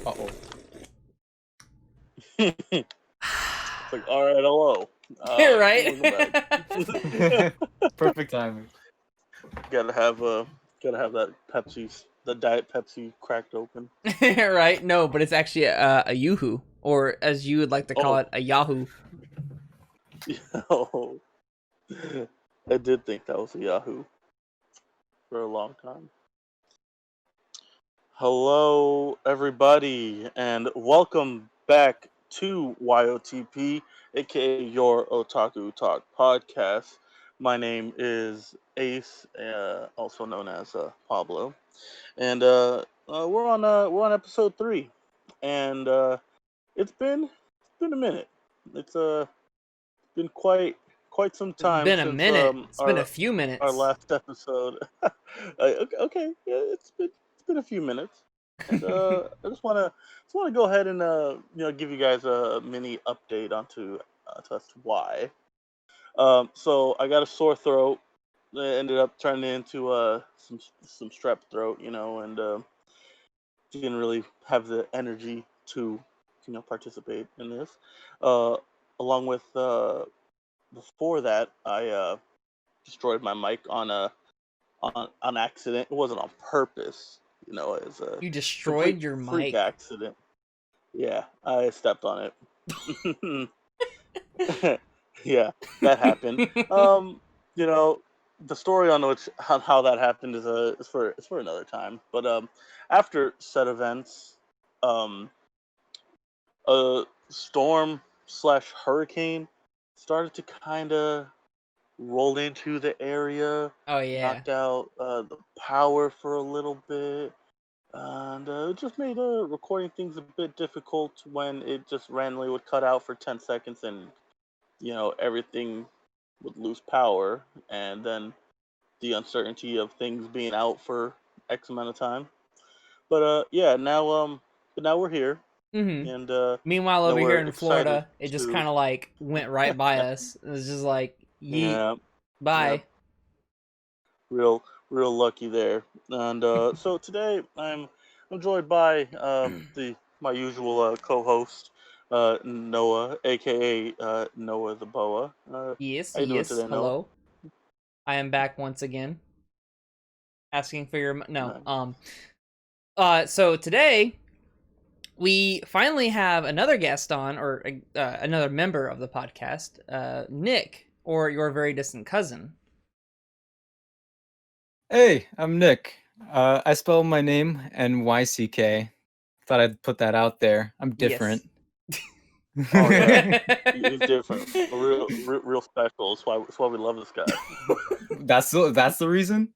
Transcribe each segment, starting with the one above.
Uh-oh. It's like, all right, hello. Right? Welcome back. Perfect timing. gotta have that Pepsi, the Diet Pepsi cracked open. Right? No, but it's actually a Yoo-hoo, or as you would like to call it, a Yahoo. Yo, I did think that was a Yahoo for a long time. Hello, everybody, and welcome back to YOTP, aka Your Otaku Talk podcast. My name is Ace, also known as Pablo, and we're on episode 3, and it's been a minute. It's been quite some It's time been a since minute. It's been a our few minutes. our last episode. Okay, yeah, it's been a few minutes, and I just wanna go ahead and give you guys a mini update onto to as to why. So I got a sore throat. It ended up turning into some strep throat, and didn't really have the energy to participate in this. Uh, Along with before that, I destroyed my mic on accident. It wasn't on purpose, it's a You complete destroyed your freak mic. accident. Yeah, I stepped on it. Yeah, that happened. You know, the story on how that happened is for another time. But after said events, um, a storm slash hurricane started to kind of roll into the area, Oh yeah. knocked out the power for a little bit, and it just made recording things a bit difficult when it just randomly would cut out for 10 seconds and everything would lose power, and then the uncertainty of things being out for X amount of time. But yeah, now we're here, Mm-hmm. and Meanwhile, over here we're in excited Florida, it just to kind of like went right by us. It was just like, yeet, yeah, yeah, bye. real lucky there. And so today I'm joined by the my usual co-host Noah, aka NoahThaBoah. Yes, How you doing yes. today, Noah? Hello. I am back once again, asking for your no. Nice. So today we finally have another guest on, or another member of the podcast, Nick, or your very distant cousin. Hey, I'm Nick. I spell my name Nyck. Thought I'd put that out there. I'm different. Oh yeah, he's different, real special. That's why we love this guy. That's the reason.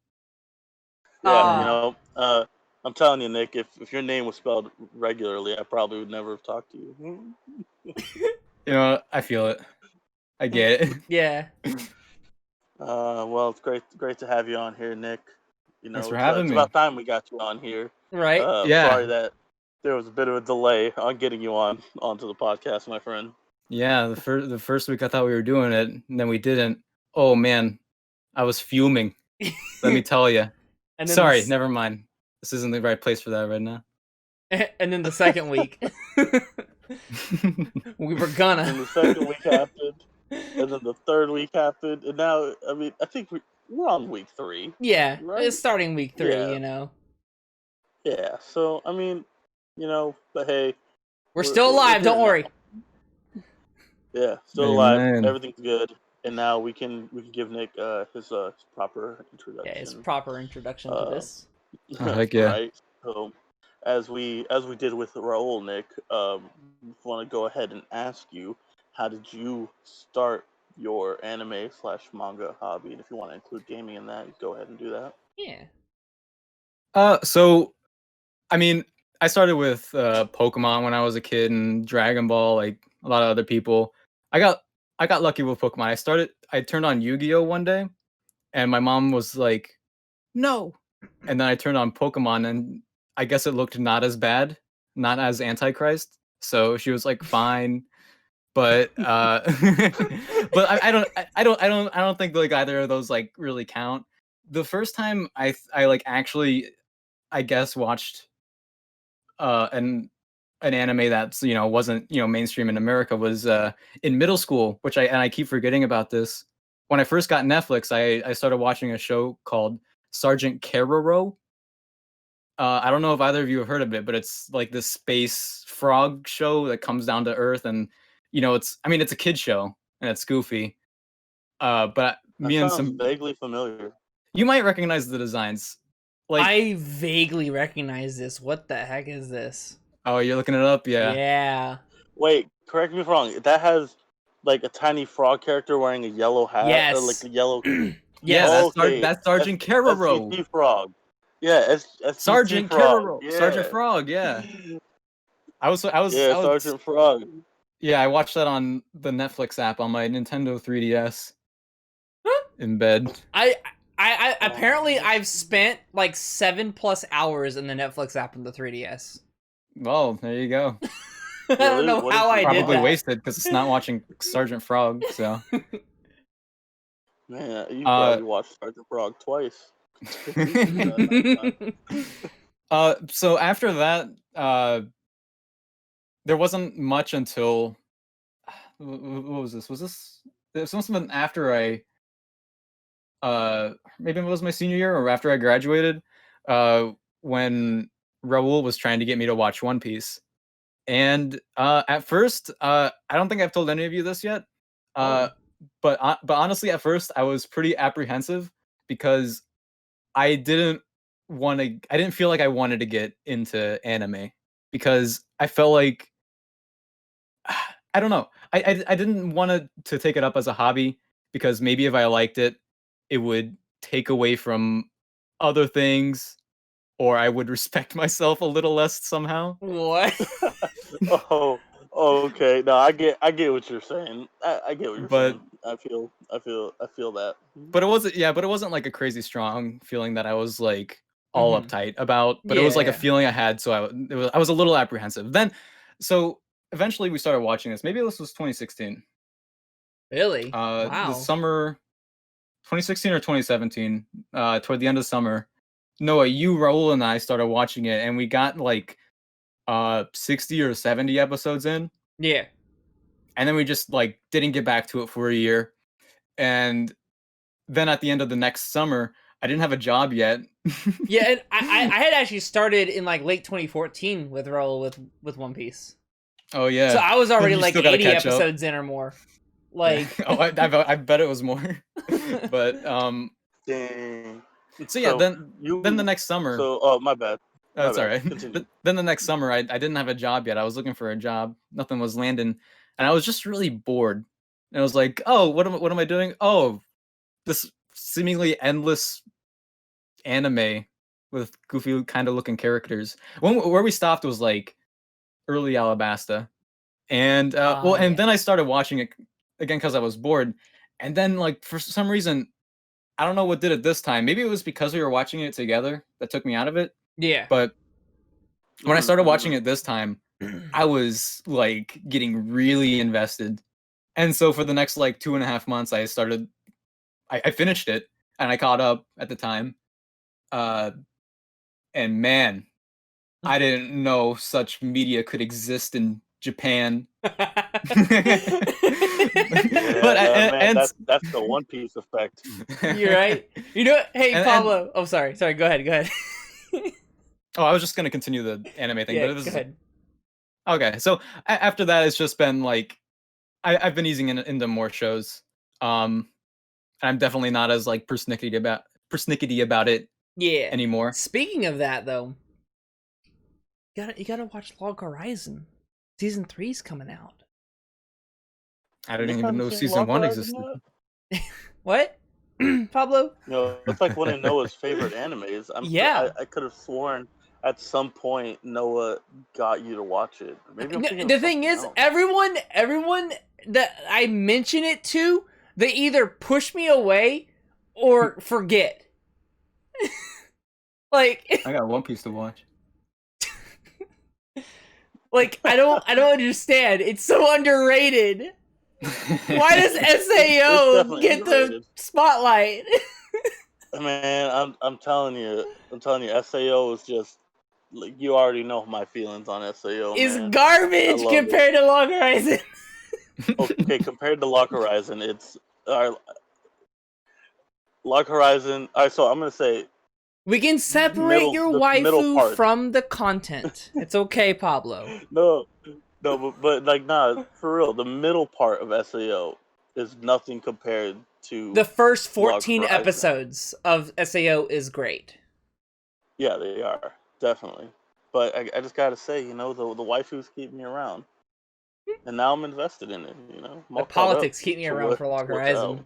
Yeah, I'm telling you, Nick, if your name was spelled regularly, I probably would never have talked to you. You know, I feel it. I get it. Yeah. Well, it's great to have you on here, Nick. Thanks for It's having it's me. about time we got you on here. Right. Yeah, Sorry that there was a bit of a delay on getting you onto the podcast, my friend. yeah. The first week I thought we were doing it, and then we didn't. Oh man, I was fuming. Let me tell you. And then Sorry, never mind. This isn't the right place for that right now. And then the second week, we were gonna. And the second week happened, and then the third week happened, and now I think we're on week 3. Yeah, Right? it's starting week 3. Yeah. Yeah. So but hey, We're still alive. here Don't worry. now. Yeah, still alive. Everything's good, and now we can give Nick his proper introduction. Yeah, his proper introduction to this. Oh, heck yeah. Right. So, as we did with Raul, Nick, want to go ahead and ask you, how did you start your anime slash manga hobby? And if you want to include gaming in that, go ahead and do that. Yeah. So, I mean, I started with Pokemon when I was a kid, and Dragon Ball, like a lot of other people. I got lucky with Pokemon. I turned on Yu-Gi-Oh one day, and my mom was like, "No," and then I turned on Pokemon, and I guess it looked not as bad, not as Antichrist. So she was like, "Fine," but but I don't think like either of those like really count. The first time I like actually I guess watched an an anime that's wasn't mainstream in America was in middle school, which I keep forgetting about this. When I first got Netflix, I started watching a show called Sergeant Keroro. I don't know if either of you have heard of it, but it's like this space frog show that comes down to Earth, and it's a kid show and it's goofy. But That me and sounds some vaguely familiar. you might recognize the designs. Like, I vaguely recognize this. What the heck is this? oh, you're looking it up, yeah. Yeah. Wait, correct me if I'm wrong. That has like a tiny frog character wearing a yellow hat, Yes. like a yellow. Yeah, Okay. that's Sergeant Keroro. SCP Frog. Yeah, SCP Sergeant Frog. Keroro. Yeah. Sergeant Frog, yeah. Sergeant Frog. Yeah, I watched that on the Netflix app on my Nintendo 3DS in bed. I apparently I've spent like 7+ hours in the Netflix app on the 3DS. Well, there you go. I don't know What how is it? I did Probably that. wasted because it's not watching Sergeant Frog, so. Man, you probably watched Sergeant Frog twice. So after that, there wasn't much until what was this? This must have been after maybe it was my senior year or after I graduated, when Raul was trying to get me to watch One Piece. And at first, I don't think I've told any of you this yet. But honestly, at first I was pretty apprehensive because I didn't feel like I wanted to get into anime because I felt like I don't know. I didn't want to take it up as a hobby because maybe if I liked it, it would take away from other things, or I would respect myself a little less somehow. What? Oh, okay. No, I get what you're saying. I get what you're saying. I feel that. But it wasn't like a crazy strong feeling that I was like all uptight about. But it was like a feeling I had, so I was a little apprehensive. Then, so eventually we started watching this. Maybe this was 2016. Really? Wow. The summer, 2016 or 2017. Toward the end of summer, Noah, you, Raul, and I started watching it, and we got like 60 or 70 episodes in. Yeah. And then we just like didn't get back to it for a year. And then at the end of the next summer, I didn't have a job yet. Yeah, and I had actually started in like late 2014 with Raul with One Piece. Oh yeah. So I was already like 80 episodes in or more. Like oh, I bet it was more. But Dang. So yeah, then the next summer. So my bad. That's all right. Continue. Then the next summer, I didn't have a job yet. I was looking for a job. Nothing was landing, and I was just really bored. And I was like, "Oh, what am I doing? Oh, this seemingly endless anime with goofy kind of looking characters." Where we stopped was like early Alabasta, and then I started watching it again because I was bored, and then like for some reason, I don't know what did it this time. Maybe it was because we were watching it together that took me out of it. Yeah. But when I started watching it this time, I was like getting really invested. And so for the next like 2.5 months, I finished it and I caught up at the time. And man, I didn't know such media could exist in Japan. That's the One Piece effect. You're right. You know what? Hey, Pablo. Oh, sorry. Go ahead. Oh, I was just gonna continue the anime thing, yeah, but it was go ahead. Okay. So after that, it's just been like I've been easing into more shows. I'm definitely not as like persnickety about it. Yeah. Anymore. Speaking of that, though, you gotta watch Log Horizon. Season 3's coming out. I didn't even know season 1 existed. What? Pablo? No, it's like one of Noah's favorite animes. I could have sworn at some point Noah got you to watch it. Maybe the thing is, everyone that I mention it to, they either push me away or forget. Like I got One Piece to watch. Like I don't understand. It's so underrated. Why does SAO get the spotlight? Man, I'm telling you, SAO is just like you already know my feelings on SAO. Is man. garbage compared to Log Horizon. Okay, compared to Log Horizon, it's Log Horizon. All right, so I'm gonna say We can separate your the middle waifu part. from the content. It's okay, Pablo. no, but like nah, for real. The middle part of SAO is nothing compared to The first Log 14 Horizon. episodes of SAO is great. Yeah, they are definitely. But I just gotta say, the waifus keep me around, and now I'm invested in it. I'm all The caught up politics keep me to around for Log what's Horizon. out.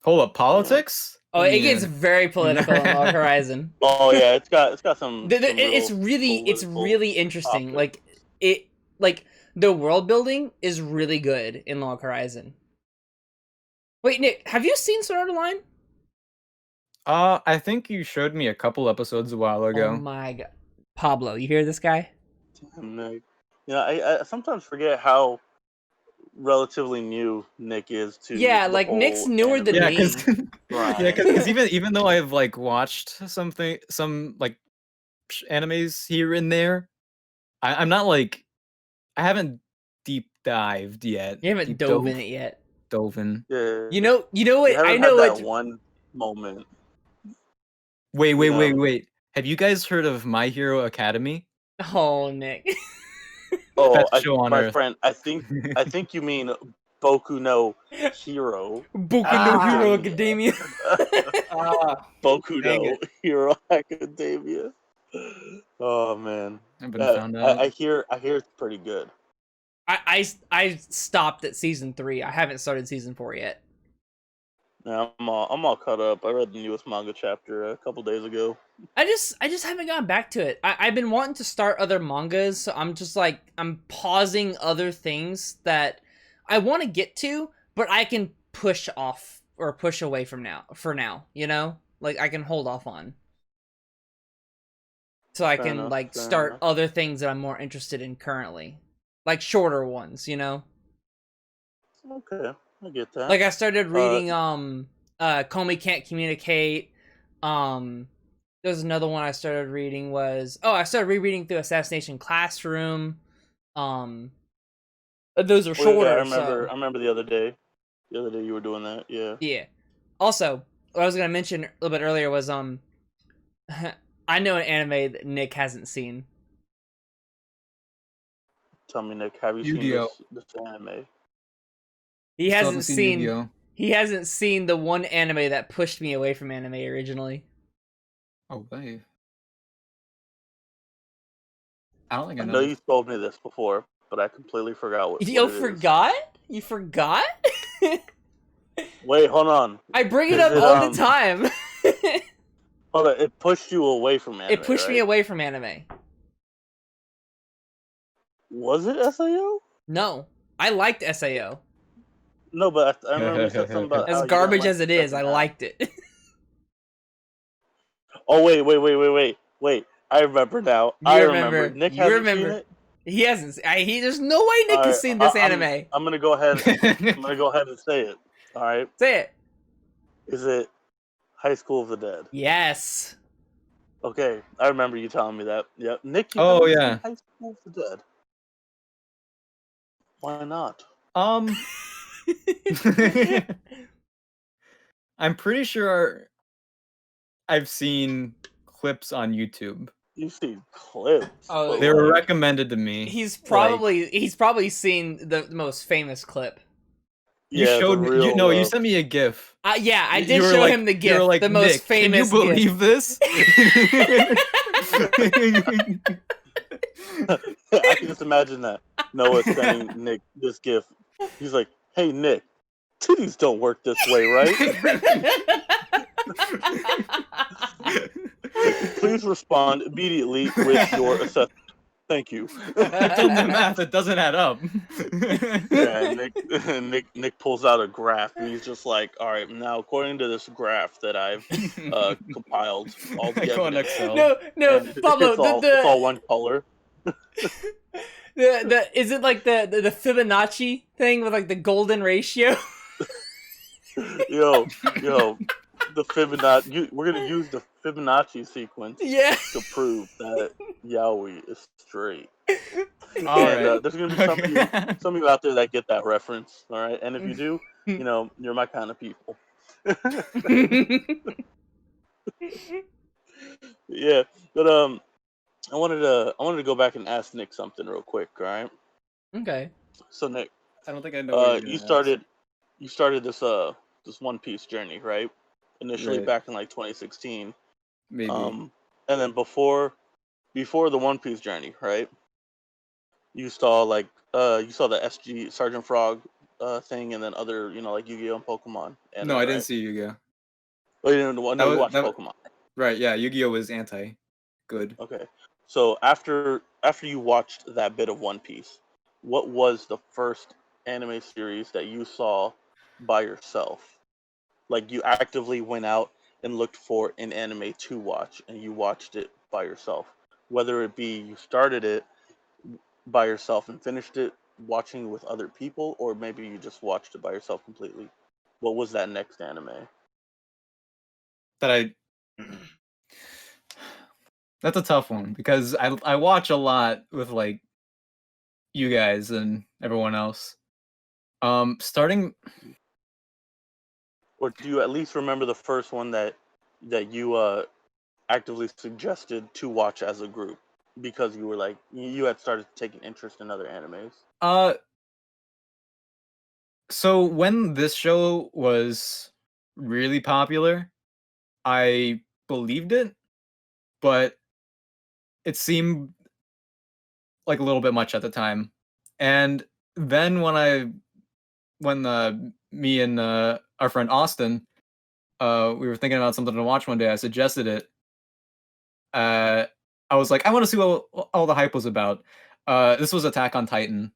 Hold up, politics? Oh, I it gets mean, very political in Log Horizon. Oh yeah, it's got some. It's real really political interesting. topics. Like the world building is really good in Log Horizon. Wait, Nick, have you seen Sword Art Online? I think you showed me a couple episodes a while ago. Oh my god, Pablo, you hear this guy? Damn, Nick. I sometimes forget how relatively new Nick is to. Yeah, the like Nick's whole newer than anime me. grind. Even though I've like watched some like animes here and there, I'm not like I haven't deep dived yet. You haven't Deep dove in it yet. Dove in. Yeah. You know You what? haven't I know had what. that one moment. Wait. Have you guys heard of My Hero Academy? Oh, Nick. Oh, Best show on my earth. friend, I think you mean Boku no Hero. Boku no Hero Academia. Boku Dang no Hero Academia. Oh man, I've been found out. I hear it's pretty good. I stopped at season 3. I haven't started season 4 yet. Yeah, I'm all caught up. I read the newest manga chapter a couple days ago. I just haven't gone back to it. I've been wanting to start other mangas, so I'm just like I'm pausing other things that I want to get to, but I can push off or push away from now for now, Like I can hold off on. So I Fair can enough, fair start enough. other things that I'm more interested in currently. Like shorter ones, Okay, I get that. Like I started reading Comey Can't Communicate. There's another one I started reading I started rereading through Assassination Classroom. Those are shorter. Yeah, I remember the other day. The other day you were doing that. Yeah. Yeah. Also, what I was gonna mention a little bit earlier was I know an anime that Nick hasn't seen. Tell me, Nick, have you Yu-Gi-Oh. seen this anime? He Still hasn't haven't seen. Yu-Gi-Oh. He hasn't seen the one anime that pushed me away from anime originally. Oh, hey. I don't think I I know. know you told me this before, but I completely forgot what. You what it is. forgot? You forgot? Wait, hold on. I bring it Is up it, all the time. Hold on. It pushed you away from anime. It pushed me right? away from anime. Was it SAO? No, I liked SAO. No, but I remember you said something about how As you garbage didn't like as it the is, I second half. liked it. Oh wait! I remember now. I remember. Nick You hasn't remember. seen it. He hasn't. There's no way Nick All has right, seen this anime. I'm gonna go ahead. I'm gonna go ahead and say it. All right. Say it. Is it High School of the Dead? Yes. Okay, I remember you telling me that. Yep. Nick, you Oh, haven't yeah. seen High School of the Dead. Why not? I'm pretty sure I've seen clips on YouTube. You've seen clips. Oh, but They were like, recommended to me. He's probably seen the most famous clip. You yeah, showed the me. real. You sent me a GIF. Yeah, I You did were show like- him the you gift. were like, the most Nick, famous. Can you believe this? I can just imagine that Noah sending Nick this gift. He's like, "Hey Nick, titties don't work this way, right? Please respond immediately with your assessment. Thank you." I've done the math. It doesn't add up. Yeah, Nick pulls out a graph and he's just like, "All right, now according to this graph that I've compiled all the I go on evidence, Excel. No, and Pablo. it's all one color." Is it like the Fibonacci thing with like the golden ratio? Yo, the Fibonacci. We're gonna use the Fibonacci sequence Yeah. to prove that Yaoi is straight. All And right. there's gonna be some Okay. of you out there that get that reference. All right, and if you do, you're my kind of people. Yeah, but I wanted to go back and ask Nick something real quick. All right. Okay. So Nick, I don't think I know what you're you gonna ask. started this One Piece journey, right? Initially Right. back in like 2016. Maybe. And then before the One Piece journey, right? You saw the SG Sergeant Frog thing, and then other like Yu-Gi-Oh and Pokemon No, anime, I didn't right? see Yu-Gi-Oh. Oh, you didn't. That No, you was watched that. Pokemon. Right. Yeah. Yu-Gi-Oh was anti-good. Okay. So after you watched that bit of One Piece, what was the first anime series that you saw by yourself? Like you actively went out and looked for an anime to watch, and you watched it by yourself. Whether it be you started it by yourself and finished it watching with other people, or maybe you just watched it by yourself completely. What was that next anime? That I. That's a tough one because I watch a lot with like you guys and everyone else. Starting. Or do you at least remember the first one that you actively suggested to watch as a group because you were like you had started taking interest in other animes? Uh. So when this show was really popular, I believed it, but it seemed like a little bit much at the time. And then when me and our friend Austin, we were thinking about something to watch one day. I suggested it. Uh, I was like, I want to see what all the hype was about. This was Attack on Titan,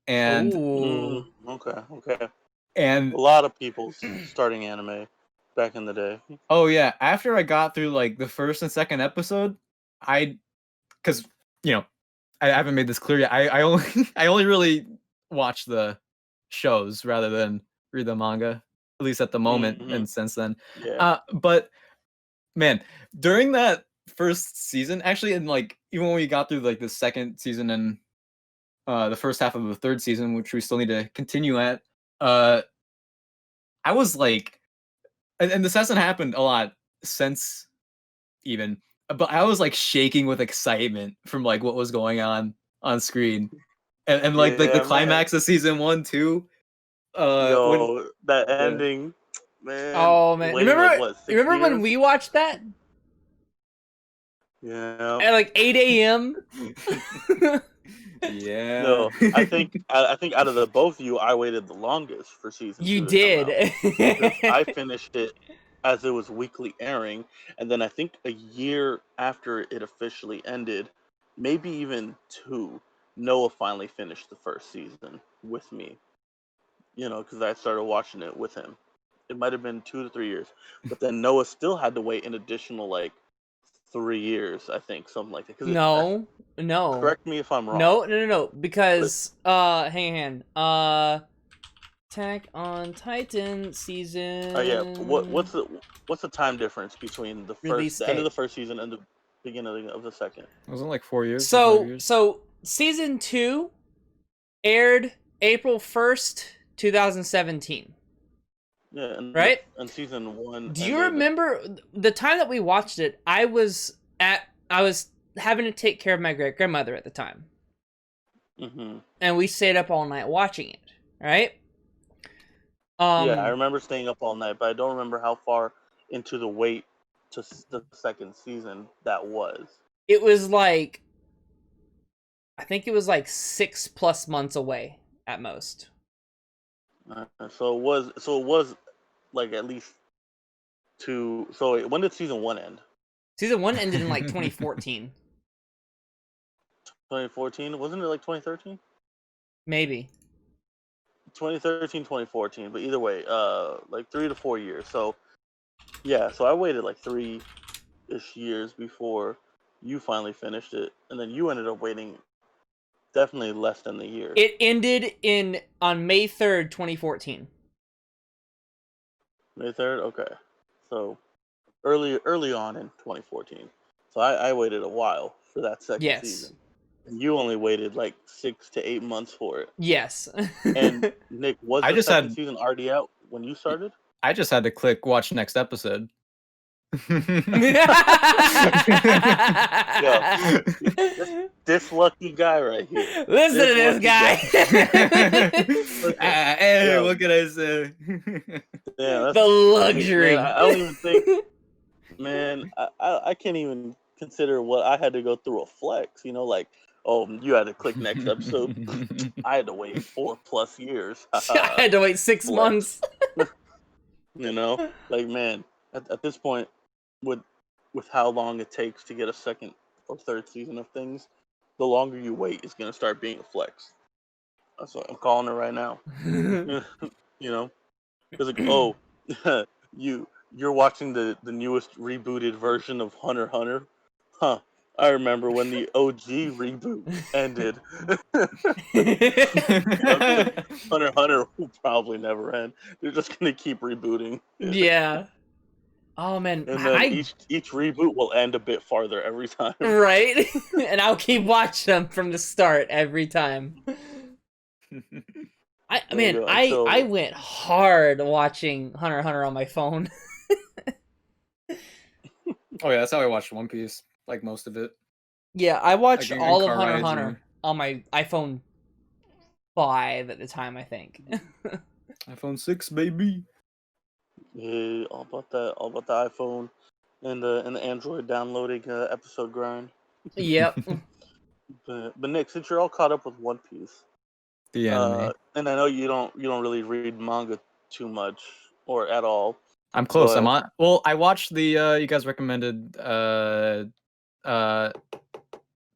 and Ooh. Okay, okay. and A lot of people starting anime back in the day. oh yeah, after I got through like the first and second episode, I because you know I haven't made this clear yet. I only I only really watch the shows rather than read the manga, at least at the moment Mm-hmm. and since then. Yeah. But man, during that first season, actually, and like even when we got through like the second season and the first half of the third season, which we still need to continue at, uh, I was like, and this hasn't happened a lot since even, but I was like shaking with excitement from like what was going on screen. And like the Yeah, man. climax of season 1 too. When Yo, that yeah. ending, man. Oh man, Waiting like what, you 6 remember when years? we watched that Yeah. at like 8 a.m.? Yeah. No, I think out of the both of you, I waited the longest for season You 2 to come out did. because I finished it as it was weekly airing, and then I think a year after it officially ended, maybe even two, Noah finally finished the first season with me. Because I started watching it with him. It might have been 2 to 3 years, but then Noah still had to wait an additional like 3 years, I think, something like that. Because No, no, correct me if I'm wrong, no. but Because hang Attack on Titan yeah, season what's the time difference between release the end of date. the first season and the beginning of the second? Wasn't it like 4 years or 5 So years? season 2 aired April 1st, 2017. Yeah, and Right? season one Do you ended. remember the time that we watched it? I was having to take care of my great grandmother at the time, Hmm. and we stayed up all night watching it. Right? Yeah, I Um, remember staying up all night, but I don't remember how far into the wait to the second season that was. it was like I think it was like 6+ months away at most. So it was like at least two. So wait, when did season one end? Season 1 ended in like 2014, 2014? Wasn't it like 2013? maybe. 2013, 2014. But either way, like 3 to 4 years. So yeah, so I waited like 3-ish years before you finally finished it, and then you ended up waiting definitely less than the year. It ended on May 3rd, 2014. May 3rd. Okay. So early on in 2014. So I waited a while for that second Yes. season. And you only waited like 6 to 8 months for it. Yes. And Nick, was I the just second had season already out when you started? I just had to click watch next episode. Yo, this lucky guy right here. Listen to this lucky guy. Hey, Yo. what can I say? Yeah, The luxury. Man, I don't even think. Man, I can't even consider what I had to go through a flex. You know, like, oh, you had to click next episode. I had to wait 4+ years. I had to wait 6 Flex. months. You know, like, man, at this point, with how long it takes to get a second or third season of things, the longer you wait is gonna start being a flex. That's what I'm calling it right now. You know, because like, oh, you're watching the newest rebooted version of Hunter x Hunter, huh? I remember when the OG reboot ended. Hunter x Hunter will probably never end. They're just gonna keep rebooting. Yeah. Oh man, And then each reboot will end a bit farther every time. Right? And I'll keep watching them from the start every time. I went hard watching Hunter x Hunter on my phone. Oh yeah, that's how I watched One Piece. Like most of it. Yeah, I watched Like, all of car Hunter x rides Hunter and- on my iPhone 5 at the time, I think. iPhone 6, baby. Yeah, all about that. All about the iPhone and the Android downloading episode grind. Yep. But Nick, since you're all caught up with One Piece, The anime. and I know you don't really read manga too much or at all. I'm close. I'm but- on. Well, I watched the you guys recommended that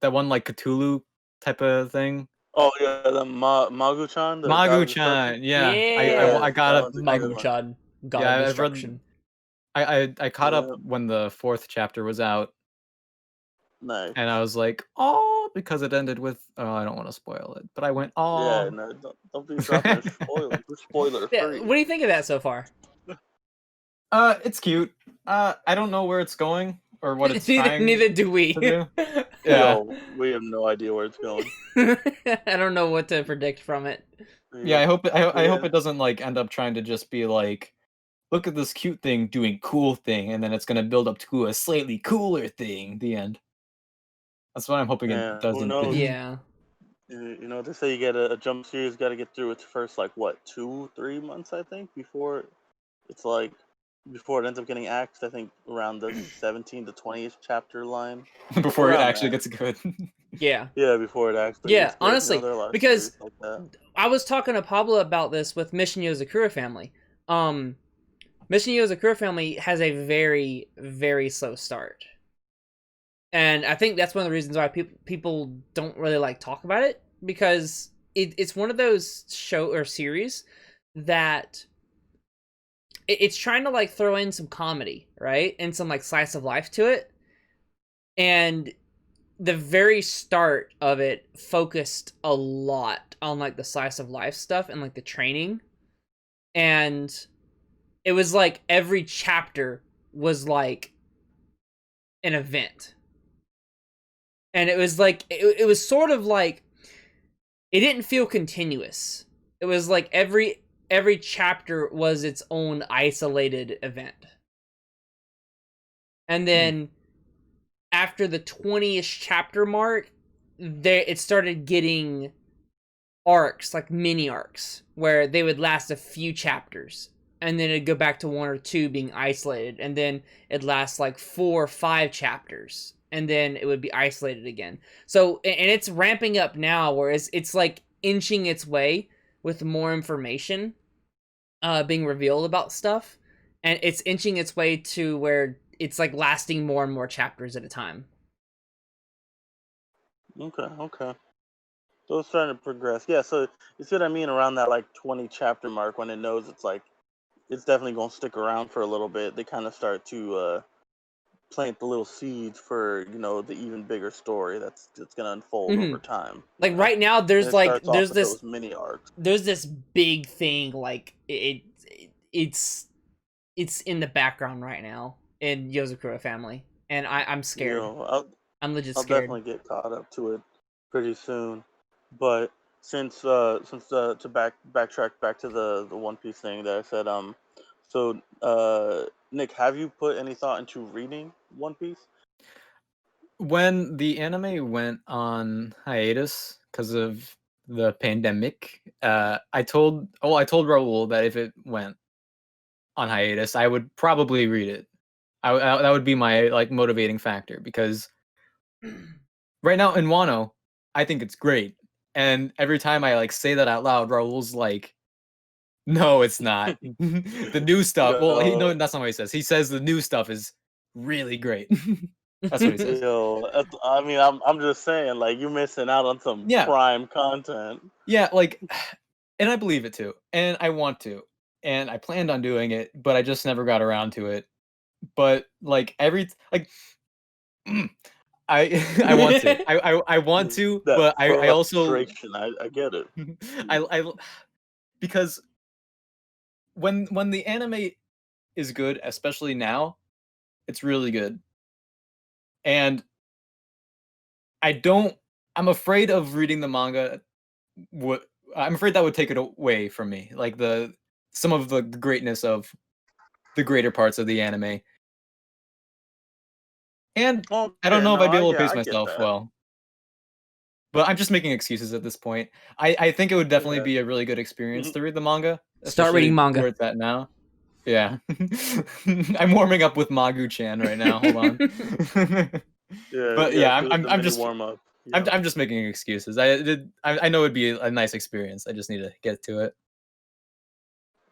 one like Cthulhu type of thing. Oh yeah, the Magu-chan. The God of Magu-chan. Yeah. Yeah. I got up. That was a good one. Magu-chan, God Yeah, of I've read- Destruction. I caught Yeah. up when the 4th chapter was out, Nice. and I was like, oh, because it ended with. Oh, I don't want to spoil it, but I went, oh. Yeah, no, don't be dropping spoilers. We're spoiler Yeah, free. what do you think of that so far? It's cute. I don't know where it's going or what it's trying Neither do we. to do. Yeah. No, we have no idea where it's going. I don't know what to predict from it. Yeah, I hope Yeah. it doesn't like end up trying to just be like, look at this cute thing doing cool thing, and then it's gonna build up to a slightly cooler thing. The end. That's what I'm hoping Yeah, it who doesn't. knows? do. Yeah. You know, they say you get a jump series, got to get through its first like what 2-3 months, I think, before it's like before it ends up getting axed. I think around the 17 to 20th chapter line. Before it Around actually there. gets good. Yeah. Yeah, before it actually. Yeah, gets good. You know, honestly, there are a lot of because- series like that. I was talking to Pablo about this with Mission Yozakura Family. Mission Yozakura Family has a very, very slow start. And I think that's one of the reasons why people don't really like talk about it, because it's one of those show or series that it's trying to like throw in some comedy, right? And some like slice of life to it. And the very start of it focused a lot on like the slice of life stuff and like the training. And it was like every chapter was like an event. And it was like, it was sort of like, it didn't feel continuous. It was like every chapter was its own isolated event. And then after the 20ish chapter mark, it started getting arcs, like mini arcs, where they would last a few chapters. And then it'd go back to 1 or 2 being isolated. And then it'd last like 4 or 5 chapters. And then it would be isolated again. So, and it's ramping up now, whereas it's like inching its way with more information being revealed about stuff. And it's inching its way to where it's like lasting more and more chapters at a time. Okay. So it's starting to progress. Yeah, so you see what I mean around that like 20 chapter mark when it knows it's like it's definitely gonna stick around for a little bit. They kind of start to plant the little seeds for the even bigger story that's gonna unfold over time. Like you know? right now, there's And it like starts off there's with this those mini arcs. there's this big thing like it's it's in the background right now in Yozakura Family, and I'm scared. I'm legit I'll scared. definitely get caught up to it pretty soon. But since to backtrack back to the One Piece thing that I said, so Nick, have you put any thought into reading One Piece? When the anime went on hiatus because of the pandemic, I told Raul that if it went on hiatus, I would probably read it. That would be my like motivating factor, because right now in Wano, I think it's great, and every time I like say that out loud, Raul's like, "No, it's not." The new stuff. Well, no, that's not what he says. He says the new stuff is really great. That's what he says. I mean, I'm just saying, like, you're missing out on some prime content. Yeah, like, and I believe it too, and I want to, and I planned on doing it, but I just never got around to it. But like I want to. I want to, but I also I get it. I because when the anime is good, especially now, it's really good. And I'm afraid of reading the manga. I'm afraid that would take it away from me, like some of the greatness of the greater parts of the anime. And I don't know if I'd be able to pace myself well. But I'm just making excuses at this point. I think it would definitely be a really good experience to read the manga. Start reading manga. Where it's at now. Yeah. I'm warming up with Magu-chan right now. Hold on. But yeah, I'm just warm up. I'm just making excuses. I know it'd be a nice experience. I just need to get to it.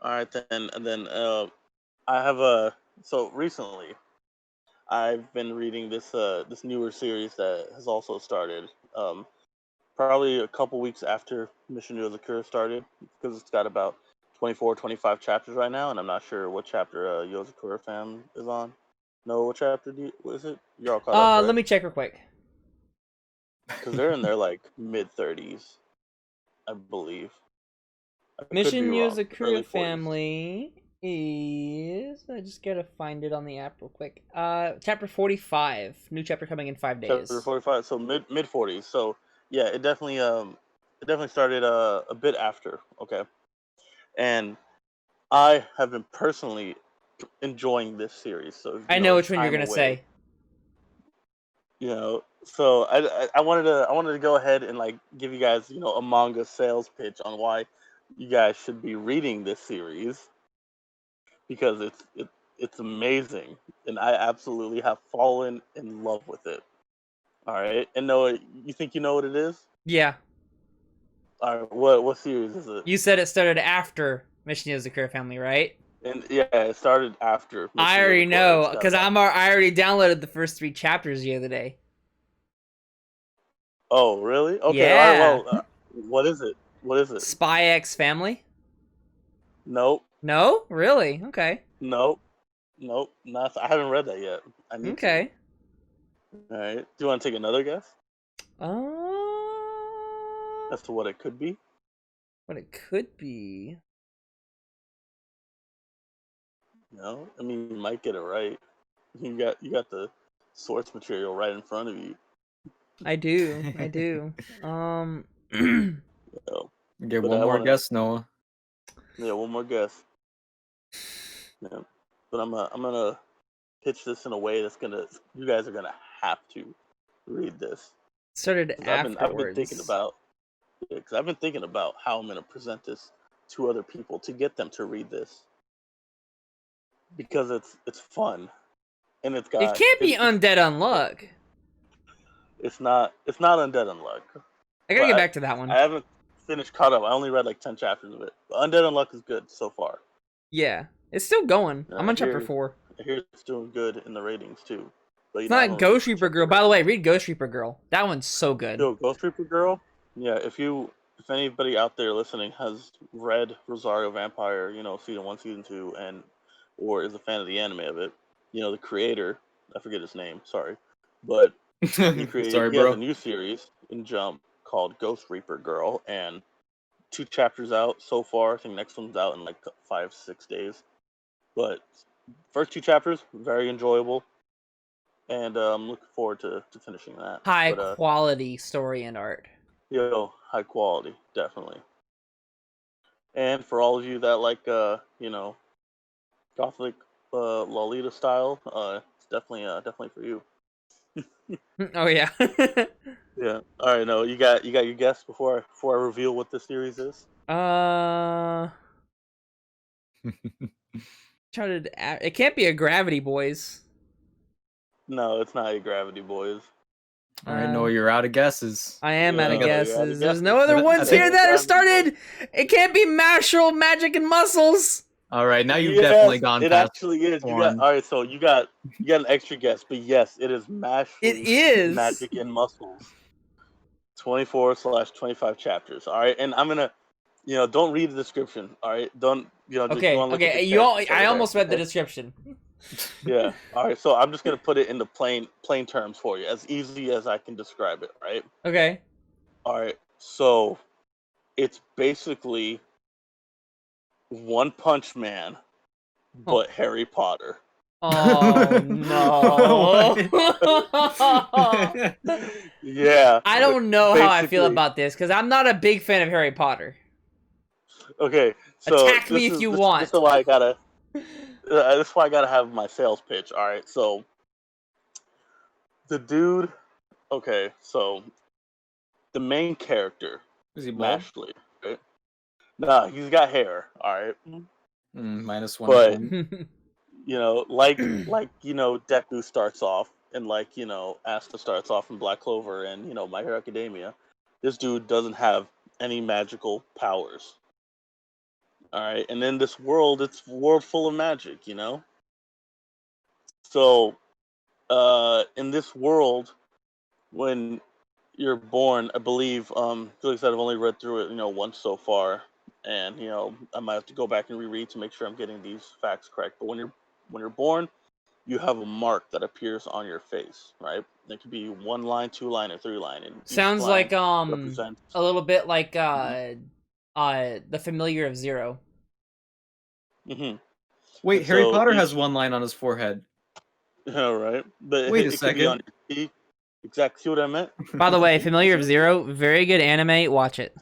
All right, then I have so recently I've been reading this newer series that has also started. Probably a couple weeks after Mission Yozakura started, because it's got about 24, 25 chapters right now, and I'm not sure what chapter Yozakura fam is on. No, what chapter what is it? You're all caught up, right? Let me check real quick. Because they're in their like mid-30s, I believe. Mission Yozakura Family is... I just gotta find it on the app real quick. Chapter 45. New chapter coming in 5 days. Chapter 45, so mid-40s. So yeah, it definitely started a bit after, okay? And I have been personally enjoying this series. So I know which one you're gonna say. You know, so I wanted to go ahead and like give you guys, you know, a manga sales pitch on why you guys should be reading this series, because it's amazing, and I absolutely have fallen in love with it. All right, and Noah, you think you know what it is? Yeah. All right, what series is it? You said it started after Mission Yozakura Family, right? And yeah, it started after. I already know, because I already downloaded the first 3 chapters the other day. Oh, really? Okay. Yeah. All right, well, what is it? What is it? Spy X Family? Nope. No? Really? Okay. Nope. Not. I haven't read that yet. I need to. All right. Do you want to take another guess? Uh... As to what it could be? What it could be? No, I mean, you might get it right. You got the source material right in front of you. I do. Get one more guess, Noah. Yeah, one more guess. Yeah, but I'm gonna pitch this in a way that's you guys are gonna have to read this. Started afterwards. I've been thinking about, because I've been thinking about how I'm gonna present this to other people to get them to read this, because it's fun, and it's got. It can't be Undead Unluck. It's not Undead Unluck. I gotta get back to that one. I haven't finished caught up. I only read like 10 chapters of it. But Undead Unluck is good so far. Yeah, it's still going. I'm on chapter 4. I hear it's doing good in the ratings too. But it's not Ghost Reaper Girl. By the way, read Ghost Reaper Girl. That one's so good. Yo, Ghost Reaper Girl? Yeah, if anybody out there listening has read Rosario Vampire, you know, season 1, season 2, or is a fan of the anime of it, you know, the creator, I forget his name, sorry, but he has a new series in Jump called Ghost Reaper Girl, and 2 chapters out so far. I think next one's out in like 5-6 days. But first 2 chapters very enjoyable, and I'm looking forward to finishing that. High But quality story and art. high quality, definitely. And for all of you that like gothic Lolita style, it's definitely for you. Oh yeah. Yeah. All right. No, you got your guess before I reveal what this series is. It can't be a Gravity Boys. No, it's not a Gravity Boys. All right, Noah, you're out of guesses. I am out of Yeah, guesses. you're out There's of no guesses. other I ones think- here that are Gravity started. It can't be Marshall, Magic, and Muscles. All right, now you've Yes, definitely gone it past actually is. You one. got all right. So you got an extra guess, but yes, it is Mash. It is. Magic and Muscles. 24/25 chapters. All right, and I'm gonna, don't read the description. All right, don't just Okay. you wanna look at Okay. the characters I over almost there, read the okay? description. Yeah. All right. So I'm just gonna put it into plain terms for you, as easy as I can describe it. Right. Okay. All right. So it's basically One Punch Man, but Harry Potter. Oh no. Yeah. I don't know how I feel basically. about this because I'm not a big fan of Harry Potter. Okay. So Attack me if you want. This is why I gotta. This is why I gotta have my sales pitch. All right. So the dude. Okay. So the main character, Is he bald? Mashley. Right? Nah, he's got hair. All right. Minus one But point. like Deku starts off, and Asta starts off in Black Clover and My Hero Academia. This dude doesn't have any magical powers. All right, and in this world, it's a world full of magic. So, in this world, when you're born, I believe, Felix said I've only read through it, once so far, and I might have to go back and reread to make sure I'm getting these facts correct. But when you're born, you have a mark that appears on your face, right? It could be 1 line, 2 line, or 3 line. And Sounds each like line represents... a little bit like the Familiar of Zero. Mm-hmm. Wait, And Harry so Potter has 1 line on his forehead. All right, but Wait a it could be on second. your cheek. Exactly, see what I meant? By the way, Familiar of Zero, very good anime. Watch it.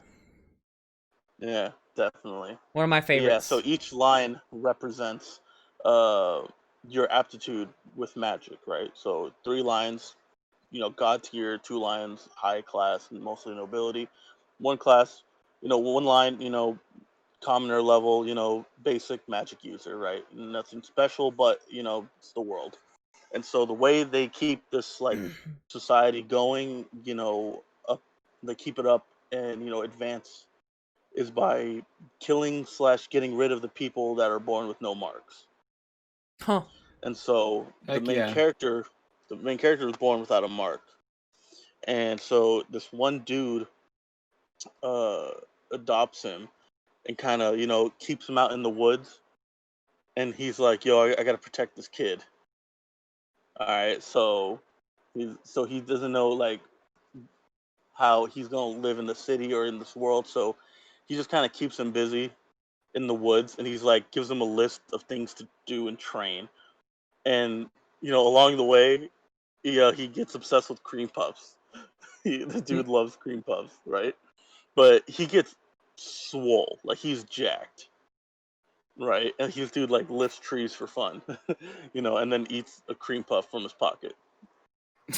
Yeah, definitely. One of my favorites. Yeah, so each line represents your aptitude with magic, right? So 3 lines, God tier, 2 lines, high class, mostly nobility. 1 class, 1 line, commoner level, basic magic user, right? Nothing special, but it's the world. And so the way they keep this society going, up, they keep it up and advance, is by killing / getting rid of the people that are born with no marks. Huh. And so the Heck main yeah. character was born without a mark. And so this one dude adopts him and kind of keeps him out in the woods. And he's like, yo, I gotta protect this kid. All right, so he doesn't know how he's gonna live in the city or in this world. So he just kind of keeps him busy in the woods, and he's gives him a list of things to do and train. And along the way, he gets obsessed with cream puffs. The dude loves cream puffs, right? But he gets swole, he's jacked. Right, and he's dude lifts trees for fun, and then eats a cream puff from his pocket.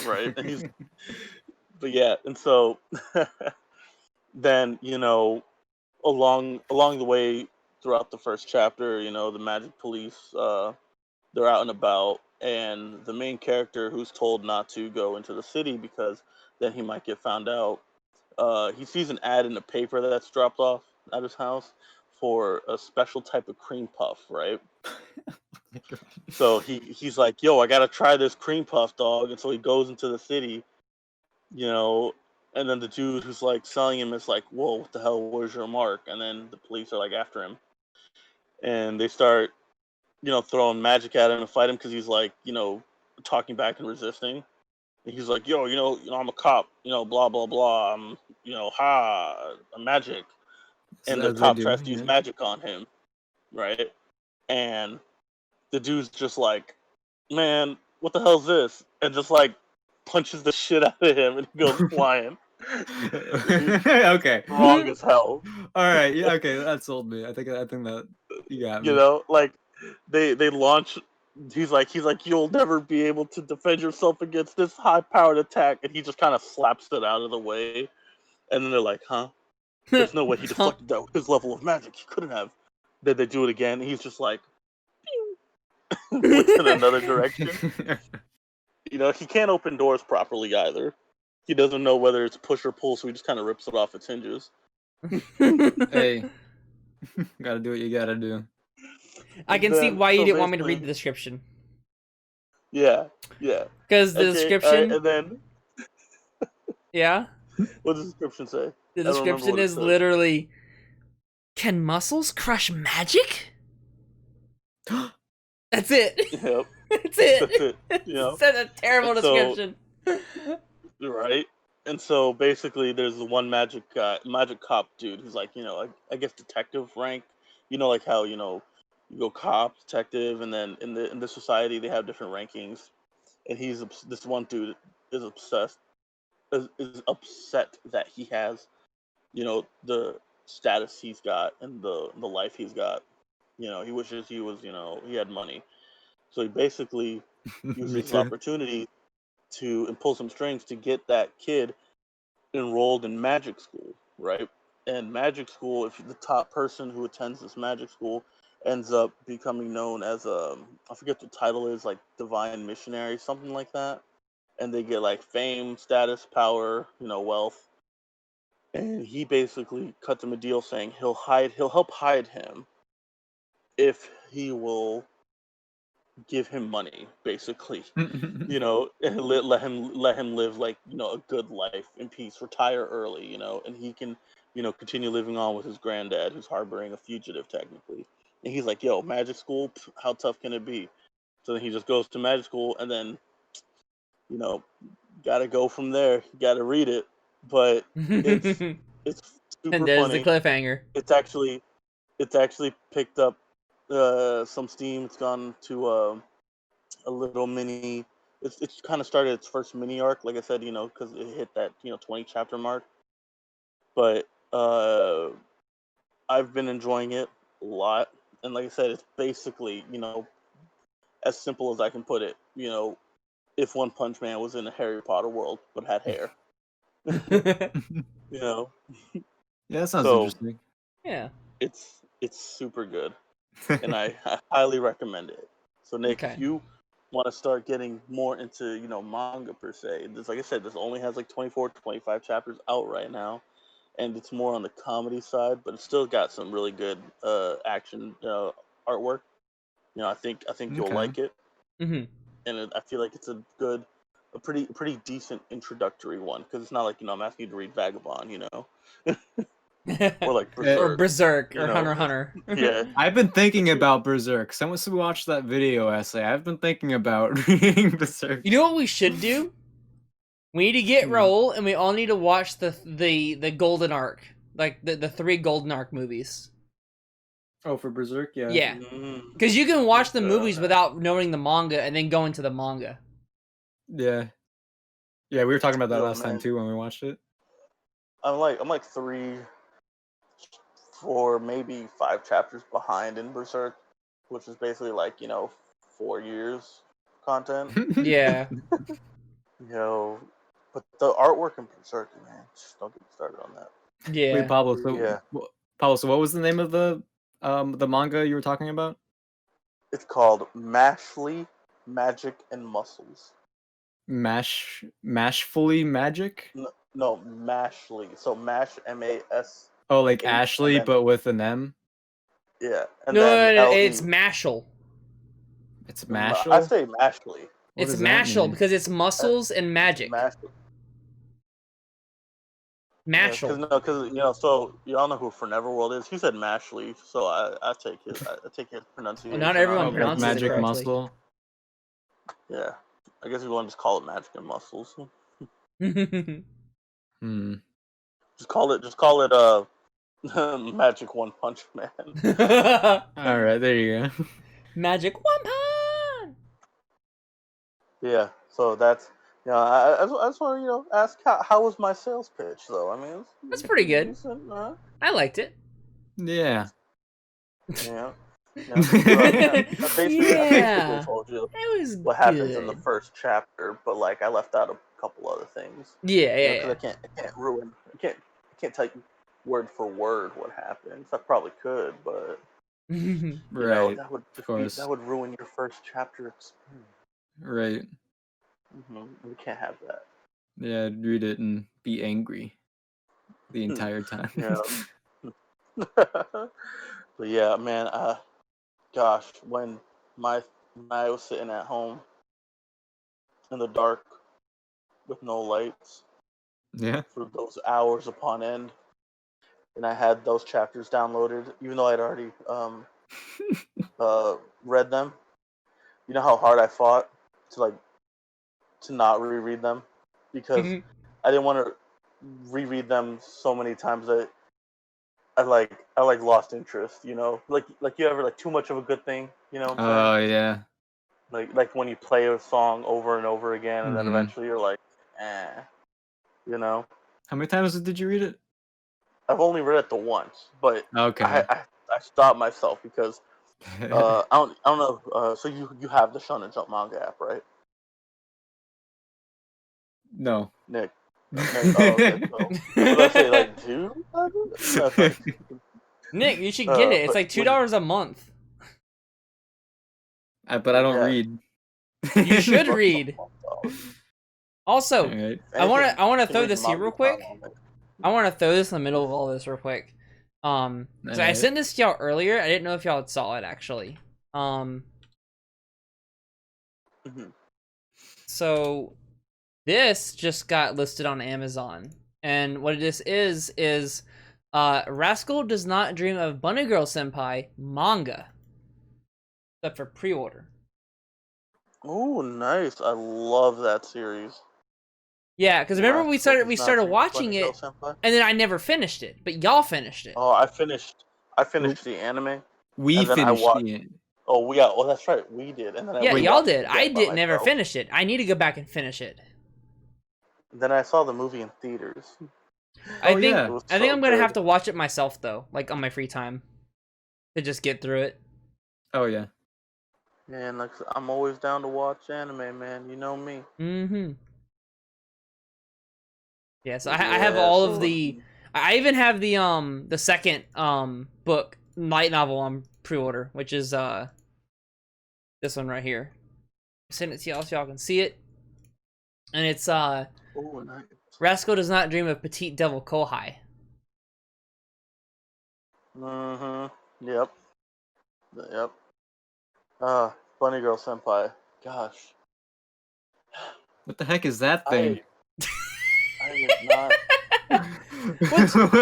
Right, and but yeah, and so then along the way throughout the first chapter, the magic police, they're out and about, and the main character, who's told not to go into the city because then he might get found out, he sees an ad in the paper that's dropped off at his house for a special type of cream puff, right? So he's like, yo, I gotta try this cream puff, dog. And so he goes into the city, and then the dude who's selling him is like, whoa, what the hell, where's your mark? And then the police are after him, and they start throwing magic at him and fight him because he's talking back and resisting. And he's like, yo, I'm a cop, blah blah blah, I'm I'm magic. And the As they cop do, tries to use yeah. magic on him, right? And the dude's just like, man, what the hell's this? And just like punches the shit out of him and he goes flying. Okay. Wrong as hell. All right. Yeah. Okay. That sold me. I think that you got me. You know, like they launch. He's like, you'll never be able to defend yourself against this high-powered attack, and he just kind of slaps it out of the way. And then they're like, huh? There's no way he deflected that with his level of magic. He couldn't have. Then they do it again, and he's just like, points in another direction. You know, he can't open doors properly either. He doesn't know whether it's push or pull, so he just kind of rips it off its hinges. Hey, gotta do what you gotta do. I can see why you didn't want me to read the description. Yeah. Because the description... Right, and then... Yeah? What does the description say? The description is literally... Can muscles crush magic? That's it. Yep. That's it. That's it. You know? That's a terrible description. Right? And so basically there's the one magic cop dude who's like, you know, I guess detective rank. You know, like how, you know, you go cop, detective, and then in the society they have different rankings. And this one dude is is upset that he has, you know, the status he's got and the life he's got. You know, he wishes he was, you know, he had money. So he basically uses this opportunity to pull some strings to get that kid enrolled in magic school, right? And magic school, if the top person who attends this magic school ends up becoming known as I forget the title is, like divine missionary, something like that. And they get like fame, status, power, you know, wealth. And he basically cuts him a deal saying he'll help hide him if he will give him money, basically. You know, and let him live like, you know, a good life in peace, retire early, you know, and he can, you know, continue living on with his granddad who's harboring a fugitive technically. And he's like, yo, magic school, how tough can it be? So then he just goes to magic school, and then, you know, gotta go from there. You gotta read it, but it's super and there's funny. the cliffhanger. It's actually picked up some steam. It's gone to a little mini. It's kind of started its first mini arc, like I said, you know, because it hit that, you know, 20 chapter mark. But I've been enjoying it a lot, and like I said, it's basically, you know, as simple as I can put it. You know, if One Punch Man was in a Harry Potter world but had hair. You know. Yeah, that sounds interesting. Yeah. It's super good, and I highly recommend it. So Nick, if you want to start getting more into, you know, manga per se, this, like I said, this only has like 24, 25 chapters out right now, and it's more on the comedy side, but it's still got some really good action artwork. You know, I think you'll like it, and I feel like it's a pretty decent introductory one, because it's not like, you know, I'm asking you to read Vagabond, you know. Or like Berserk, or Berserk, or you know? Hunter x Hunter. Yeah, I've been thinking about Berserk. Someone should watch that video essay. I've been thinking about reading Berserk. You know what we should do? We need to get Raul, and we all need to watch the Golden Arc, like the 3 Golden Arc movies. Oh, for Berserk, yeah. Yeah, because you can watch the movies without knowing the manga, and then go into the manga. Yeah, we were talking about that last time too when we watched it. I'm like 3, 4, maybe 5 chapters behind in Berserk, which is basically like, you know, 4 years content. Yeah. You know, but the artwork in Berserk, man, just don't get me started on that. Yeah. Wait, Pablo. So what was the name of the manga you were talking about? It's called Mashly Magic and Muscles. Mashfully Magic? No, Mashly. So Mash, M-A-S. Oh, like Ashley, but with an M? Yeah. And No, it's Mashal. It's Mashal? I say Mashly. It's Mashal because it's muscles and magic. Mashal. Because you know, so y'all know who Neverworld is. He said Mashly, so I take his pronunciation. Well, not everyone pronounces Magic it correctly. Muscle. Yeah, I guess we want to just call it Magic and Muscles. Just call it Magic One Punch Man. All right, there you go. Magic One Punch. Yeah, so that's I just want to ask how was my sales pitch though? I mean, That's pretty good. decent, I liked it. Yeah. yeah. I basically Yeah. told you It was what happens in the good. first chapter, but like I left out a couple other things. Yeah, Because I can't ruin I can't tell you word for word what happens. I probably could, but yeah. Right. that would Of course. that would ruin your first chapter experience. Right. We can't have that. Yeah, I'd read it and be angry the entire time. Yeah. But yeah, man. Gosh, when I was sitting at home in the dark with no lights Yeah. for those hours upon end, and I had those chapters downloaded, even though I'd already read them. You know how hard I fought to not reread them because I didn't want to reread them so many times that I lost interest. Like you ever like too much of a good thing. You know what I'm saying? Oh yeah. Like when you play a song over and over again, and then Mhm. eventually you're like, eh. How many times did you read it? I've only read it the once, but Okay. I stopped myself because I don't know. So you have the Shonen Jump manga app, right, No. Nick? Nick? Oh, okay. So what did I say? Like two? No, sorry. Nick, you should get it. It's But like $2 a month. But I don't yeah, read. You should fuck read. $1. Also, Alright. I want Anything to you can throw read this here manga real is quick. not manga. I want to throw this in the middle of all this real quick. So I Alright. sent this to y'all earlier. I didn't know if y'all saw it actually. Mhm. So this just got listed on Amazon, and what this is Rascal Does Not Dream of Bunny Girl Senpai manga, except for pre-order. Oh, nice! I love that series. Yeah, because remember we Rascal started Does Not Dream of watching Bunny Girl it, Senpai. and then I never finished it, but y'all finished it. Oh, I finished the anime, We and then I finished watched. the Oh, yeah. Well, that's right. We did, and then I Yeah, Wait. y'all rewatched it did. I again by did never myself. finish it. I need to go back and finish it. Then I saw the movie in theaters. I Oh, think yeah. It was I think so I'm gonna have good. to watch it myself though, like on my free time, to just get through it. Oh yeah. Man, like I'm always down to watch anime, man. You know me. Mm-hmm. Yes, I Yeah. have all of So the. I even have the second book light novel on pre-order, which is this one right here. Send it to y'all so y'all can see it, and it's oh, nice. Rascal Does Not Dream of Petite Devil Kohai. Yep. Yep. Bunny Girl Senpai. Gosh. What the heck is that thing? I was not.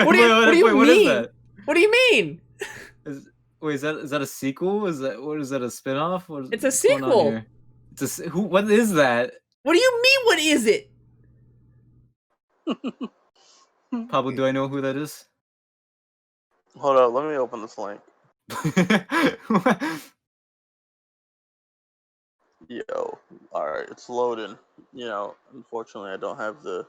What do you Wait, mean? what is that? What do you mean? Wait, is that a sequel? Is that a spin-off? It's a What's going on sequel. here? What is that? What do you mean? What is it? Pablo, do I know who that is? Hold up, let me open this link. Yo, alright, it's loading. Unfortunately, I don't have the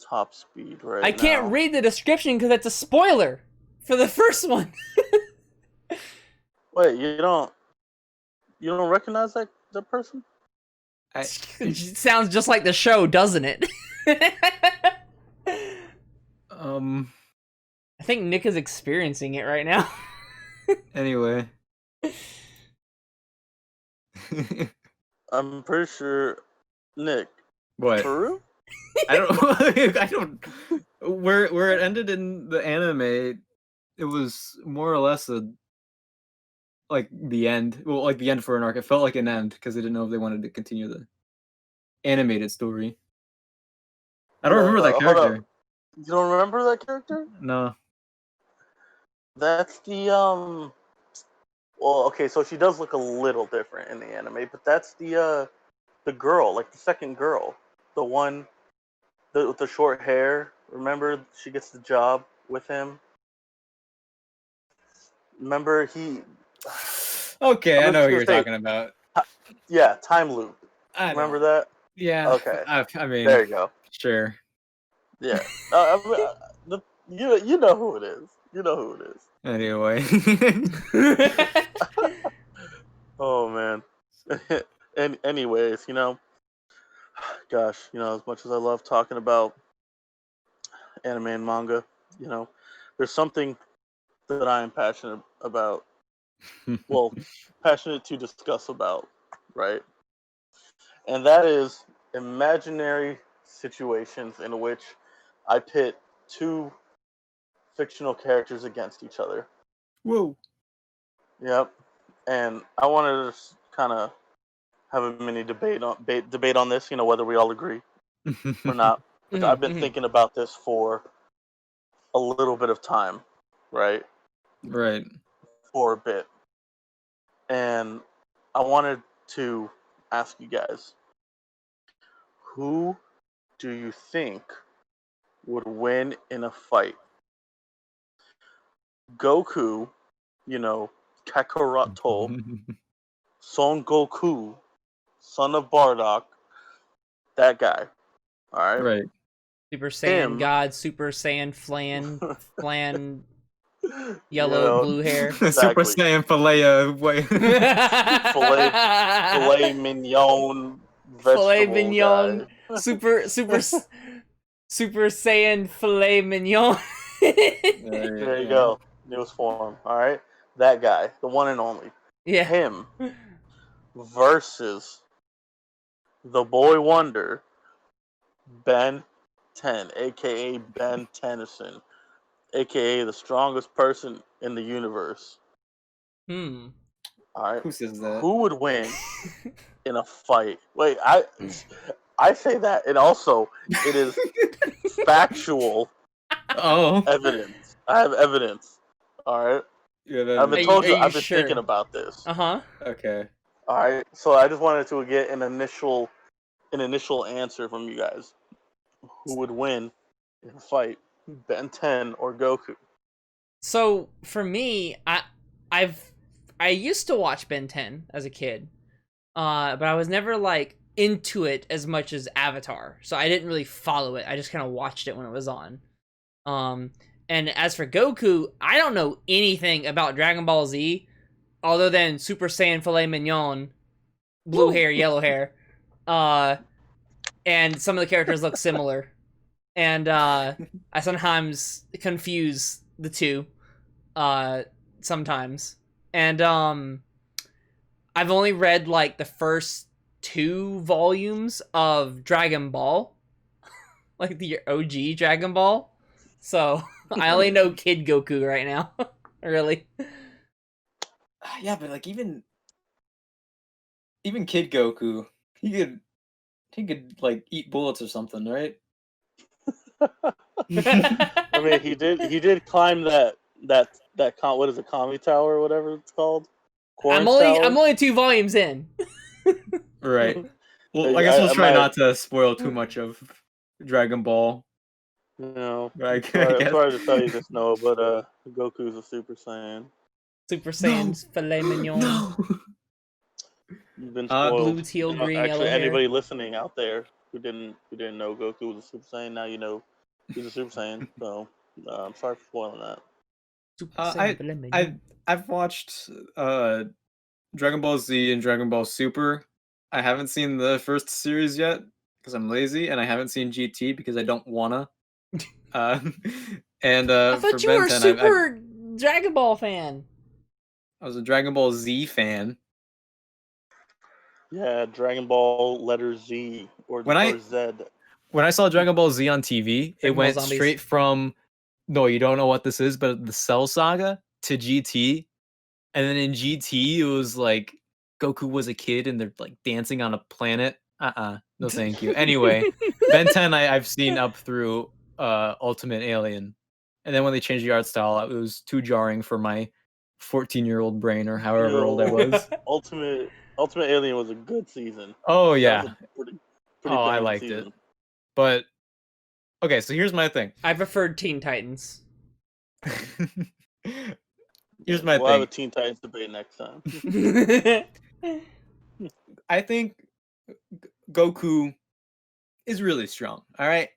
top speed right now. I can't read the description because it's a spoiler for the first one. Wait, you don't recognize that person? It sounds just like the show, doesn't it? I think Nick is experiencing it right now. Anyway. I'm pretty sure, Nick. What? Peru? I don't. Where it ended in the anime, it was more or less like the end. Well, like the end for an arc. It felt like an end because they didn't know if they wanted to continue the animated story. I don't remember that Hold character. up. You don't remember that character? No. That's the Well, okay, so she does look a little different in the anime, but that's the girl, like the second girl, the one with the short hair. Remember, she gets the job with him. Remember, he. Okay, I know just who you're gonna say, talking about. Yeah, time loop. I Remember don't. that? Yeah. Okay. I mean, There you go. sure. Yeah. You know who it is. You know who it is. Anyway. Oh man. And anyways, gosh, as much as I love talking about anime and manga, there's something that I am passionate about. Well, passionate to discuss about, right? And that is imaginary situations in which I pit two fictional characters against each other. Whoa. Yep. And I wanted to kind of have a mini debate on this, whether we all agree or not. Which I've been thinking about this for a little bit of time, right? Right. For a bit. And I wanted to ask you guys, who do you think would win in a fight? Goku, Kakarot, Son Goku, son of Bardock, that guy. All right. Right. Super Saiyan God, Super Saiyan Flan, yellow, blue hair. Super Saiyan filet wait. filet mignon vegetable Filet mignon. guy. Super Saiyan filet mignon. There you go. Newest form. All right. That guy, the one and only. Yeah. Him versus the boy wonder, Ben 10, aka Ben Tennyson, aka the strongest person in the universe. Hmm. All right. Who says that? Who would win in a fight? Wait, I say that, and also it is factual evidence. I have evidence. All right. Yeah, I've been told you. I've been thinking about this. Okay. All right. So I just wanted to get an initial answer from you guys. Who would win in a fight, Ben 10 or Goku? So for me, I used to watch Ben 10 as a kid, but I was never like into it as much as Avatar, so I didn't really follow it. I just kind of watched it when it was on. And as for Goku, I don't know anything about Dragon Ball Z, other than Super Saiyan Filet Mignon, blue hair, yellow hair, and some of the characters look similar, and I sometimes confuse the two, sometimes, and I've only read like the first 2 volumes of Dragon Ball, like the OG Dragon Ball, so I only know Kid Goku right now. Really. Yeah, but like even Kid Goku, he could like eat bullets or something, right? I mean, he did climb that what is it, Kami Tower or whatever it's called. I'm only 2 volumes in. Right. Well, I guess we'll try not to spoil too much of Dragon Ball. No, I I'm sorry to tell you this, Noah, but Goku's a Super Saiyan. Super Saiyan's filet mignon. No. You've been spoiled. Blue, teal, green, actually, yellow hair. anybody listening out there who didn't know Goku was a Super Saiyan, now you know he's a Super Saiyan. So I'm sorry for spoiling that. Super Saiyan filet mignon. I've watched Dragon Ball Z and Dragon Ball Super. I haven't seen the first series yet because I'm lazy, and I haven't seen GT because I don't wanna. And I thought you were a super Dragon Ball fan. I was a Dragon Ball Z fan. Yeah, Dragon Ball letter Z or Z. When I saw Dragon Ball Z on TV, it went straight from, no, you don't know what this is, but the Cell Saga to GT. And then in GT, it was like Goku was a kid and they're like dancing on a planet. No thank you. Anyway, Ben 10 I've seen up through Ultimate Alien. And then when they changed the art style, it was too jarring for my 14-year-old brain or however old I was. Ultimate Alien was a good season. Oh yeah. Pretty I liked it. But okay, so here's my thing. I preferred Teen Titans. Here's my thing. We'll have a Teen Titans debate next time. I think Goku is really strong. All right,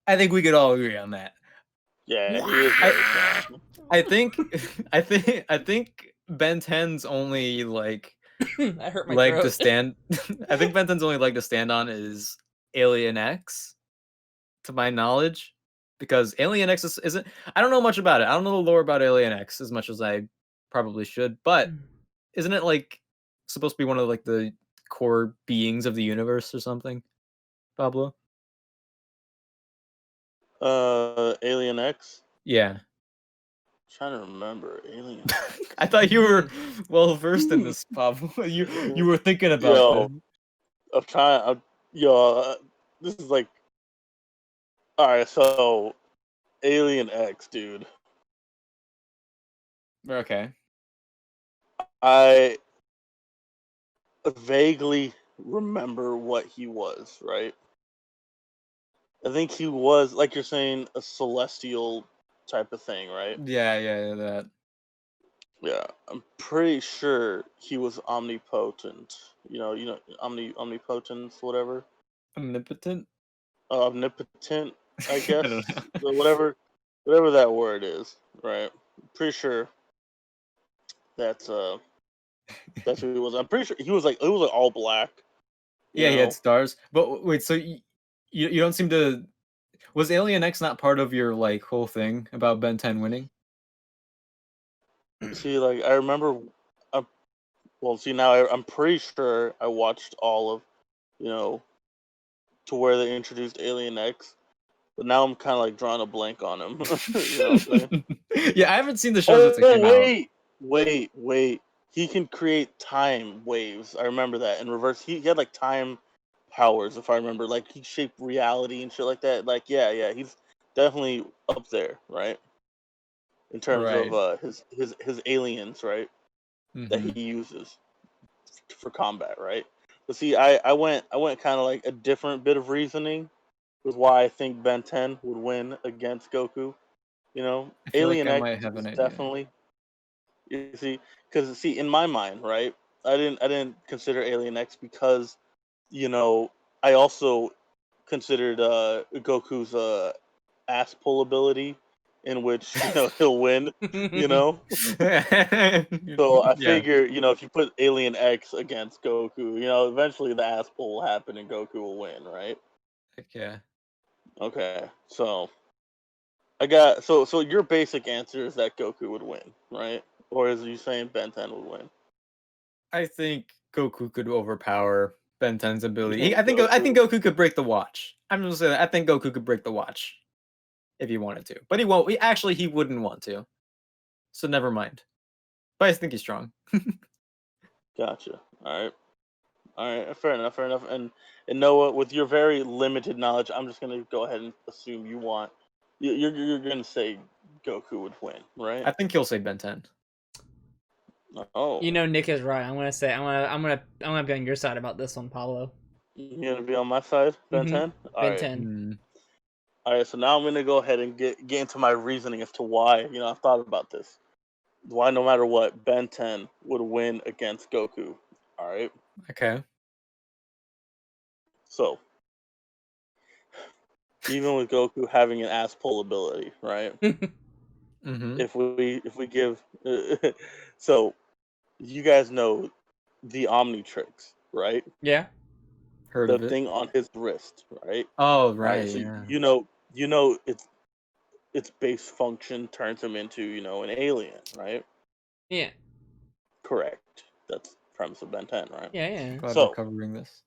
I think we could all agree on that. Yeah, he is very strong. I think I think Ben 10's only like I hurt my leg to throat. stand. I think Ben 10's only leg to stand on is Alien X, to my knowledge, because Alien X isn't. I don't know much about it. I don't know the lore about Alien X as much as I probably should. But isn't it like supposed to be one of like the core beings of the universe or something, Pablo? Alien X. Yeah. Trying to remember Alien. I thought you were well versed in this, Pablo. You were thinking about this. Yo, I'm trying. This is like. All right, so Alien X, dude. Okay. I vaguely remember what he was, right? I think he was, like you're saying, a celestial type of thing, right? Yeah, that. Yeah, I'm pretty sure he was omnipotent. Omnipotence, whatever. Omnipotent? Omnipotent, I I guess. don't know. Whatever that word is, right? Pretty sure that's that's who he was. I'm pretty sure he was like all black. You Yeah, he had know, stars. But wait, so you don't seem to. Was Alien X not part of your like whole thing about Ben 10 winning? see, like I remember. Well, see now I'm pretty sure I watched all of, you know, to where they introduced Alien X, but now I'm kind of like drawing a blank on him. You know what I'm saying? Yeah, I haven't seen the shows that came out. Wait. He can create time waves. I remember that in reverse. He had like time powers, if I remember. Like he shaped reality and shit like that. Like yeah, he's definitely up there, right? In terms of Right. his aliens, right? That Hmm. he uses for combat, right? But see, I went kind of like a different bit of reasoning with why I think Ben 10 would win against Goku. You know, I feel like Alien I X might have an is idea. definitely, you see, because see in my mind, right? I didn't consider Alien X because you know I also considered Goku's ass pull ability, in which he'll win. You know, so I Yeah. figure if you put Alien X against Goku, eventually the ass pull will happen and Goku will win, right? Heck yeah. Okay, so I got so your basic answer is that Goku would win, right? Or is you saying Ben 10 would win? I think Goku could overpower Ben 10's You ability. think I think Goku? Goku could break the watch. I'm just saying. I think Goku could break the watch if he wanted to, but he won't. He wouldn't want to. So never mind. But I think he's strong. Gotcha. All right. Fair enough. And Noah, with your very limited knowledge, I'm just gonna go ahead and assume you're gonna say Goku would win, right? I think he'll say Ben 10. Oh, You know, Nick is right. I'm gonna be on your side about this one, Pablo. you're gonna be on my side, Ben Mm-hmm. 10. All Ben right. 10. Hmm. All right. So now I'm gonna go ahead and get into my reasoning as to why I've thought about this. Why no matter what, Ben 10 would win against Goku. All right. Okay. So even with Goku having an ass pull ability, right? Mm-hmm. If we give so you guys know the Omnitrix, right? Yeah. Heard The of it. thing on his wrist, right? Oh, All right, right. so Yeah. its base function turns him into an alien, right? Yeah. Correct. That's the premise of Ben 10, right? Yeah. Glad we're So covering this.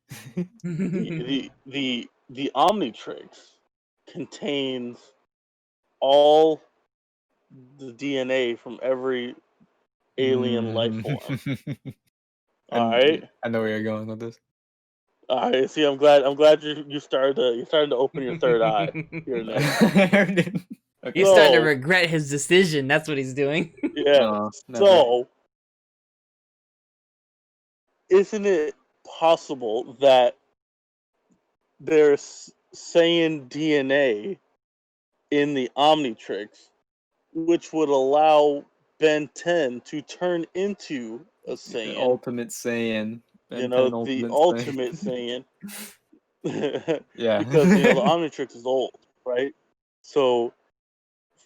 the Omnitrix contains all the DNA from every alien life form. Mhm. All right. I know where you're going with this. All right. See, I'm glad you started to open your third eye here, Nick. He's Okay. starting to So regret his decision. That's what he's doing. yeah. Never. So isn't it possible that there's Saiyan DNA in the Omnitrix, which would allow Ben 10 to turn into a The Saiyan? ultimate Saiyan. You Ben know, 10 the Ultimate ultimate Saiyan. Saiyan. Yeah. Because the Omnitrix is old, right? So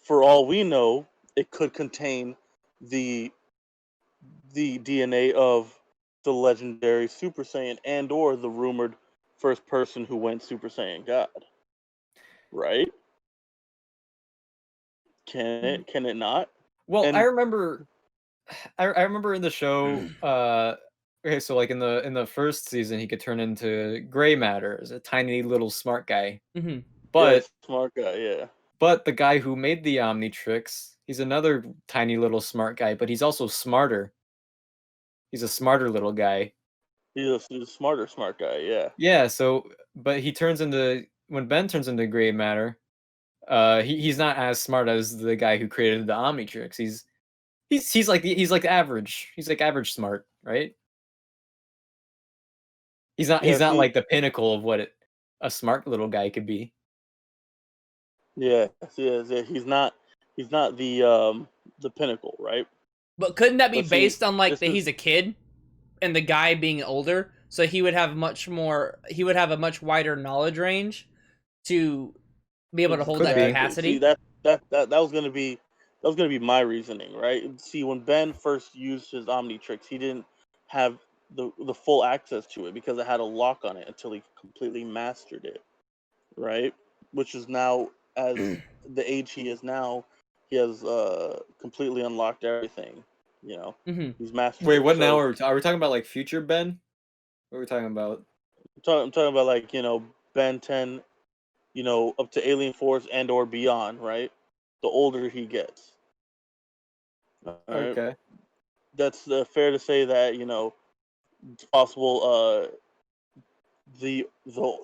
for all we know, it could contain the DNA of the legendary Super Saiyan and or the rumored first person who went Super Saiyan God. Right? Can it not? Well, I And remember I remember in the show, okay, so like in the first season, he could turn into gray matter as a tiny little smart guy. Mm-hmm. yeah, But smart guy, yeah. the guy who made the Omnitrix, he's another tiny little smart guy, but he's also smarter. He's a smarter little guy. He's a smarter smart guy, yeah. Yeah, so but he turns into when Ben turns into gray matter, he's not as smart as the guy who created the Omnitrix. He's like average. He's like average smart, right? Yeah, He's not see, like the pinnacle of what a smart little guy could be. yeah, yeah, he's not the pinnacle, right? But couldn't that be But see, based on like this that is he's a kid and the guy being older, so he would have he would have a much wider knowledge range to be able to hold that exactly. See, capacity? that was gonna be my reasoning, right? See, when Ben first used his Omnitrix, he didn't have the full access to it because it had a lock on it until he completely mastered it, right? Which is now, as the age he is now, he has completely unlocked everything. You know, Mm-hmm. he's mastered Wait, it. what now So are we talking about? Like future Ben? What are we talking about? I'm talking about, like, Ben 10, up to Alien Force and or beyond, right? The older he gets, all right. Okay. That's fair to say that it's possible.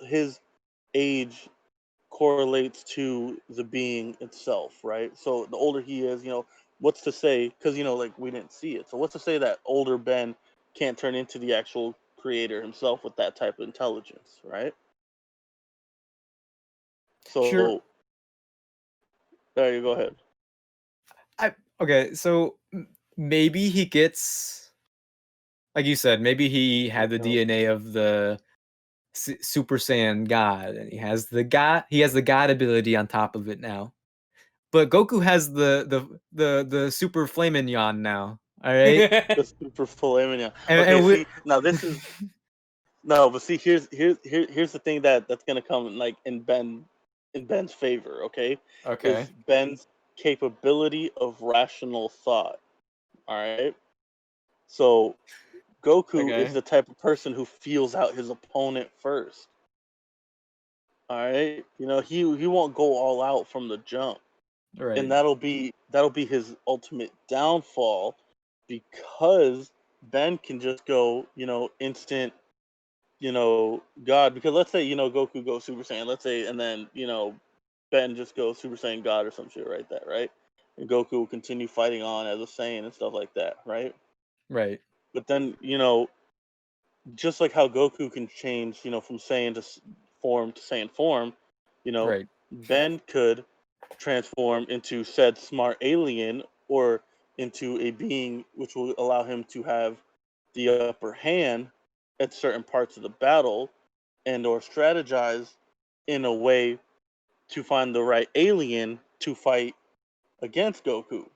His age correlates to the being itself, right? So the older he is, what's to say? Because like, we didn't see it. So what's to say that older Ben can't turn into the actual creator himself with that type of intelligence, right? Sure. So there you go ahead. Okay, so maybe he gets, like you said, maybe he had the No. DNA of the Super Saiyan God, and he has the God ability on top of it now. But Goku has the Super Flamingon now. All right, The super full Eminem. Okay, and we see, now this is no, but see, here's the thing that's gonna come, like, in Ben's favor. Okay, okay, is Ben's capability of rational thought. All right, so Goku is okay, the type of person who feels out his opponent first. All right, he won't go all out from the jump, and right. that'll be his ultimate downfall, because Ben can just go, instant, God. Because let's say, Goku goes Super Saiyan, let's say, and then, Ben just goes Super Saiyan God or some shit, right? That, right? And Goku will continue fighting on as a Saiyan and stuff like that, right? Right, But then, just like how Goku can change, from Saiyan form to Saiyan form, you know, right. Ben could transform into said smart alien, or into a being which will allow him to have the upper hand at certain parts of the battle, and or strategize in a way to find the right alien to fight against Goku.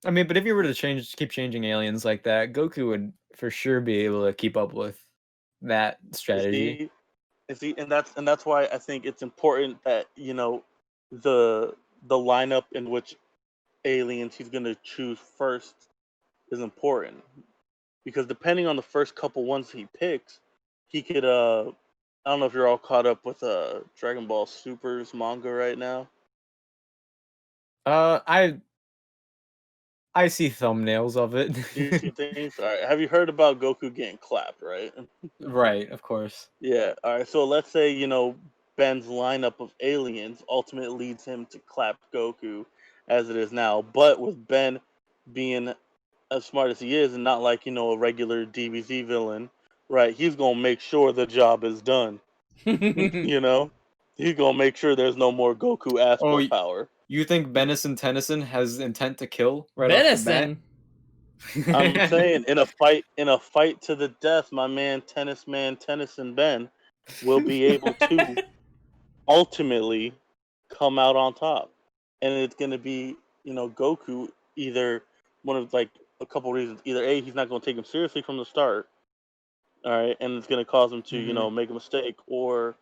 I mean, but if you were to keep changing aliens like that, Goku would for sure be able to keep up with that You strategy. see, and that's why I think it's important that, the lineup in which aliens he's gonna choose first is important, because depending on the first couple ones he picks, he could I don't know if you're all caught up with Dragon Ball Super's manga right now. Uh, I I see thumbnails of it. You see things? All right. Have you heard about Goku getting clapped, right? Right, of course. Yeah. All right. So let's say, Ben's lineup of aliens ultimately leads him to clap Goku as it is now. But with Ben being as smart as he is, and not like, a regular DBZ villain, right? He's going to make sure the job is done. you know? He's going to make sure there's no more Goku Oh, Asper power. you think Benison Tennyson has intent to kill right off the bat? Venison. I'm saying in a fight to the death, my man Tennyson Ben will be able to ultimately come out on top, and it's gonna be Goku either one of like a couple reasons. Either A, he's not gonna take him seriously from the start, all right, and it's gonna cause him to make a mistake, or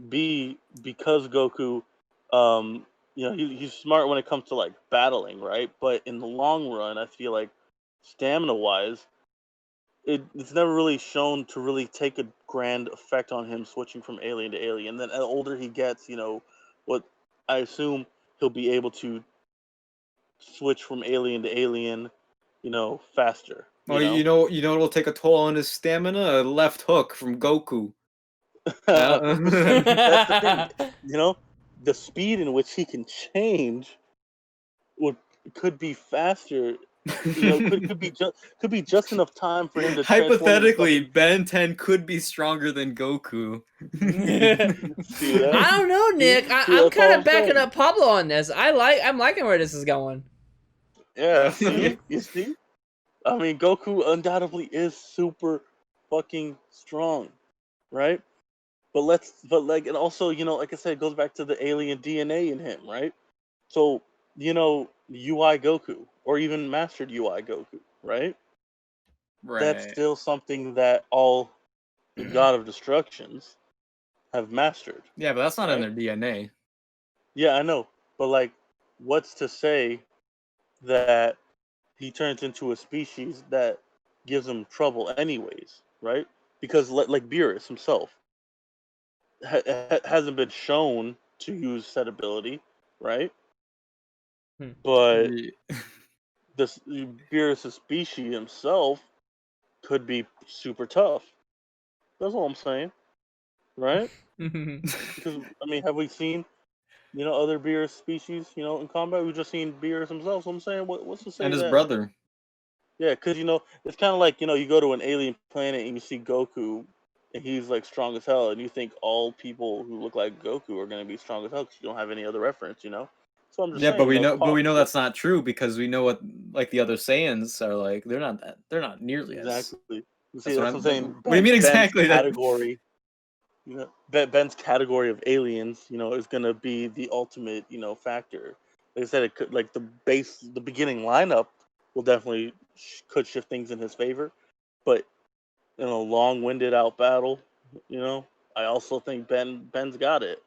B, because Goku, he's smart when it comes to like battling, right? But in the long run, I feel like stamina wise, it's never really shown to really take a grand effect on him switching from alien to alien. Then the older he gets, what I assume he'll be able to switch from alien to alien, faster. Oh, it'll take a toll on his stamina. A left hook from Goku. That's the thing. The speed in which he can change could be faster. Could be just enough time for him to hypothetically. Ben 10 could be stronger than Goku. See that? I don't know, Nick. I'm kind of backing up Pablo on this. I'm liking where this is going. Yeah, see? You see? I mean, Goku undoubtedly is super fucking strong, right? And also, like I said, it goes back to the alien DNA in him, right? So, UI Goku, or even mastered UI Goku, right? Right. That's still something that all the God of Destructions have mastered. Yeah, but that's not in their DNA. Yeah, I know. But, like, what's to say that he turns into a species that gives him trouble anyways, right? Because, like Beerus himself, hasn't been shown to use said ability, right? But this Beerus' species himself could be super tough. That's all I'm saying, right? Because I mean, have we seen other Beerus species in combat? We've just seen Beerus himself. So I'm saying, what's to say and his that? brother? Yeah, because it's kind of like you go to an alien planet and you see Goku, and he's like strong as hell, and you think all people who look like Goku are gonna be strong as hell because you don't have any other reference, So I'm just saying, but we know that's not true because we know what like the other Saiyans are like. They're not nearly exactly. as. See, that's what I'm saying. What do you mean exactly? Ben's category, Ben's category of aliens, is gonna be the ultimate, factor. Like I said, it could the beginning lineup will definitely could shift things in his favor, but in a long-winded out battle, I also think Ben's got it.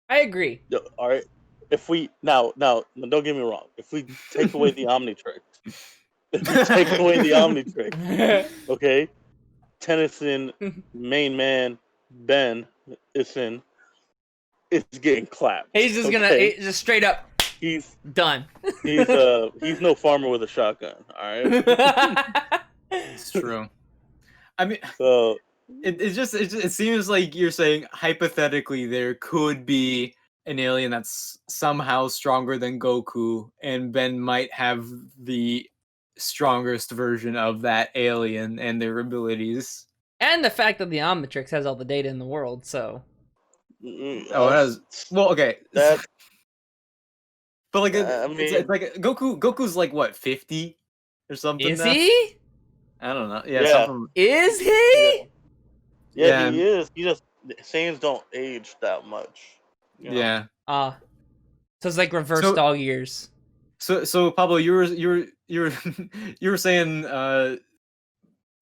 I agree. All right, if we now don't get me wrong, if we take away the Omnitrix, okay, Tennyson main man Ben is getting clapped. He's just gonna just straight up. He's done. He's no farmer with a shotgun. All right. It's true. I mean, so it seems like you're saying hypothetically there could be an alien that's somehow stronger than Goku, and Ben might have the strongest version of that alien and their abilities. And the fact that the Omnitrix has all the data in the world, so. It has. Well, okay. That, but like, it's like Goku's like what, 50 or something? Is he? I don't know. Yeah. Something... Is he? Yeah, he is. He just Saiyans don't age that much. Yeah. So it's like reverse dog years. So Pablo, you were saying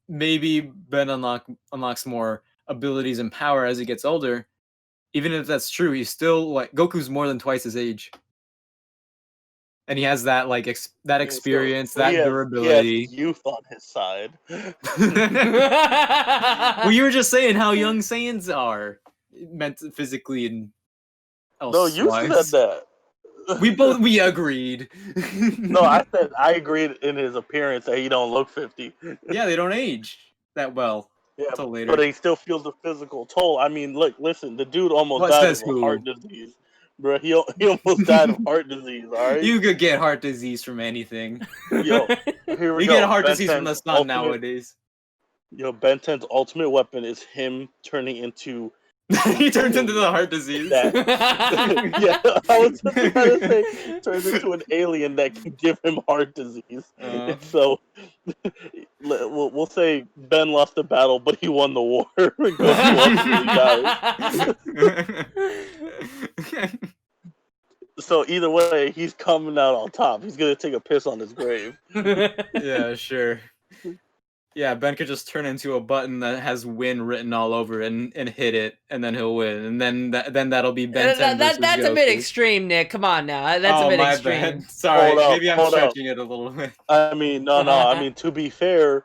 maybe Ben unlocks more abilities and power as he gets older. Even if that's true, he's still like Goku's more than twice his age, and he has that like that experience, that durability. He has youth on his side. Well, you were just saying how young Saiyans are, meant physically and elsewise. No, you said that. We agreed. No, I said I agreed in his appearance that he don't look 50. Yeah, they don't age that well. Yeah, until later. But he still feels the physical toll. I mean, listen, the dude almost died of heart disease. Bro, he almost died of heart disease, alright? You could get heart disease from anything. Yo, here we you go. get heart disease from the sun nowadays. Yo, Ben 10's ultimate weapon is him turning into He turns into the heart disease. Yeah, I was just about to say, turns into an alien that can give him heart disease. And so, we'll say Ben lost the battle, but he won the war. Goku ultimately dies. So either way, he's coming out on top. He's gonna take a piss on his grave. Yeah, sure. Yeah, Ben could just turn into a button that has win written all over it and hit it, and then he'll win, and then that'll be Ben 10 versus That's Goku. a bit extreme, Nick. Come on now, that's a bit my extreme. Bad. Sorry, maybe I'm stretching it a little bit. I mean, no. I mean, to be fair,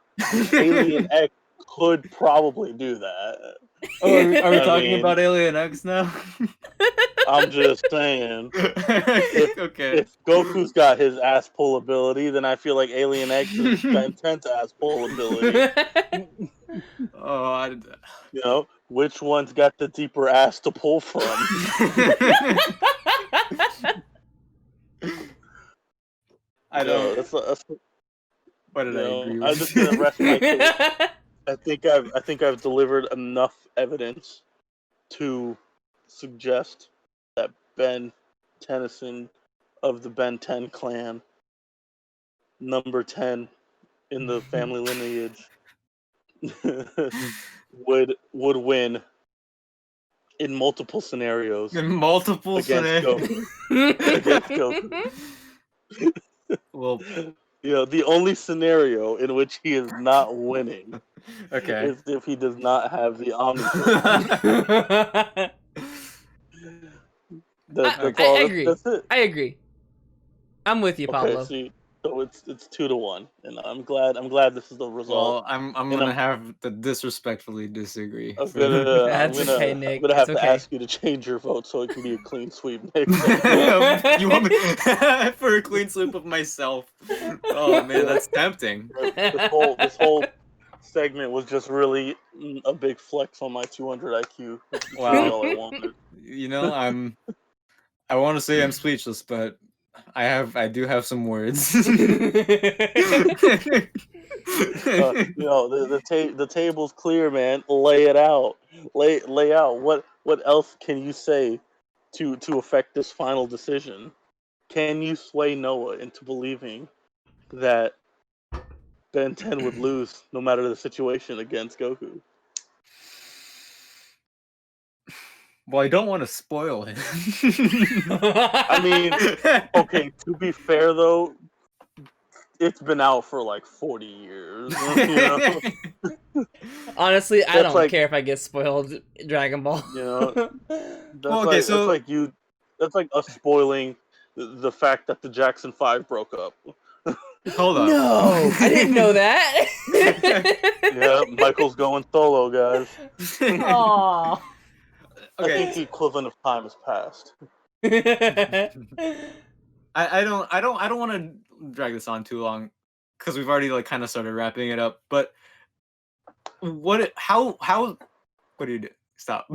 Alien X could probably do that. Oh, are we talking about Alien X now? I'm just saying. If Goku's got his ass pull ability, then I feel like Alien X is Ben 10's ass pull ability. You know, which one's got the deeper ass to pull from? I don't. What did I agree with? I'm just gonna rest my case. I think I've delivered enough evidence to suggest that Ben Tennyson of the Ben 10 clan, number 10 in the family lineage, would win in multiple scenarios. Against Goku. Against Goku. Well, the only scenario in which he is not winning is if he does not have the Omniverse. I agree. That's it. I agree. I'm with you, Pablo. See, so it's 2-1, and I'm glad this is the result. Well, I'm gonna have to disrespectfully disagree. That's okay, Nick. I'm gonna have to ask you to change your vote so it can be a clean sweep, Nick. You want me for a clean sweep of myself? Oh man, that's tempting. This whole segment was just really a big flex on my 200 IQ. Wow. All I wanted. I want to say I'm speechless, but I do have some words. The table's clear, man. Lay it out. Lay out. What else can you say to affect this final decision? Can you sway Noah into believing that Ben 10 would lose no matter the situation against Goku? Well, I don't want to spoil him. I mean, okay, to be fair though, it's been out for like 40 years. Honestly, I don't care if I get spoiled Dragon Ball. That's like us spoiling the fact that the Jackson 5 broke up. Hold on. No, I didn't know that. Yeah, Michael's going solo, guys. Aww. Okay. I think the equivalent of time has passed. I don't want to drag this on too long because we've already kind of started wrapping it up. But how what do you do? Stop.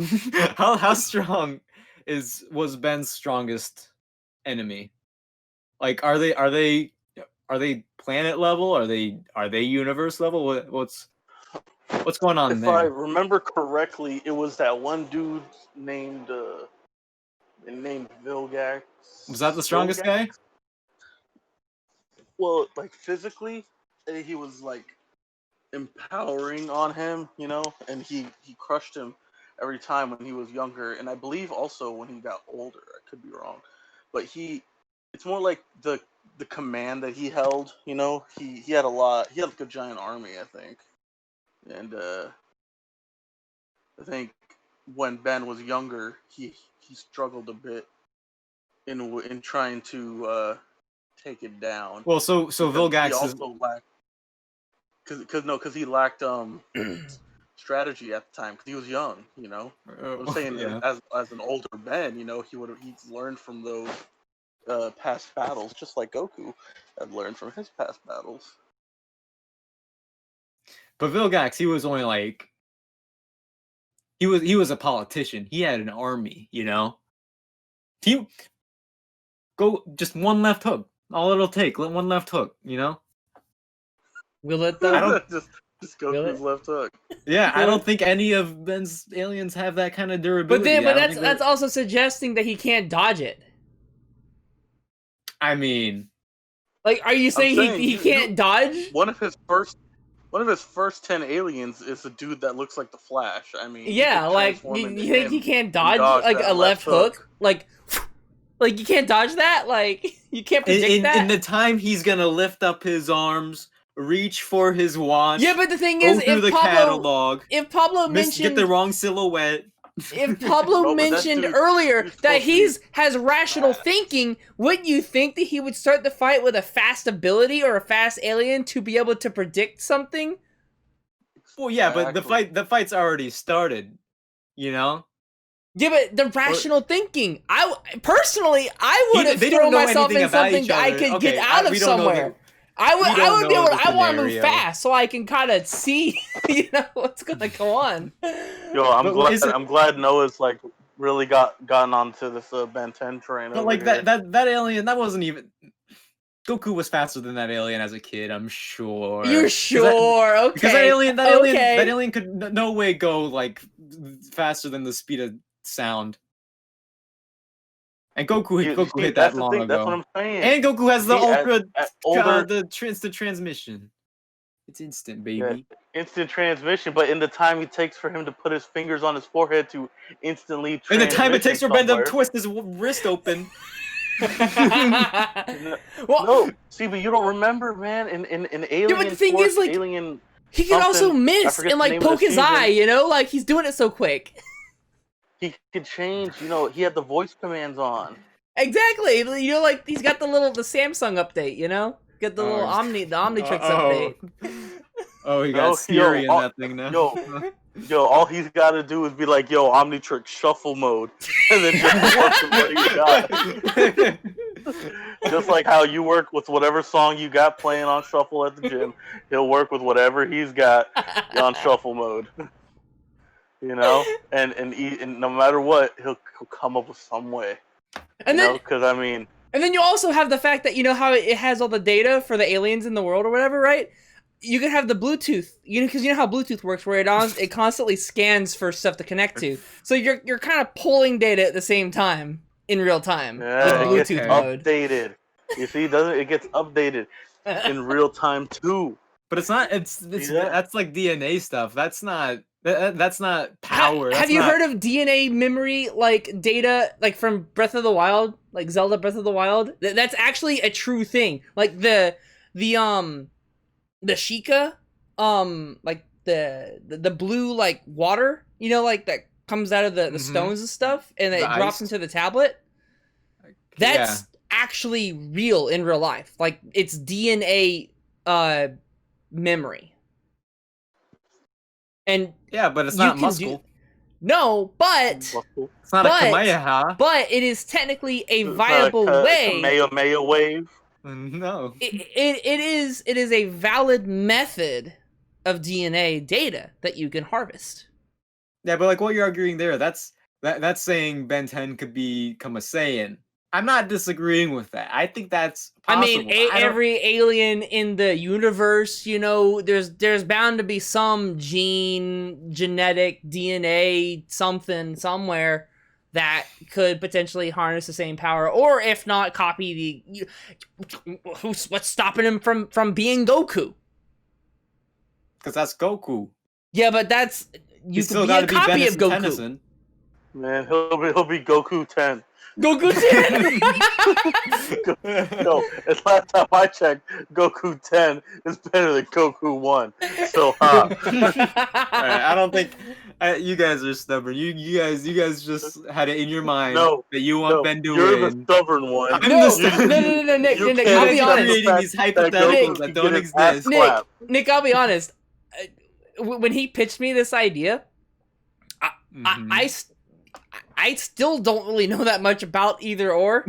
How strong was Ben's strongest enemy? Like, are they planet level? Are they universe level? What's going on there? If I remember correctly, it was that one dude named Vilgax. Was that the strongest guy? Well, physically, he was empowering on him, and he crushed him every time when he was younger, and I believe also when he got older. I could be wrong, but it's more like the command that he held. He had a lot. He had a giant army, I think. And I think when Ben was younger, he struggled a bit in trying to take it down. Well, so Vilgax also lacked because he lacked strategy at the time because he was young. I'm saying as an older Ben, he's learned from those past battles, just like Goku had learned from his past battles. But Vilgax, he was only he was a politician. He had an army, He go just one left hook. All it'll take, one left hook, Will it though? Just Goku's left hook. Yeah, I don't think any of Ben's aliens have that kind of durability. But that's also suggesting that he can't dodge it. I mean, like, are you saying he can't dodge? One of his first 10 aliens is a dude that looks like the Flash. I mean, yeah, like you think he can't dodge like a left hook? Like you can't dodge that? Like you can't predict that? In the time he's gonna lift up his arms, reach for his watch. Yeah, but the thing is, if Pablo mentioned get the wrong silhouette. If Pablo mentioned earlier that has rational thinking, wouldn't you think that he would start the fight with a fast ability or a fast alien to be able to predict something? Well, yeah, but the fight's already started, you know? Yeah, but the rational thinking. I would have thrown myself in something that I could get out of somewhere. I would be able to, I want to move fast so I can kind of see, you know, what's gonna go on. Yo, I'm glad Noah's like really gotten onto this Ben 10 train. But like that alien, that wasn't even. Goku was faster than that alien as a kid, I'm sure. You're sure? Okay. Because that alien could no way go like faster than the speed of sound. And Goku hit that long ago. That's what I'm saying. And Goku has the instant transmission. It's instant, baby. Yeah, instant transmission, but in the time it takes for him to put his fingers on his forehead to instantly in the time it takes for Ben to twist his wrist open. No, see, but you don't remember, man. In Alien, yeah, but the thing is, like, Alien, he can also miss and like poke his eye, you know, like he's doing it so quick. He could change, you know. He had the voice commands on. Exactly, you know, like he's got the Samsung update, you know, got the little Omnitrix update. Oh, he got Siri in that thing now. Yo, all he's got to do is be like, "Yo, Omnitrix shuffle mode," and then just work with what he got. Just like how you work with whatever song you got playing on shuffle at the gym, he'll work with whatever he's got on shuffle mode. You know, and no matter what, he'll come up with some way. And then, because I mean, and then you also have the fact that you know how it has all the data for the aliens in the world or whatever, right? You can have the Bluetooth, you know, because you know how Bluetooth works, where it constantly scans for stuff to connect to. So you're kind of pulling data at the same time in real time. Yeah, with it gets updated. You see, it gets updated in real time too. But it's not. It's that's like DNA stuff. That's not. That's not power. Have you heard of DNA memory, like data, like from Breath of the Wild, like Zelda Breath of the Wild? That's actually a true thing. Like the Sheikah, like the blue like water, you know, like that comes out of the stones and stuff, and it drops into the tablet. That's actually real in real life. Like it's DNA memory. And yeah, but it's not muscle. No, but it's not a Kamehameha. But it is technically a viable way. Kamehameha wave. No. It is a valid method of DNA data that you can harvest. Yeah, but like what you're arguing there, that's saying Ben 10 could become a Saiyan. I'm not disagreeing with that. I think that's possible. I mean, every alien in the universe, you know, there's bound to be some genetic DNA something somewhere that could potentially harness the same power, or if not, copy what's stopping him from being Goku? Because that's Goku. Yeah, but you could be a copy of Goku. Tennyson. Man, he'll be Goku 10. Goku 10! No, as last time I checked, Goku 10 is better than Goku 1. So, Alright, I don't think you guys are stubborn. You guys just had it in your mind that you want Ben to win. You're the stubborn one. No, Nick, I'll be honest. Creating these hypotheticals that don't exist. Nick, I'll be honest. When he pitched me this idea, I still don't really know that much about either or,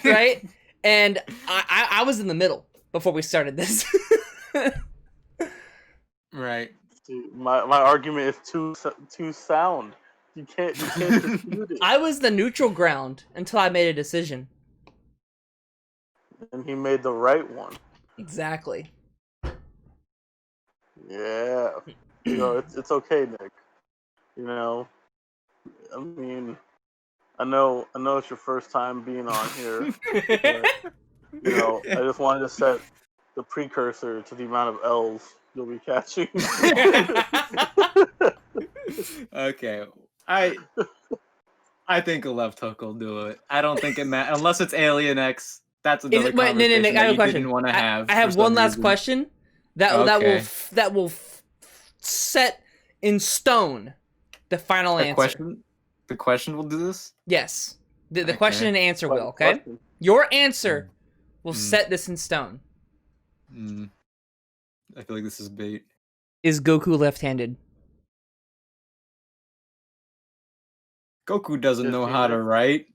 right? And I was in the middle before we started this. Right. My argument is too sound. You can't dispute it. I was the neutral ground until I made a decision. And he made the right one. Exactly. Yeah. You know, it's okay, Nick. You know, I mean, I know it's your first time being on here. But, you know, I just wanted to set the precursor to the amount of L's you'll be catching. Okay, I think a left hook will do it. I don't think it matters unless it's Alien X. That's another Wait, no, conversation I have that a you question. didn't want to have. I have one last reason. question Okay. that will set in stone the final answer. The question will do this? Yes. The Okay. question and answer will, okay? Question. Your answer will set this in stone. I feel like this is bait. Is Goku left-handed? Goku doesn't Yes, know he how to is. write.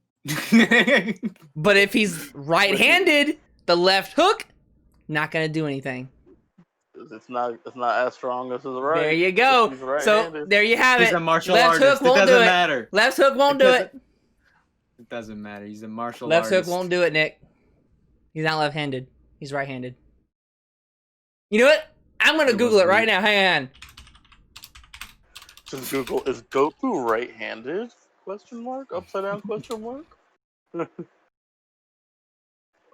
But if he's right-handed, the left hook, not gonna do anything. It's not as strong as his right. There you go. He's So right-handed. there you have He's it. a martial Left artist. hook won't It do doesn't it. matter. Left hook won't do it. It doesn't matter. He's a martial Left artist. hook won't do it, Nick. He's not left-handed. He's right-handed. You know what? I'm gonna Google it right now. Hang on. Just Google, is Goku right-handed? Question mark? Upside down question mark?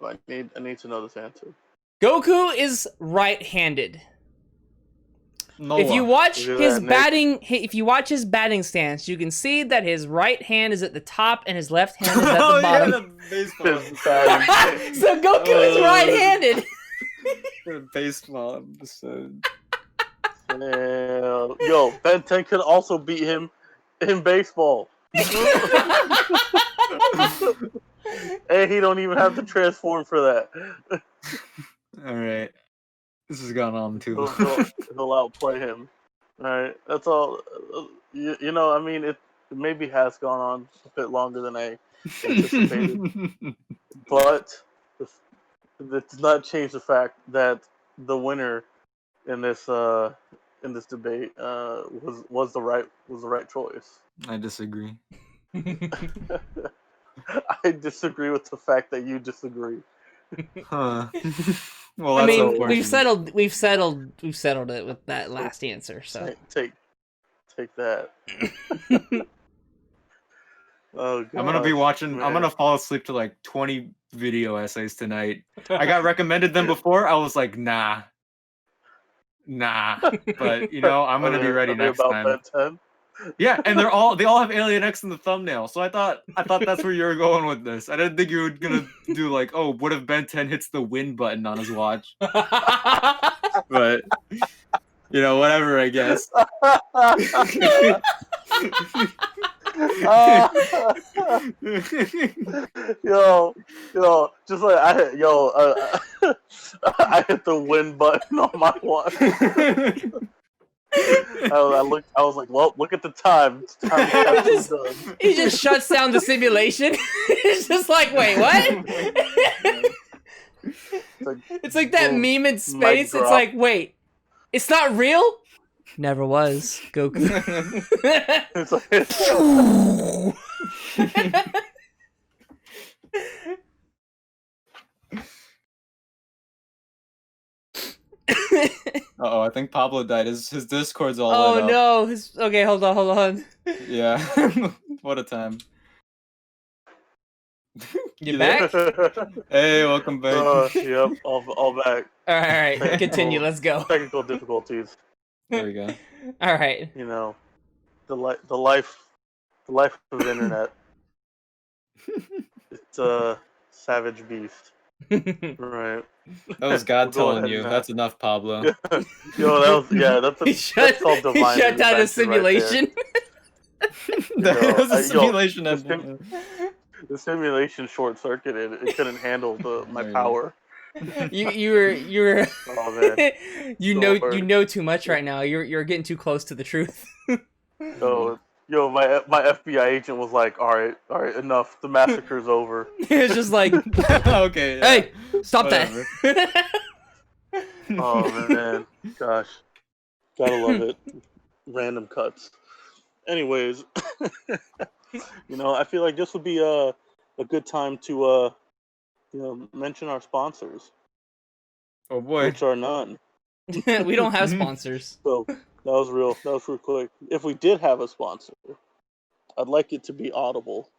I need to know this answer. Goku is right-handed. Noah. If you watch Look at his that, Nick. batting stance, you can see that his right hand is at the top and his left hand is at the Oh, bottom. yeah, the baseball. So Goku is right-handed. The baseball episode. Yo, Ben 10 could also beat him in baseball. And he don't even have to transform for that. All right. This has gone on too. He'll outplay him. All right, that's all. You know, I mean, it maybe has gone on a bit longer than I anticipated, but it does not change the fact that the winner in this debate was the right choice. I disagree. I disagree with the fact that you disagree. Huh. Well, I that's mean, unfortunate. we've settled it with that last answer. So Take that. Oh, I'm gonna be gosh, watching. man. I'm gonna fall asleep to like 20 video essays tonight. I got recommended them before. I was like, nah. But you know, I'm gonna be ready next time. Ben 10? Yeah, and they all have Alien X in the thumbnail. So I thought that's where you were going with this. I didn't think you were gonna do like, oh, what if Ben 10 hits the win button on his watch? But you know, whatever, I guess. Yo, just like I hit the win button on my watch. I was like, well, look at the time. It's time to catch this done. he just shuts down the simulation. It's just like, wait, what? It's like that boom, meme in space. It's drop. like, wait, it's not real? Never was, Goku. It's like, Uh-oh, I think Pablo died. His Discord's all Oh lit up. no. Okay, hold on. Yeah. What a time. You back? Hey, welcome back. Yep, all back. Alright, continue, let's go. Technical difficulties. There we go. Alright. You know, the life of the internet. It's a savage beast. Right. That was God We'll go telling ahead you. and, That's enough, Pablo. Yo, that's He called divine shut down the intervention right there. simulation. That was a yo, simulation. The simulation short circuited. It couldn't handle my There you go. power. you were Oh man. you Lord. know too much right now. You're getting too close to the truth. Yo, my FBI agent was like, all right, enough. The massacre's over. It's just like, Okay. Yeah. hey, stop Whatever. that. Oh man, gosh, gotta love it. Random cuts. Anyways, you know, I feel like this would be a good time to mention our sponsors, Oh boy. which are none We don't have sponsors. So that was real. That was real quick. If we did have a sponsor, I'd like it to be Audible.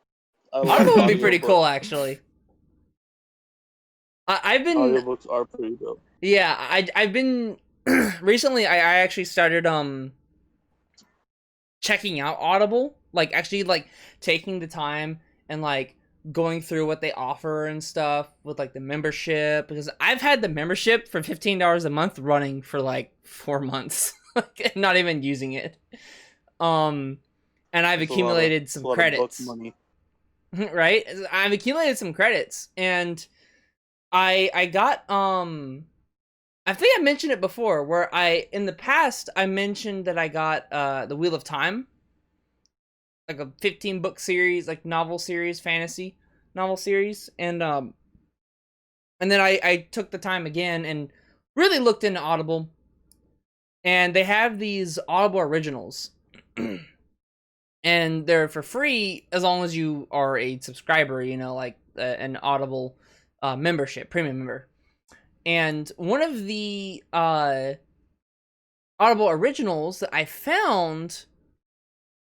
I like Audible would be pretty audiobooks. cool, actually. I've been Audiobooks are pretty dope. Yeah, I've been recently. I actually started checking out Audible, like actually like taking the time and like going through what they offer and stuff with like the membership, because I've had the membership for $15 a month running for like 4 months, like, not even using it. And I've That's accumulated a some lot of book credits, money. right? I've accumulated some credits, and I got I think I mentioned it before, where in the past I mentioned that I got the Wheel of Time, like a 15-book series, like novel series, fantasy novel series, and then I took the time again and really looked into Audible, and they have these Audible originals, and they're for free as long as you are a subscriber, you know, like an Audible membership, premium member. And one of the Audible originals that I found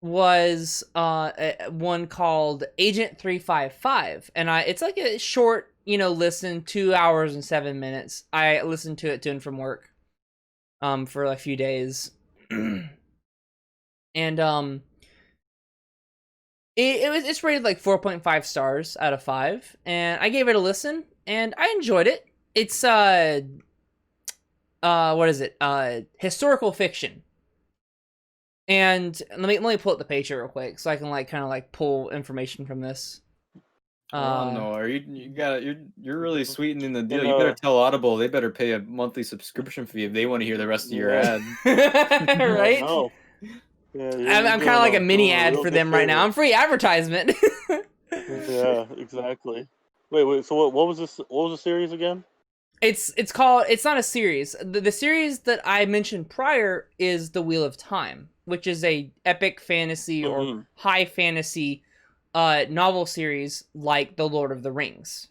was one called Agent 355, and it's like a short, you know, listen, 2 hours and 7 minutes. I listened to it doing from work for a few days. And it's rated like 4.5 stars out of 5, and I gave it a listen and I enjoyed it. It's what is it? Historical fiction. And let me pull up the page here real quick so I can like kind of like pull information from this. No, you're really sweetening the deal. And, You better tell Audible they better pay a monthly subscription fee if they want to hear the rest of your ad. Right? No. Yeah, I'm kind of like a mini ad for them right now. I'm free advertisement. Yeah, exactly. Wait. So what was this? What was the series again? It's called. It's not a series. The series that I mentioned prior is The Wheel of Time, which is a epic fantasy or high fantasy novel series like The Lord of the Rings.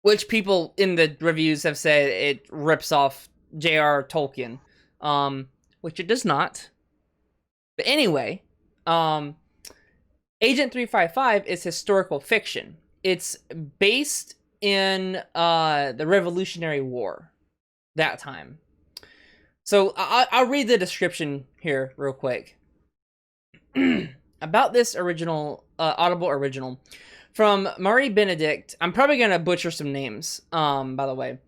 Which people in the reviews have said it rips off J.R. Tolkien, which it does not. But anyway, Agent 355 is historical fiction. It's based in the Revolutionary War, that time. So I'll read the description here real quick. About this original, Audible original, from Murray Benedict. I'm probably going to butcher some names, by the way.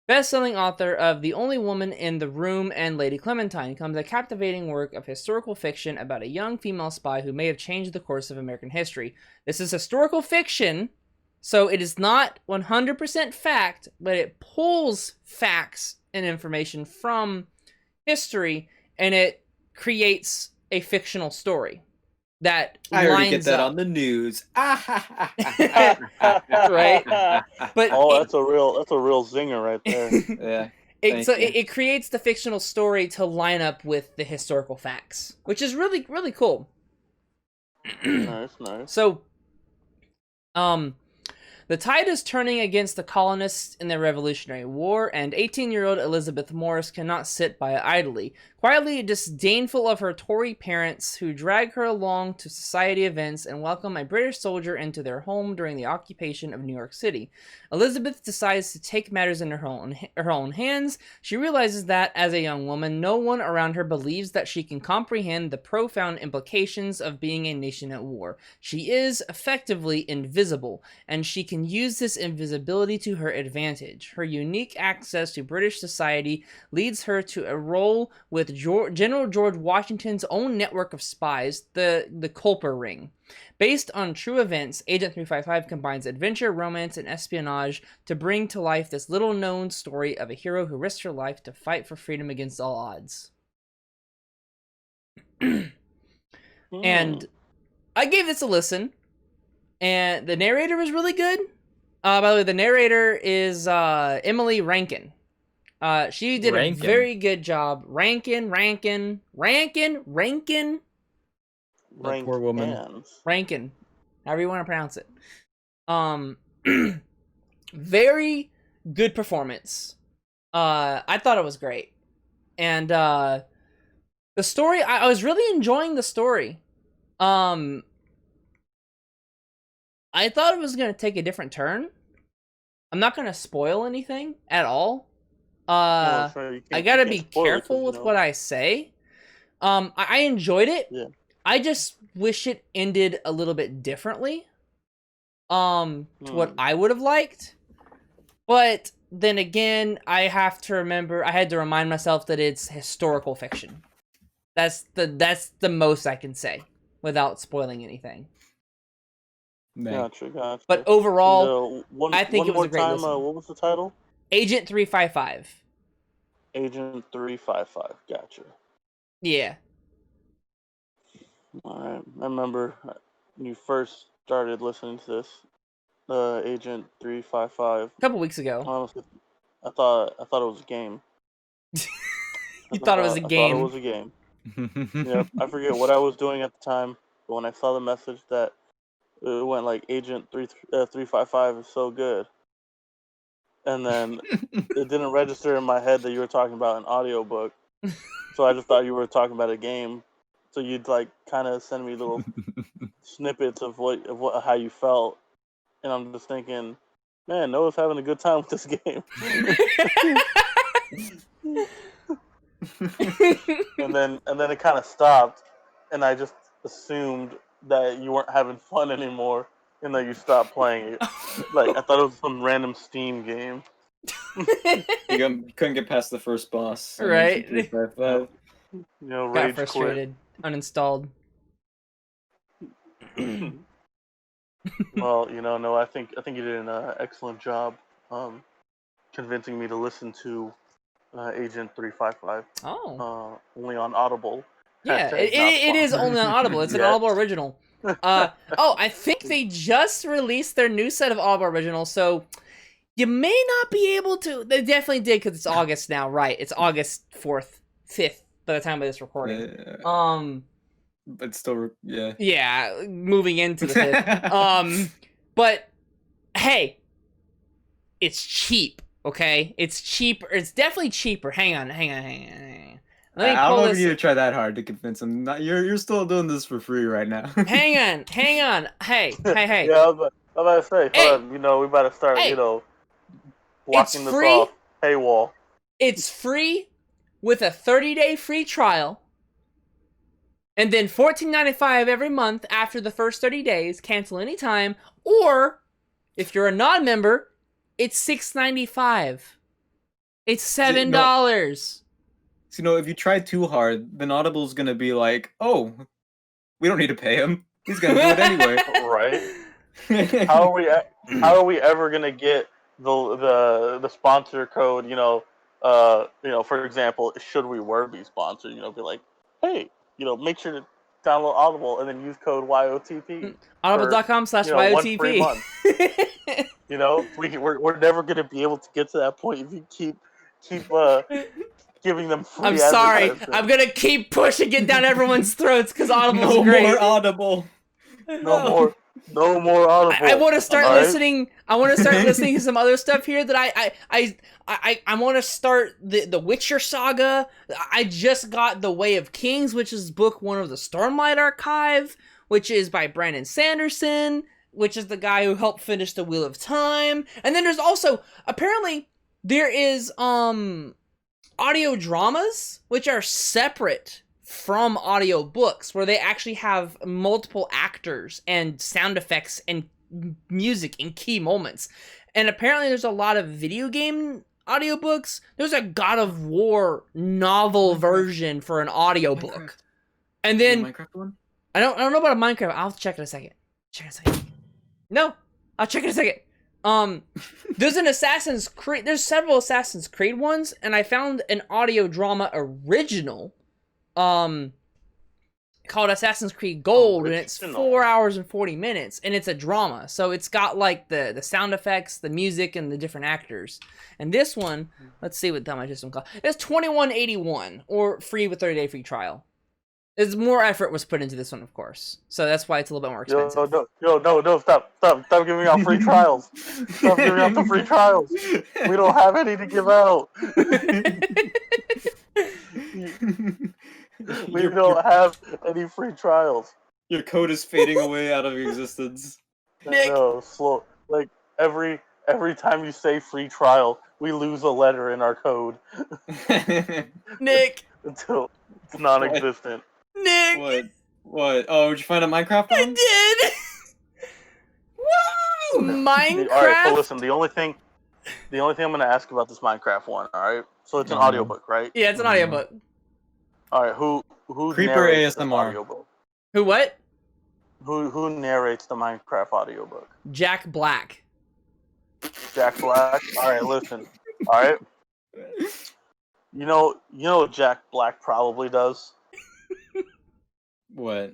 Best-selling author of The Only Woman in the Room and Lady Clementine comes a captivating work of historical fiction about a young female spy who may have changed the course of American history. This is historical fiction, so it is not 100% fact, but it pulls facts and information from history, and it creates a fictional story that I already get lines that up. on the news. Right? But that's a real zinger right there. Yeah. It creates the fictional story to line up with the historical facts, which is really, really cool. Nice. So, the tide is turning against the colonists in the Revolutionary War, and 18-year-old Elizabeth Morris cannot sit by idly, quietly disdainful of her Tory parents who drag her along to society events and welcome a British soldier into their home during the occupation of New York City. Elizabeth decides to take matters in her own hands. She realizes that, as a young woman, no one around her believes that she can comprehend the profound implications of being a nation at war. She is, effectively, invisible, and she can use this invisibility to her advantage. Her unique access to British society leads her to a role with General George Washington's own network of spies, the Culper Ring. Based on true events, Agent 355 combines adventure, romance, and espionage to bring to life this little-known story of a hero who risked her life to fight for freedom against all odds. And I gave this a listen, and the narrator was really good. By the way, the narrator is Emily Rankin. She did a very good job. Rankin. That poor woman. Rankin. However you want to pronounce it. Very, good performance. I thought it was great. And the story, I was really enjoying the story. I thought it was going to take a different turn. I'm not going to spoil anything at all. I gotta be careful with what I say. I enjoyed it. Yeah. I just wish it ended a little bit differently. To what I would have liked. But then again, I had to remind myself that it's historical fiction. That's the most I can say without spoiling anything. Gotcha. But overall, And, I think it was a great listen. What was the title? Agent 355. Agent 355. Gotcha. Yeah. All right. I remember when you first started listening to this, Agent 355. A couple weeks ago. Honestly, I thought it was a game. You thought it was a game? I thought it was a game. Yep. I forget what I was doing at the time, but when I saw the message that it went like Agent 355 is so good, and then it didn't register in my head that you were talking about an audiobook, so I just thought you were talking about a game. So you'd like kind of send me little snippets of how you felt, and I'm just thinking, man, Noah's having a good time with this game. and then it kind of stopped, and I just assumed that you weren't having fun anymore, and that you stopped playing it. Like I thought it was some random Steam game. You couldn't get past the first boss. Right. You know, Got rage frustrated. Uninstalled. Well, no, I think you did an excellent job convincing me to listen to Agent 355. Oh. Only on Audible. Yeah, Hashtag it is only on Audible. It's an Yes. Audible original. I think they just released their new set of Audible originals, so you may not be able to. They definitely did because it's August now, right? It's August 4th, 5th by the time of this recording. But still, yeah. Yeah, moving into the 5th. But hey, it's cheap. Okay, it's cheaper. It's definitely cheaper. Hang on. Let me I don't know if this. you need to try that hard to convince him. You're still doing this for free right now. Hang on. Hey. Yeah, I was about to say, hold on, we better start, blocking this off. Paywall. It's free with a 30-day free trial, and then $14.95 every month after the first 30 days. Cancel anytime, or if you're a non-member, it's $6.95. It's $7. So, if you try too hard, then Audible's gonna be like, "Oh, we don't need to pay him. He's gonna do it anyway." Right? How are we ever gonna get the sponsor code? For example, should we be sponsored? Be like, hey, make sure to download Audible and then use code YOTP. Audible.com/YOTP. 1 free month. We're never gonna be able to get to that point if you keep giving them free. I'm sorry. I'm gonna keep pushing it down everyone's throats because Audible's great. No more Audible. No more Audible. I want to start listening. I want to start listening to some other stuff here that I want to start the Witcher saga. I just got The Way of Kings, which is book 1 of the Stormlight Archive, which is by Brandon Sanderson, which is the guy who helped finish The Wheel of Time. And then there's also, apparently, there is audio dramas, which are separate from audio books, where they actually have multiple actors and sound effects and music in key moments. And apparently there's a lot of video game audiobooks. There's a God of War novel version for an audiobook. And then Minecraft one? I don't know about a Minecraft. I'll check in a second. No, I'll check in a second. There's an Assassin's Creed. There's several Assassin's Creed ones, and I found an audio drama original, called Assassin's Creed Gold, and it's 4 hours and 40 minutes, and it's a drama. So it's got like the sound effects, the music, and the different actors. And this one, let's see what how much this one costs. It's $21.81 or free with 30-day free trial. It's more effort was put into this one, of course. So that's why it's a little bit more expensive. No, stop giving out free trials. Stop giving out the free trials. We don't have any to give out. We don't have any free trials. Your code is fading away out of existence. Nick. No, slow. Like every time you say free trial, we lose a letter in our code. Nick. Until it's non-existent. Nick. What? Oh, did you find a Minecraft one? I did. Woo! Minecraft. All right, so listen. The only thing I'm gonna ask about this Minecraft one. All right. So it's an audiobook, right? Yeah, it's an audiobook. All right. Who Creeper narrates the ASMR. audiobook? Who what? Who narrates the Minecraft audiobook? Jack Black. Jack Black. All right, listen. All right. You know what Jack Black probably does? What?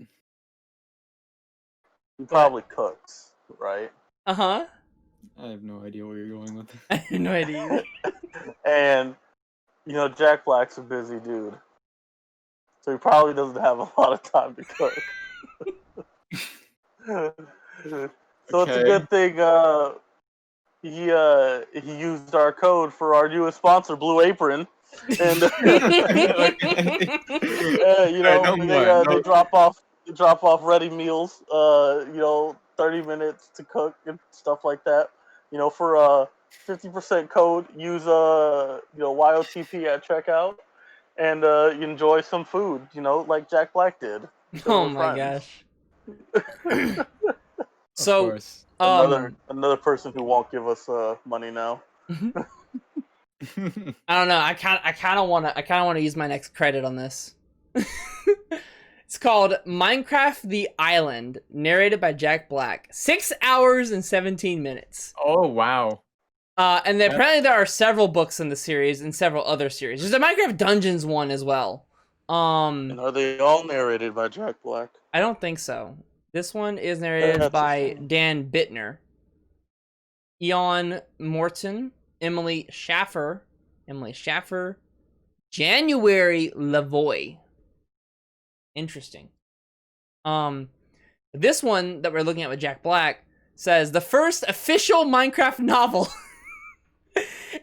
He probably cooks, right? Uh-huh. I have no idea where you're going with this. I have no idea. And Jack Black's a busy dude, so he probably doesn't have a lot of time to cook. So it's a good thing he used our code for our newest sponsor, Blue Apron, and they drop off ready meals, 30 minutes to cook and stuff like that. For 50% code, use YOTP at checkout, and you enjoy some food, like Jack Black did. Oh my gosh. So another person who won't give us money now. I don't know. I kind of want to use my next credit on this. It's called Minecraft the Island, narrated by Jack Black. 6 hours and 17 minutes. Oh wow. And apparently there are several books in the series and several other series. There's a Minecraft Dungeons one as well. And are they all narrated by Jack Black? I don't think so. This one is narrated by Dan Bittner, Eon Morton, Emily Schaffer, January Lavoie. Interesting. This one that we're looking at with Jack Black says the first official Minecraft novel.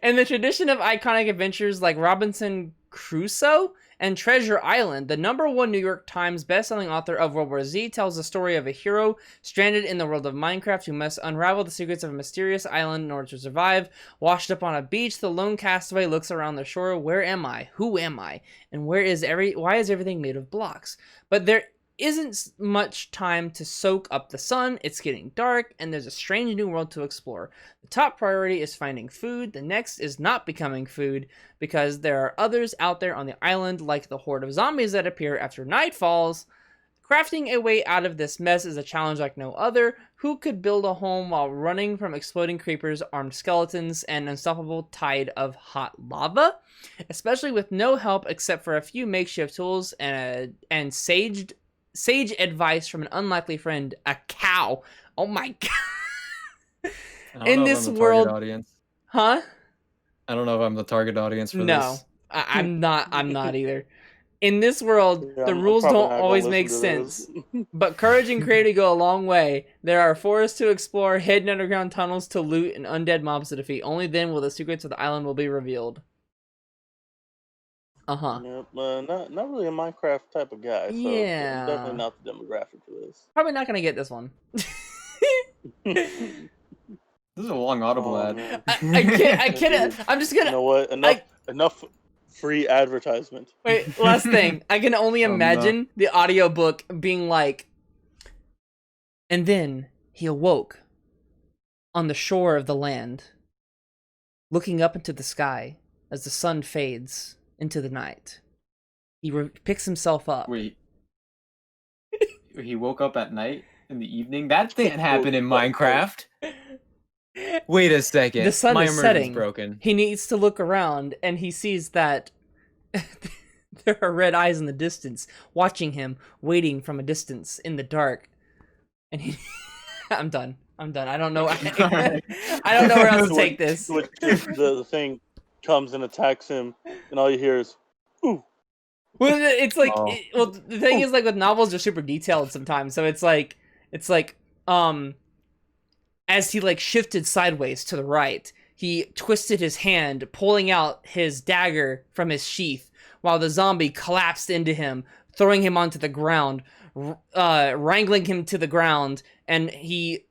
In the tradition of iconic adventures like Robinson Crusoe and Treasure Island, the #1 New York Times bestselling author of World War Z tells the story of a hero stranded in the world of Minecraft who must unravel the secrets of a mysterious island in order to survive. Washed up on a beach, the lone castaway looks around the shore. Where am I? Who am I? And why is everything made of blocks? But there isn't much time to soak up the sun. It's getting dark, and there's a strange new world to explore. The top priority is finding food. The next is not becoming food, because there are others out there on the island, like the horde of zombies that appear after night falls. Crafting a way out of this mess is a challenge like no other. Who could build a home while running from exploding creepers, armed skeletons, and an unstoppable tide of hot lava? Especially with no help except for a few makeshift tools and sage advice from an unlikely friend, a cow. Oh my god. In this world, audience. Huh? I don't know if I'm the target audience for this. No, I'm not either. In this world, the rules don't always make sense. But courage and creativity go a long way. There are forests to explore, hidden underground tunnels to loot, and undead mobs to defeat. Only then will the secrets of the island will be revealed. Uh-huh. Yep, not really a Minecraft type of guy, so Yeah. definitely not the demographic for this. Probably not gonna get this one. This is a long Audible ad. Man. I can't. I'm just gonna. You know what? Enough free advertisement. Wait, last thing. I can only imagine the audiobook being like, and then he awoke on the shore of the land, looking up into the sky as the sun fades into the night. He picks himself up. Wait. He woke up at night in the evening? That didn't happen in Minecraft. Wait a second. The sun is setting. Broken. He needs to look around, and he sees that there are red eyes in the distance, watching him, waiting from a distance in the dark. And he... I'm done. I don't know. I don't know where else to take this. The thing comes and attacks him, and all you hear is, ooh, Well, it's like, Oh. well, the thing is, like, with novels, they're super detailed sometimes. So it's like, as he like shifted sideways to the right, he twisted his hand, pulling out his dagger from his sheath, while the zombie collapsed into him, throwing him onto the ground, wrangling him to the ground, and he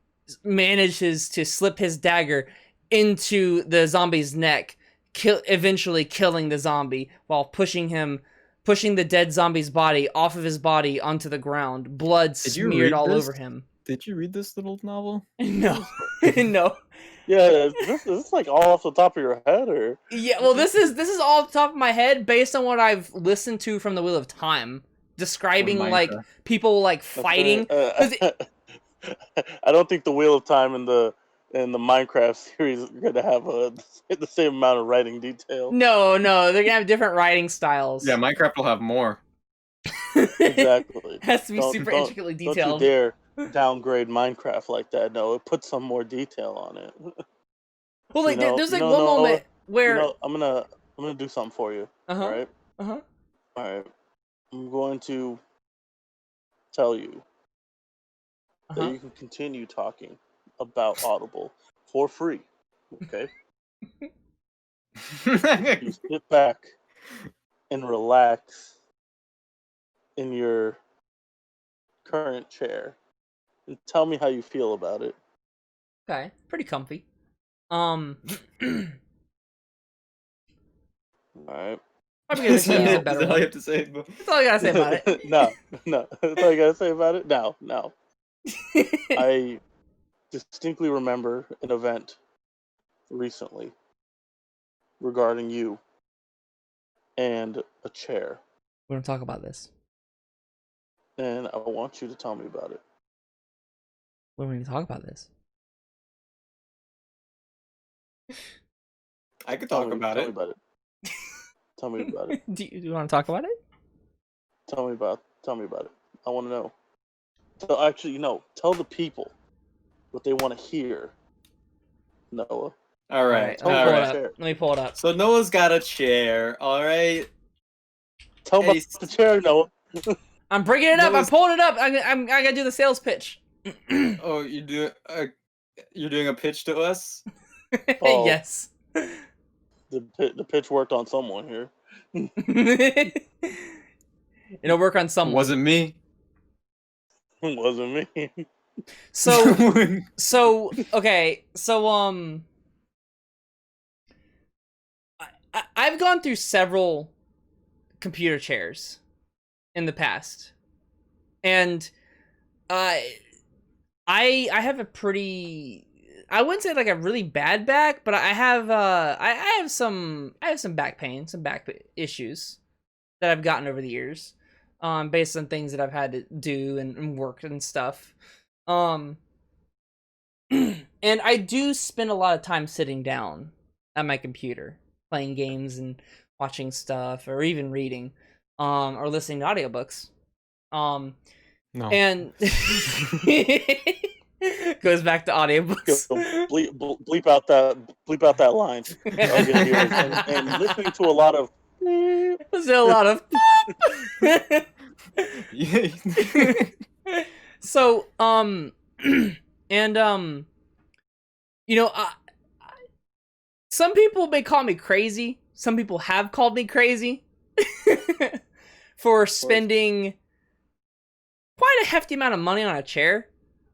manages to slip his dagger into the zombie's neck, eventually killing the zombie while pushing the dead zombie's body off of his body onto the ground, blood smeared all over him. Did you read this little novel? No, no. Yeah, is this like all off the top of your head, or? Yeah, well, this is all off the top of my head based on what I've listened to from the Wheel of Time, describing like people like fighting. I don't think the Wheel of Time and the Minecraft series are gonna have the same amount of writing detail. No, they're gonna have different writing styles. Yeah, Minecraft will have more. Exactly. Has to be super intricately detailed. Don't you dare downgrade Minecraft like that. No, it puts some more detail on it. Well, like there's like one moment where I'm gonna do something for you. All right. All right. I'm going to tell you that you can continue talking about Audible for free. Okay. You sit back and relax in your current chair and tell me how you feel about it. Okay, pretty comfy. All right. I'm gonna use a better That's all one. you have to say. That's all I gotta say about it. No. That's all you gotta say about it? No. I distinctly remember an event recently regarding you and a chair. We're gonna talk about this. And I want you to tell me about it. We're gonna talk about this. I could talk about it. Tell me about it. Do you want to talk about it? Tell me about it. I want to know. So actually, tell the people what they want to hear. Noah. All right. Let me pull it up. So Noah's got a chair. All right. Tell me about the chair, Noah. I'm bringing it up. I'm pulling it up. I gotta do the sales pitch. Oh, you're doing a pitch to us? Oh, yes. The pitch worked on someone here. It'll work on someone. Wasn't me. It wasn't me. So okay. I've gone through several computer chairs in the past, and I have a pretty, I wouldn't say like a really bad back, but I have some back pain, some back issues that I've gotten over the years, based on things that I've had to do and work and stuff. And I do spend a lot of time sitting down at my computer, playing games and watching stuff, or even reading, or listening to audiobooks. No. And goes back to audiobooks. Bleep out that line. And listening to a lot of. There's a lot of. So and some people may call me crazy. Some people have called me crazy for spending quite a hefty amount of money on a chair.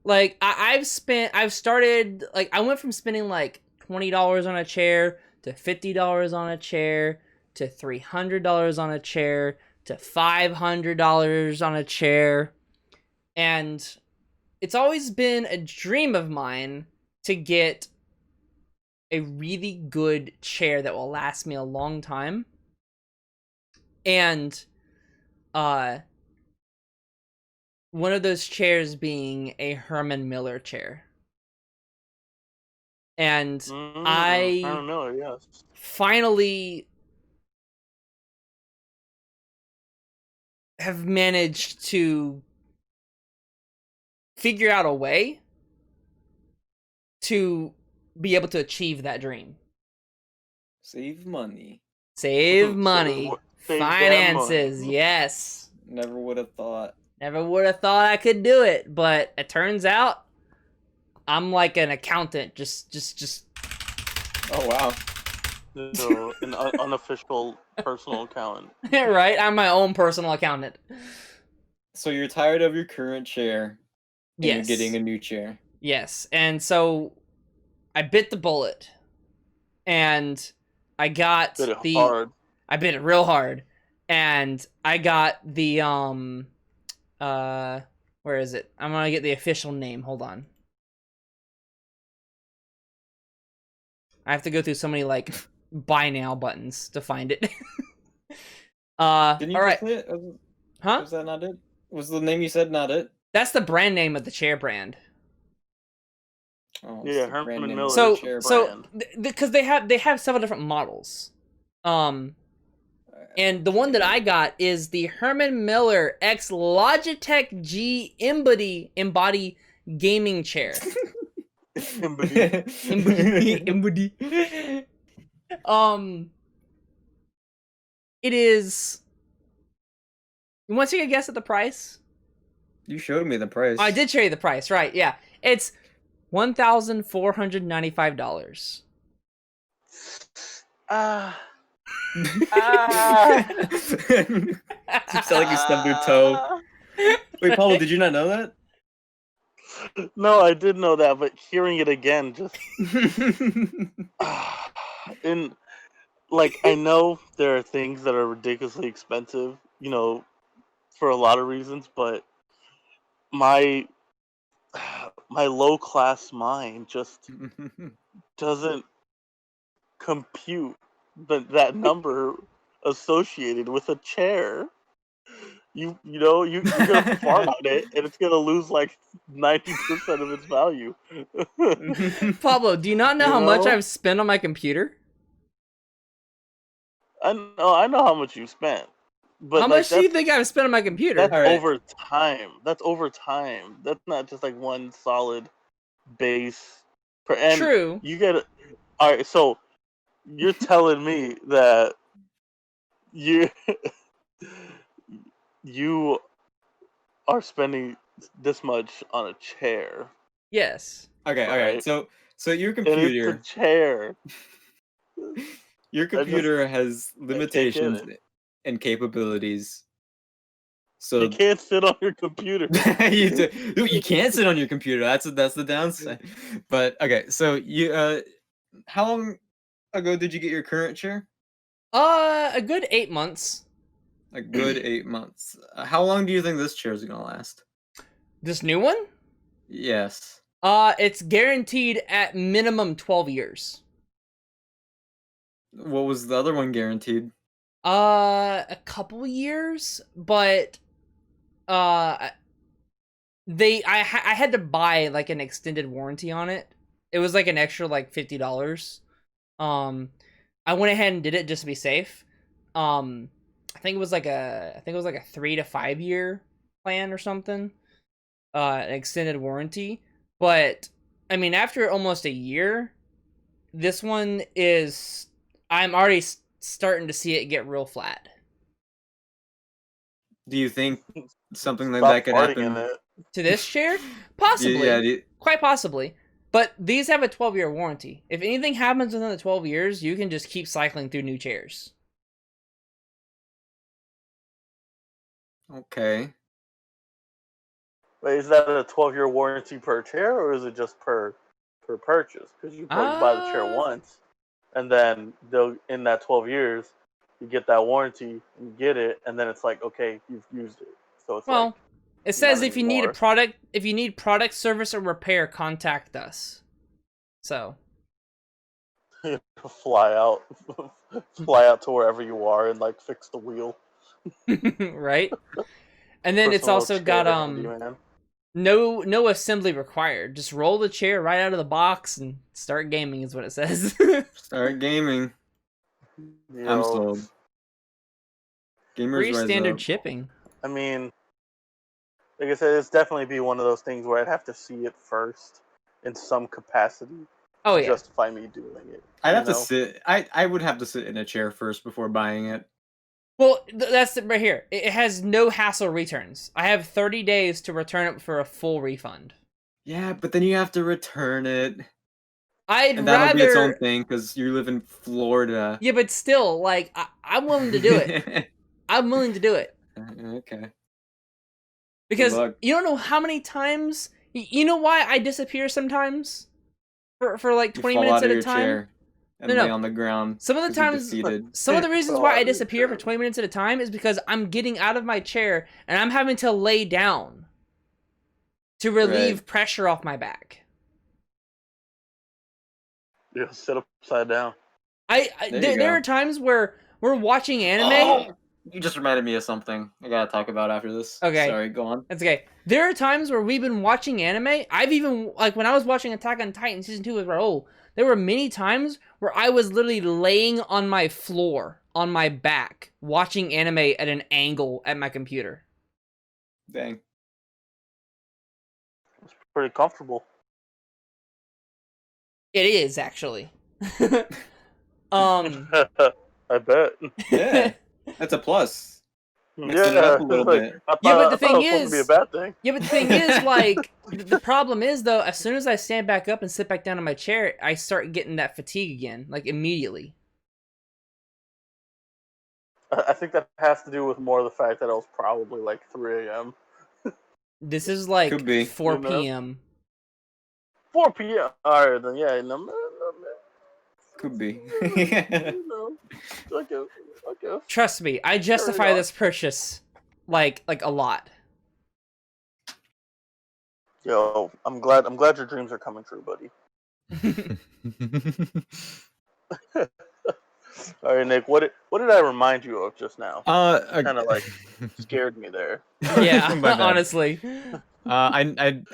Like I went from spending like $20 on a chair to $50 on a chair to $300 on a chair to $500 on a chair. And it's always been a dream of mine to get a really good chair that will last me a long time. And one of those chairs being a Herman Miller chair. And Herman Miller, yes. Finally have managed to figure out a way to be able to achieve that dream. Save money. Save that Finances, money. yes. Never would have thought. Never would have thought I could do it, but it turns out I'm like an accountant. Just. Oh wow. So, an unofficial personal accountant. Right? I'm my own personal accountant. So you're tired of your current chair. And Yes. You're getting a new chair. Yes, and so I bit the bullet, and I got Bit it hard. I bit it real hard, and I got the where is it? I'm gonna get the official name. Hold on. I have to go through so many like buy now buttons to find it. Didn't you all right. just say it? Huh? Was that not it? Was the name you said not it? That's the brand name of the chair brand. Oh, Yeah, Herman Miller. So chair so brand. because they have several different models. And the one that I got is the Herman Miller X Logitech G Embody gaming chair. Embody. It is. You want to take a guess at the price? You showed me the price. I did show you the price, right? Yeah, it's $1,495. You sound like you stubbed your toe. Wait, Pablo, did you not know that? No, I did know that, but hearing it again just in like I know there are things that are ridiculously expensive, for a lot of reasons, but my my low class mind just doesn't compute that number associated with a chair. You're gonna fart on it and it's gonna lose like 90% of its value. Pablo, do you not know how much I've spent on my computer? I know how much you spent. But how much do you think I've spent on my computer? That's over time. That's over time. That's not just like one solid base. And True. You get it. All right, so you're telling me that you you are spending this much on a chair. Yes. Okay. Right? So your computer. And it's a chair. Your computer has limitations and capabilities. So you can't sit on your computer. You can't sit on your computer. That's the downside. But okay, so you how long ago did you get your current chair? A good 8 months. A good 8 months. How long do you think this chair is gonna last? This new one? Yes. It's guaranteed at minimum 12 years. What was the other one guaranteed? A couple years, but I had to buy like an extended warranty on it. It was like an extra like $50. I went ahead and did it just to be safe. I think it was like a 3 to 5 year plan or something. An extended warranty. But I mean, after almost a year, this one is. I'm already starting to see it get real flat. Do you think something like that could happen to this chair? Possibly. Yeah, quite possibly. But these have a 12-year warranty. If anything happens within the 12 years, you can just keep cycling through new chairs. Okay. Wait, is that a 12-year warranty per chair, or is it just per purchase? Because you probably buy the chair once, and then in that 12 years, you get that warranty, you get it, and then it's like, okay, you've used it. So it's it says if you need product, service, or repair, contact us. So fly out to wherever you are and like fix the wheel. Right. And then it's also got no assembly required. Just roll the chair right out of the box and start gaming is what it says. Start gaming. I'm sold. Gamers free standard up. shipping. I mean, like I said, it's definitely be one of those things where I'd have to see it first in some capacity to justify me doing it. I'd have to sit. I would have to sit in a chair first before buying it. Well, that's it right here. It has no hassle returns. I have 30 days to return it for a full refund. Yeah, but then you have to return it. I'd And that'll rather... be its own thing because you live in Florida. Yeah, but still, like, I'm willing to do it. I'm willing to do it. Okay. Because you don't know how many times... You know why I disappear sometimes? For like 20 minutes at a time? Chair and lay on the ground. Some of the times... Some of the reasons why I disappear for 20 minutes at a time is because I'm getting out of my chair and I'm having to lay down to relieve pressure off my back. You sit upside down. There are times where we're watching anime. Oh, you just reminded me of something I gotta talk about after this. Okay. Sorry, go on. That's okay. There are times where we've been watching anime. I've even, like, when I was watching Attack on Titan Season 2 with Raul, there were many times where I was literally laying on my floor, on my back, watching anime at an angle at my computer. Dang. It's pretty comfortable. It is, actually. I bet. Yeah, that's a plus. Mixing it up a little bit. Yeah, but the thing it was supposed to be a bad thing. Yeah, but the thing is, like, the problem is, though, as soon as I stand back up and sit back down in my chair, I start getting that fatigue again, like, immediately. I think that has to do with more of the fact that it was probably like 3 a.m. This is like 4 p.m. 4 p.m. Alright, then yeah, no. Could be. Okay. Trust me, I justify this purchase like a lot. Yo, I'm glad your dreams are coming true, buddy. All right, Nick. What did I remind you of just now? Kind of like scared me there. Yeah, honestly. I don't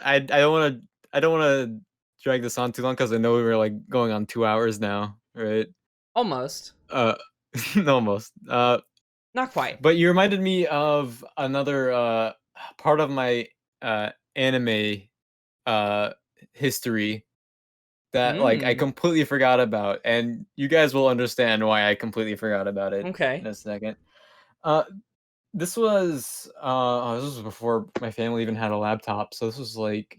want to drag this on too long because I know we were like going on 2 hours now, right? Almost. Almost. Not quite. But you reminded me of another part of my anime history that like I completely forgot about, and you guys will understand why I completely forgot about it. Okay. In a second. This was before my family even had a laptop, so this was like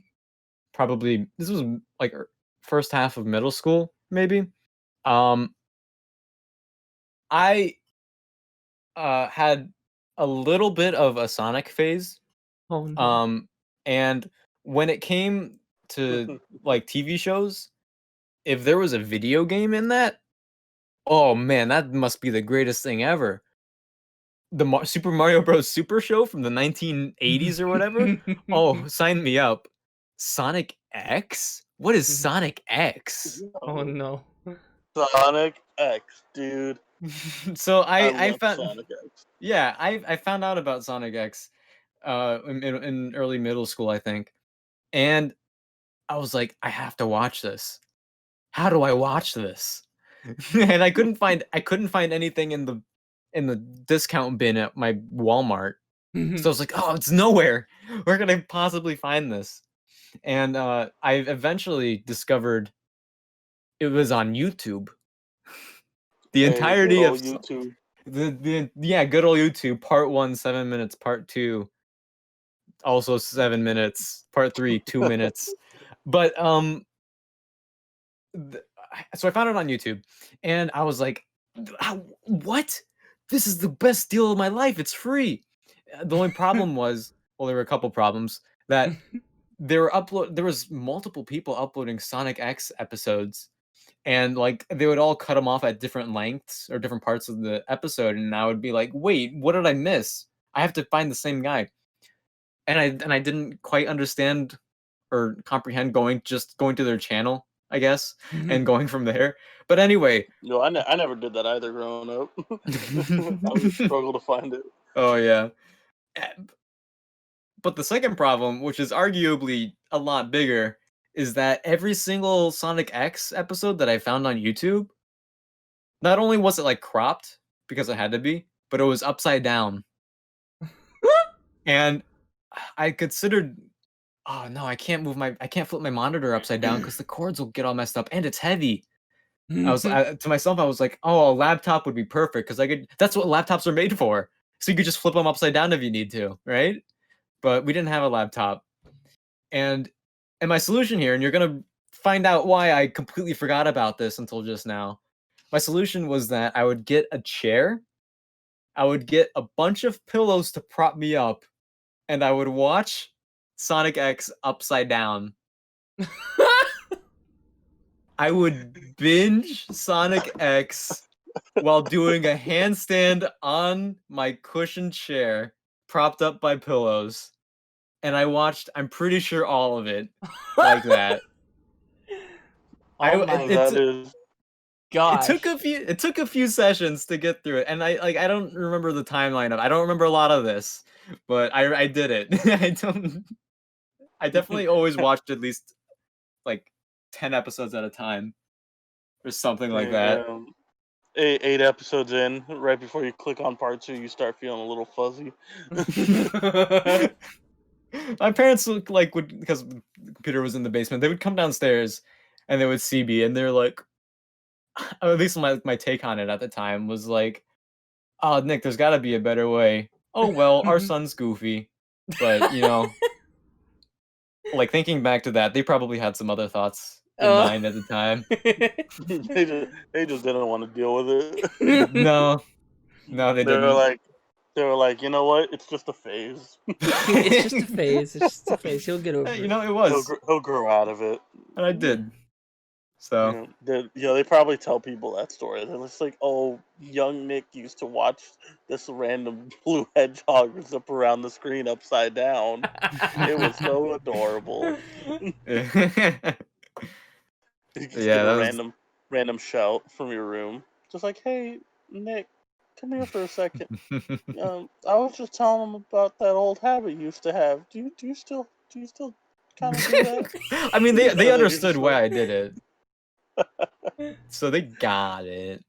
first half of middle school, maybe. I had a little bit of a Sonic phase. Oh no. And when it came to like TV shows, if there was a video game in that, oh man, that must be the greatest thing ever. The Super Mario Bros. Super Show from the 1980s or whatever. Oh, sign me up. Sonic X? What is Sonic X? Oh no. Sonic X, dude. So I found Sonic X. Yeah, I found out about Sonic X in early middle school, I think. And I was like, I have to watch this. How do I watch this? And I couldn't find anything in the discount bin at my Walmart. So I was like, oh, it's nowhere. Where can I possibly find this? And I eventually discovered it was on YouTube. The entirety of YouTube. Good old YouTube. Part 1, 7 minutes. Part 2, also 7 minutes. Part 3, 2 minutes. But so I found it on YouTube, and I was like, "What? This is the best deal of my life. It's free." The only problem was, well, there were a couple problems that there was multiple people uploading Sonic X episodes, and like they would all cut them off at different lengths or different parts of the episode, and I would be like, "Wait, what did I miss? I have to find the same guy." And I didn't quite understand or comprehend going to their channel, I guess, and going from there. But anyway, no, I never did that either growing up. I would struggle to find it. Oh yeah. But the second problem, which is arguably a lot bigger, is that every single Sonic X episode that I found on YouTube, not only was it like cropped because it had to be, but it was upside down. And I considered, oh no, I can't flip my monitor upside down because the cords will get all messed up, and it's heavy. To myself, I was like, oh, a laptop would be perfect because that's what laptops are made for. So you could just flip them upside down if you need to, right? But we didn't have a laptop. And my solution here, and you're going to find out why I completely forgot about this until just now. My solution was that I would get a chair, I would get a bunch of pillows to prop me up, and I would watch Sonic X upside down. I would binge Sonic X while doing a handstand on my cushioned chair, propped up by pillows. And I watched, I'm pretty sure, all of it like that. Oh my, that is. Gosh. It took a few sessions to get through it, and I don't remember the timeline of. I don't remember a lot of this, but I did it. I definitely always watched at least like 10 episodes at a time, or something like that. Eight episodes in, right before you click on part 2, you start feeling a little fuzzy. My parents would, because the computer was in the basement, they would come downstairs and they would see me, and they're like, at least my take on it at the time was like, oh, Nick, there's got to be a better way. Oh well, our son's goofy, but like thinking back to that, they probably had some other thoughts in mind at the time. They just didn't want to deal with it. No, they didn't. They were like, you know what? It's just a phase. It's just a phase. It's just a phase. He'll get over it. You know, it was. He'll grow out of it. And I did. So. They probably tell people that story. They're just like, oh, young Nick used to watch this random blue hedgehog zip around the screen upside down. It was so adorable. You just get a random shout from your room. Just like, hey, Nick, come here for a second. I was just telling him about that old habit you used to have. Do you still kind of do that? I mean, they understood why I did it. So they got it.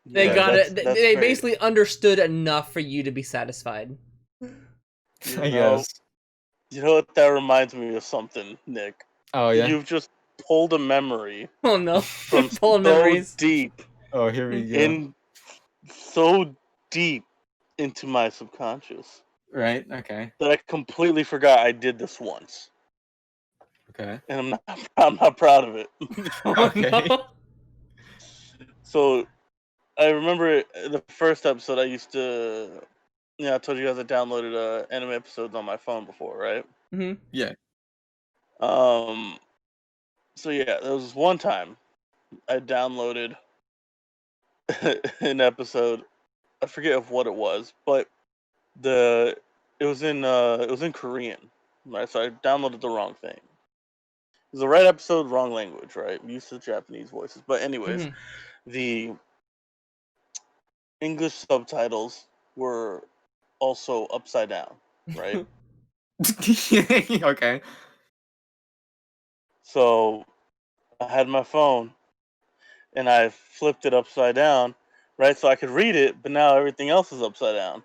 They got it. They basically understood enough for you to be satisfied. I guess. You know what? That reminds me of something, Nick. Oh, yeah? You've just pulled a memory. Oh, no. From Pulling memories. Deep. Oh, here we go. So deep into my subconscious. Right, okay. That I completely forgot I did this once. Okay. And I'm not proud of it. Okay. No. So, I remember the first episode I used to... I told you guys I downloaded anime episodes on my phone before, right? Mm-hmm. Yeah. So yeah, there was one time I downloaded an episode. I forget of what it was, but it was in Korean, right? So I downloaded the wrong thing. It was the right episode, wrong language, right? I'm used to Japanese voices, but anyways, the English subtitles were also upside down, right? Okay. So I had my phone and I flipped it upside down, right? So I could read it, but now everything else is upside down.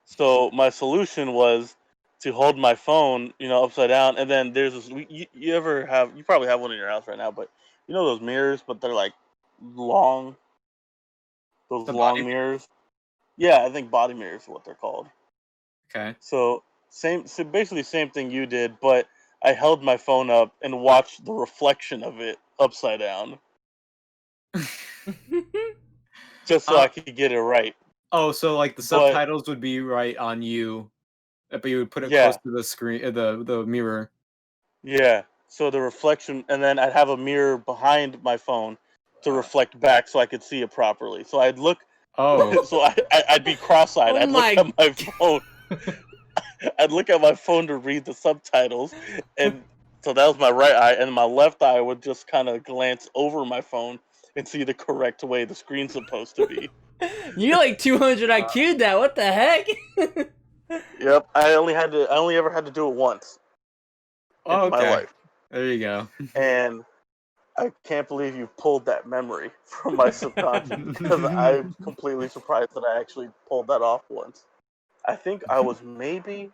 So my solution was to hold my phone, upside down, and then there's this. You probably have one in your house right now, but you know those mirrors, but they're like long. Those long mirrors. Yeah, I think body mirrors is what they're called. Okay. So basically same thing you did, but I held my phone up and watched the reflection of it upside down. Just so I could get it right. Oh, so like the subtitles would be right on you, but you would put it close to the screen, the mirror. Yeah. So the reflection, and then I'd have a mirror behind my phone to reflect back, so I could see it properly. So I'd look. Oh. So I'd be cross-eyed. I'd look at my phone. I'd look at my phone to read the subtitles, and so that was my right eye, and my left eye would just kind of glance over my phone and see the correct way the screen's supposed to be. You're like 200 IQ'd that. What the heck? Yep, I only ever had to do it once in my life. There you go. And I can't believe you pulled that memory from my subconscious, because I'm completely surprised that I actually pulled that off once. I think I was maybe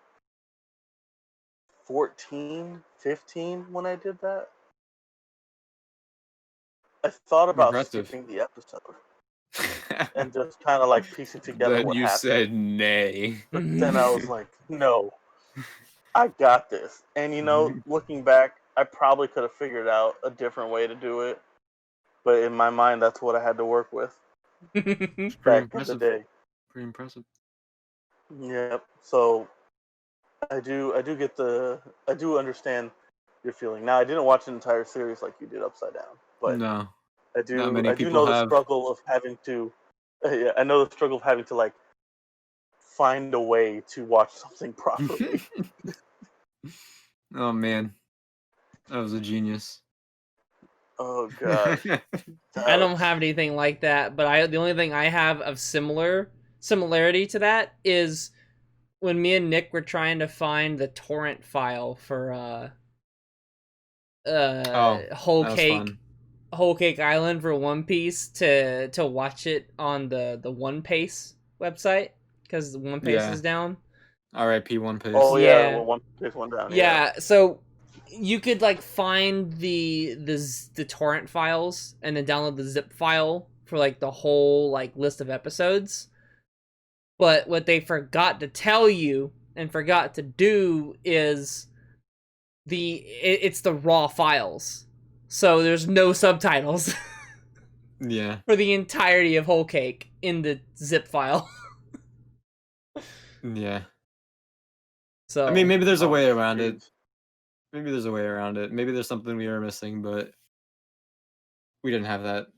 14, 15 when I did that. I thought about Impressive. skipping the episode and just kind of like piecing together Then what you happened. said nay. But then I was like, no, I got this. And looking back, I probably could have figured out a different way to do it. But in my mind, that's what I had to work with It's pretty back in the impressive. day. Pretty impressive. Yep. So I do understand your feeling. Now I didn't watch an entire series like you did Upside Down, but No, I not do many I do people know the have. struggle of having to yeah, I know the struggle of having to like find a way to watch something properly. Oh man, that was a genius. Oh gosh. I don't have anything like that, but the only thing I have of similarity to that is when me and Nick were trying to find the torrent file for Whole that was Cake fun. Whole Cake Island for One Piece to watch it on the One Pace website because One Pace Yeah. is down. R.I.P. One Piece. Oh yeah, Yeah. well, one piece one down. Yeah, so you could like find the torrent files and then download the zip file for like the whole like list of episodes. But what they forgot to tell you and forgot to do is it's the raw files. So there's no subtitles Yeah. for the entirety of Whole Cake in the zip file. Yeah. So I mean, maybe there's a Oh, way around it. jeez. Maybe there's a way around it. Maybe there's something we were missing, but we didn't have that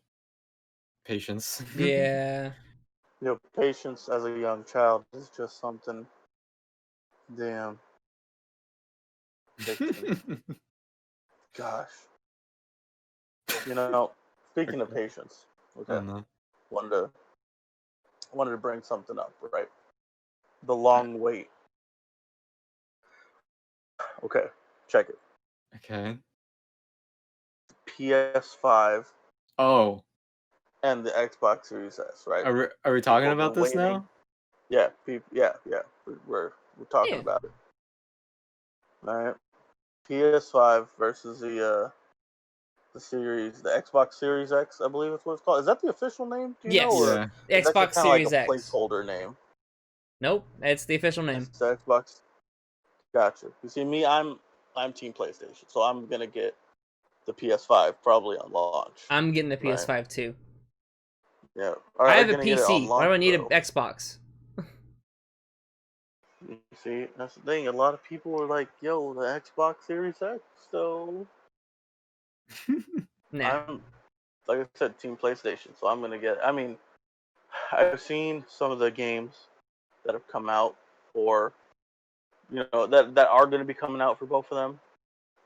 patience. yeah. Patience as a young child is just something. Damn. Gosh. Speaking of patience, okay, I don't know. wanted to bring something up, right? The long wait. Okay, check it. Okay. PS5 Oh, and the Xbox Series S, right? are we talking People about have been this waiting. now? Yeah, yeah. We're talking Yeah. about it. All right. PS5 versus the series, the Xbox Series X, I believe is what it's called. Is that the official name? Do you Yes. know, or Yeah. is that Xbox just kind of like Series a X. placeholder name? Nope, it's the official name. It's the Xbox. Gotcha. You see, me, I'm Team PlayStation, so I'm gonna get the PS5 probably on launch. I'm getting the Right. PS5 too. Yeah. I have a gonna get it on PC. Why do I launch, need an though. Xbox? You see, that's the thing. A lot of people are like, "Yo, the Xbox Series X." So Nah. I'm, like I said, Team PlayStation. So I'm gonna get. I mean, I've seen some of the games that have come out for, that are going to be coming out for both of them,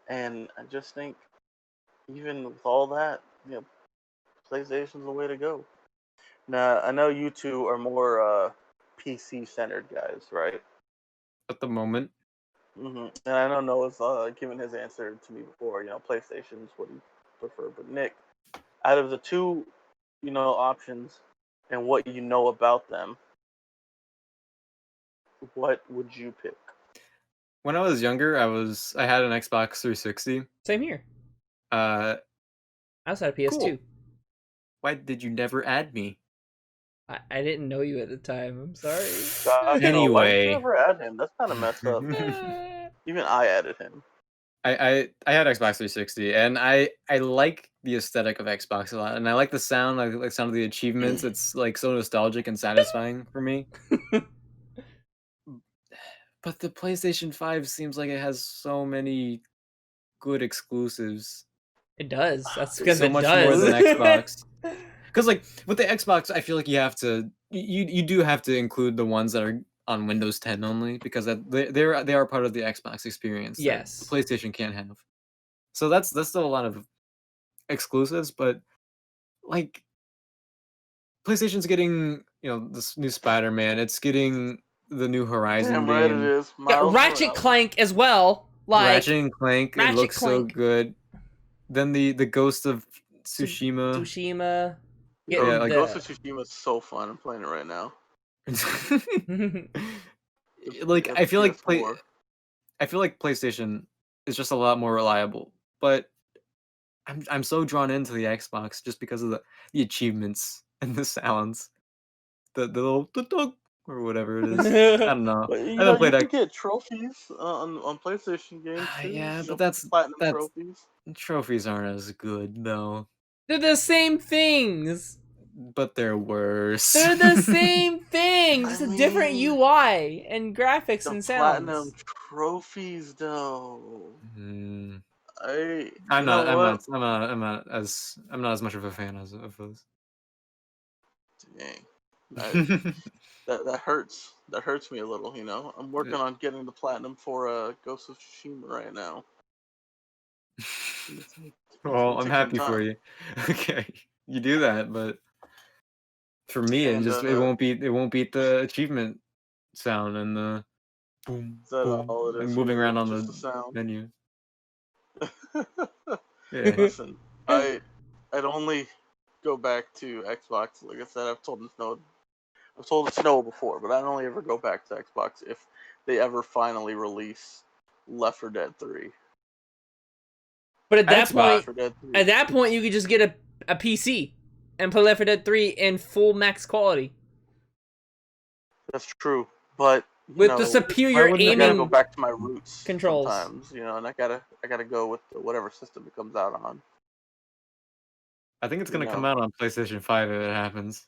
and I just think, even with all that, PlayStation's the way to go. Now I know you two are more PC centered guys, right? At the moment. And I don't know if given his answer to me before, PlayStation's what he prefer. But Nick, out of the two, options, and what you know about them, what would you pick? When I was younger, I had an Xbox 360. Same here. Uh, I also had a PS2. Cool. Why did you never add me? I didn't know you at the time. I'm sorry. Why did Anyway. you never add him? That's kind of messed up. Even I added him. I had Xbox 360, and I like the aesthetic of Xbox a lot, and I like the sound. I like the sound of the achievements. It's like so nostalgic and satisfying for me. But the PlayStation 5 seems like it has so many good exclusives. It does. That's because So it much does. more than Xbox. Because like with the Xbox, I feel like you have to you do have to include the ones that are on Windows 10 only, because they are part of the Xbox experience. Yes. That the PlayStation can't have. So that's still a lot of exclusives, but like PlayStation's getting this new Spider-Man. It's getting the new Horizon Damn game. right it is. Got Ratchet Clank as well. Like Ratchet and Clank. It looks so good. Then the Ghost of Tsushima. Tsushima. Yeah, like Ghost of Tsushima is so fun. I'm playing it right now. Like I feel like PlayStation is just a lot more reliable, but I'm so drawn into the Xbox just because of the achievements and the sounds, the little dunk or whatever it is. I don't know. But I you know, haven't you played can X. get trophies on PlayStation games too. Yeah, You but know, that's platinum that's trophies. trophies aren't as good though, They're the same things. but they're worse. They're the same thing, I just a different mean, UI and graphics the and platinum sounds. trophies, though. Hmm. You know what? I'm not as much of a fan as of those. Dang, I, that hurts. That hurts me a little. You know, I'm working on getting the platinum for Ghost of Tsushima right now. It's gonna Well, I'm take some happy for time. you. Okay, you do that, but for me, And it won't beat the achievement sound and the boom is that boom all it like is for moving you? around on Just the the sound? menu. Yeah. Listen, I'd only go back to Xbox. Like I said, I've told Snow before, but I'd only ever go back to Xbox if they ever finally release Left 4 Dead 3. But at that Xbox. point, Left 4 Dead 3. at that point, you could just get a PC and play Left 4 Dead 3 in full max quality That's true, but you with the know, Why superior wouldn't I it gotta go aiming back to my roots controls. sometimes, you know, and I gotta go with whatever system it comes out on. I think it's You gonna come know, out on PlayStation 5 if it happens.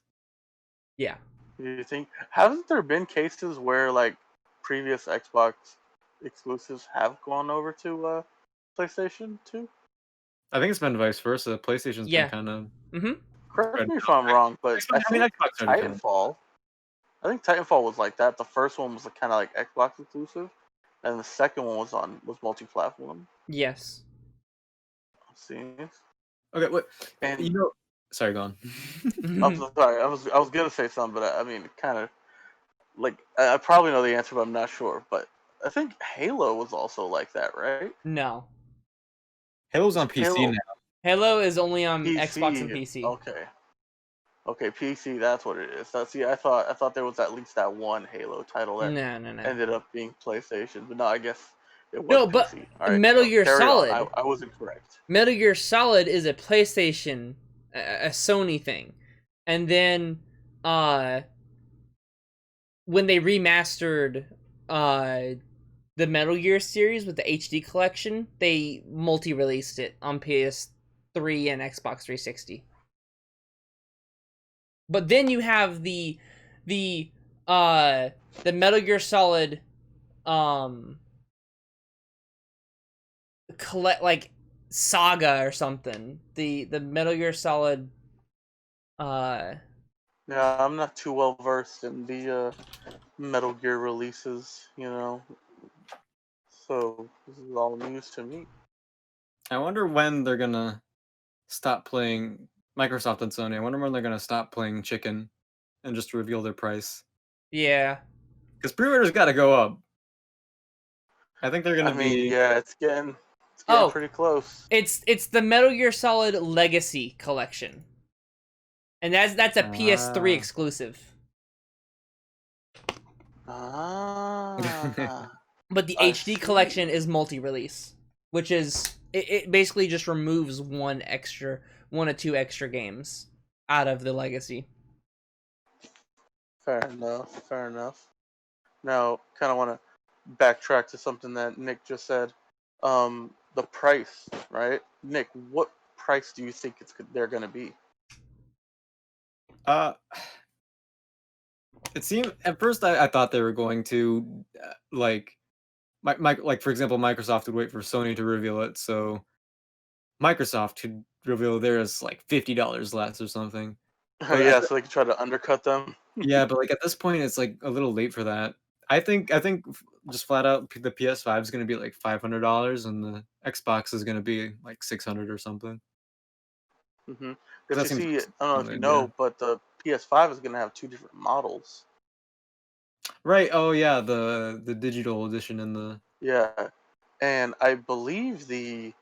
Yeah. you think hasn't there been cases where like previous Xbox exclusives have gone over to PlayStation 2? I think it's been vice versa. PlayStation's been Yeah. kind of Mm-hmm. Correct spread. me if I'm wrong, but I I mean, think Xbox already kind of. Titanfall. I think Titanfall was like that. The first one was kind of like Xbox exclusive, and the second one was multi-platform. Yes. See, Okay, what you and know? Sorry, go on. I'm so sorry. I was gonna say something, but I mean, kind of like I probably know the answer, but I'm not sure. But I think Halo was also like that, right? No. Halo's on PC Halo now. Halo is only on Xbox and PC. PC. Okay. Okay, PC. That's what it is. See, I thought there was at least that one Halo title that No, no, no. ended up being PlayStation, but no, I guess it was No, but PC. All right, Metal so Gear carry on. Solid. I was incorrect. Metal Gear Solid is a PlayStation, a Sony thing, and then, when they remastered, the Metal Gear series with the HD collection, they multi-released it on PS3 and Xbox 360. But then you have the Metal Gear Solid, like saga or something. The Metal Gear Solid. Yeah, I'm not too well versed in the Metal Gear releases, you know, so this is all news to me. I wonder when they're gonna stop playing Microsoft and Sony. I wonder when they're gonna stop playing chicken and just reveal their price. Yeah. Because pre-orders got to go up. I think they're I gonna mean, be. yeah, it's getting Oh, pretty close. it's the Metal Gear Solid Legacy collection, and that's a PS3 Ah. exclusive. Ah, But the I HD see. collection is multi-release, which is it basically just removes one or two extra games out of the Legacy. Fair enough. Fair enough. Now, kind of want to backtrack to something that Nick just said. The price, right? Nick, what price do you think they're gonna be? Uh, it seemed at first I thought they were going to like like for example Microsoft would wait for Sony to reveal it, so Microsoft could reveal theirs like $50 less or something. But Yeah, so they can try to undercut them. yeah, but like at this point it's like a little late for that. I think just flat out the PS5 is going to be like $500 and the Xbox is going to be like 600 or something. Because That you seems see, I like don't know if the you idea. know, but the PS5 is gonna have two different models. Right. Oh yeah, the digital edition and the. Yeah, and I believe the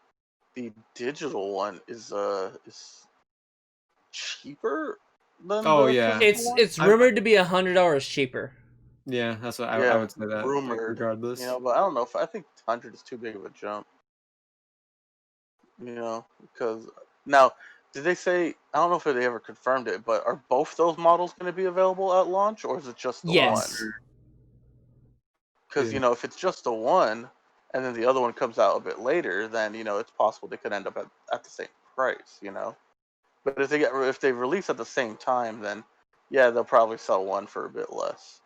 digital one is cheaper than Oh the yeah. physical one. It's rumored to be $100 cheaper. Yeah, that's what I Yeah, would say that like rumored. You regardless. know, but I don't know if I think 100 is too big of a jump. Because now, did they say? I don't know if they ever confirmed it, but are both those models going to be available at launch, or is it just the one? Yes. Because Yeah. if it's just the one, and then the other one comes out a bit later, then it's possible they could end up at the same price. But if they release at the same time, then yeah, they'll probably sell one for a bit less.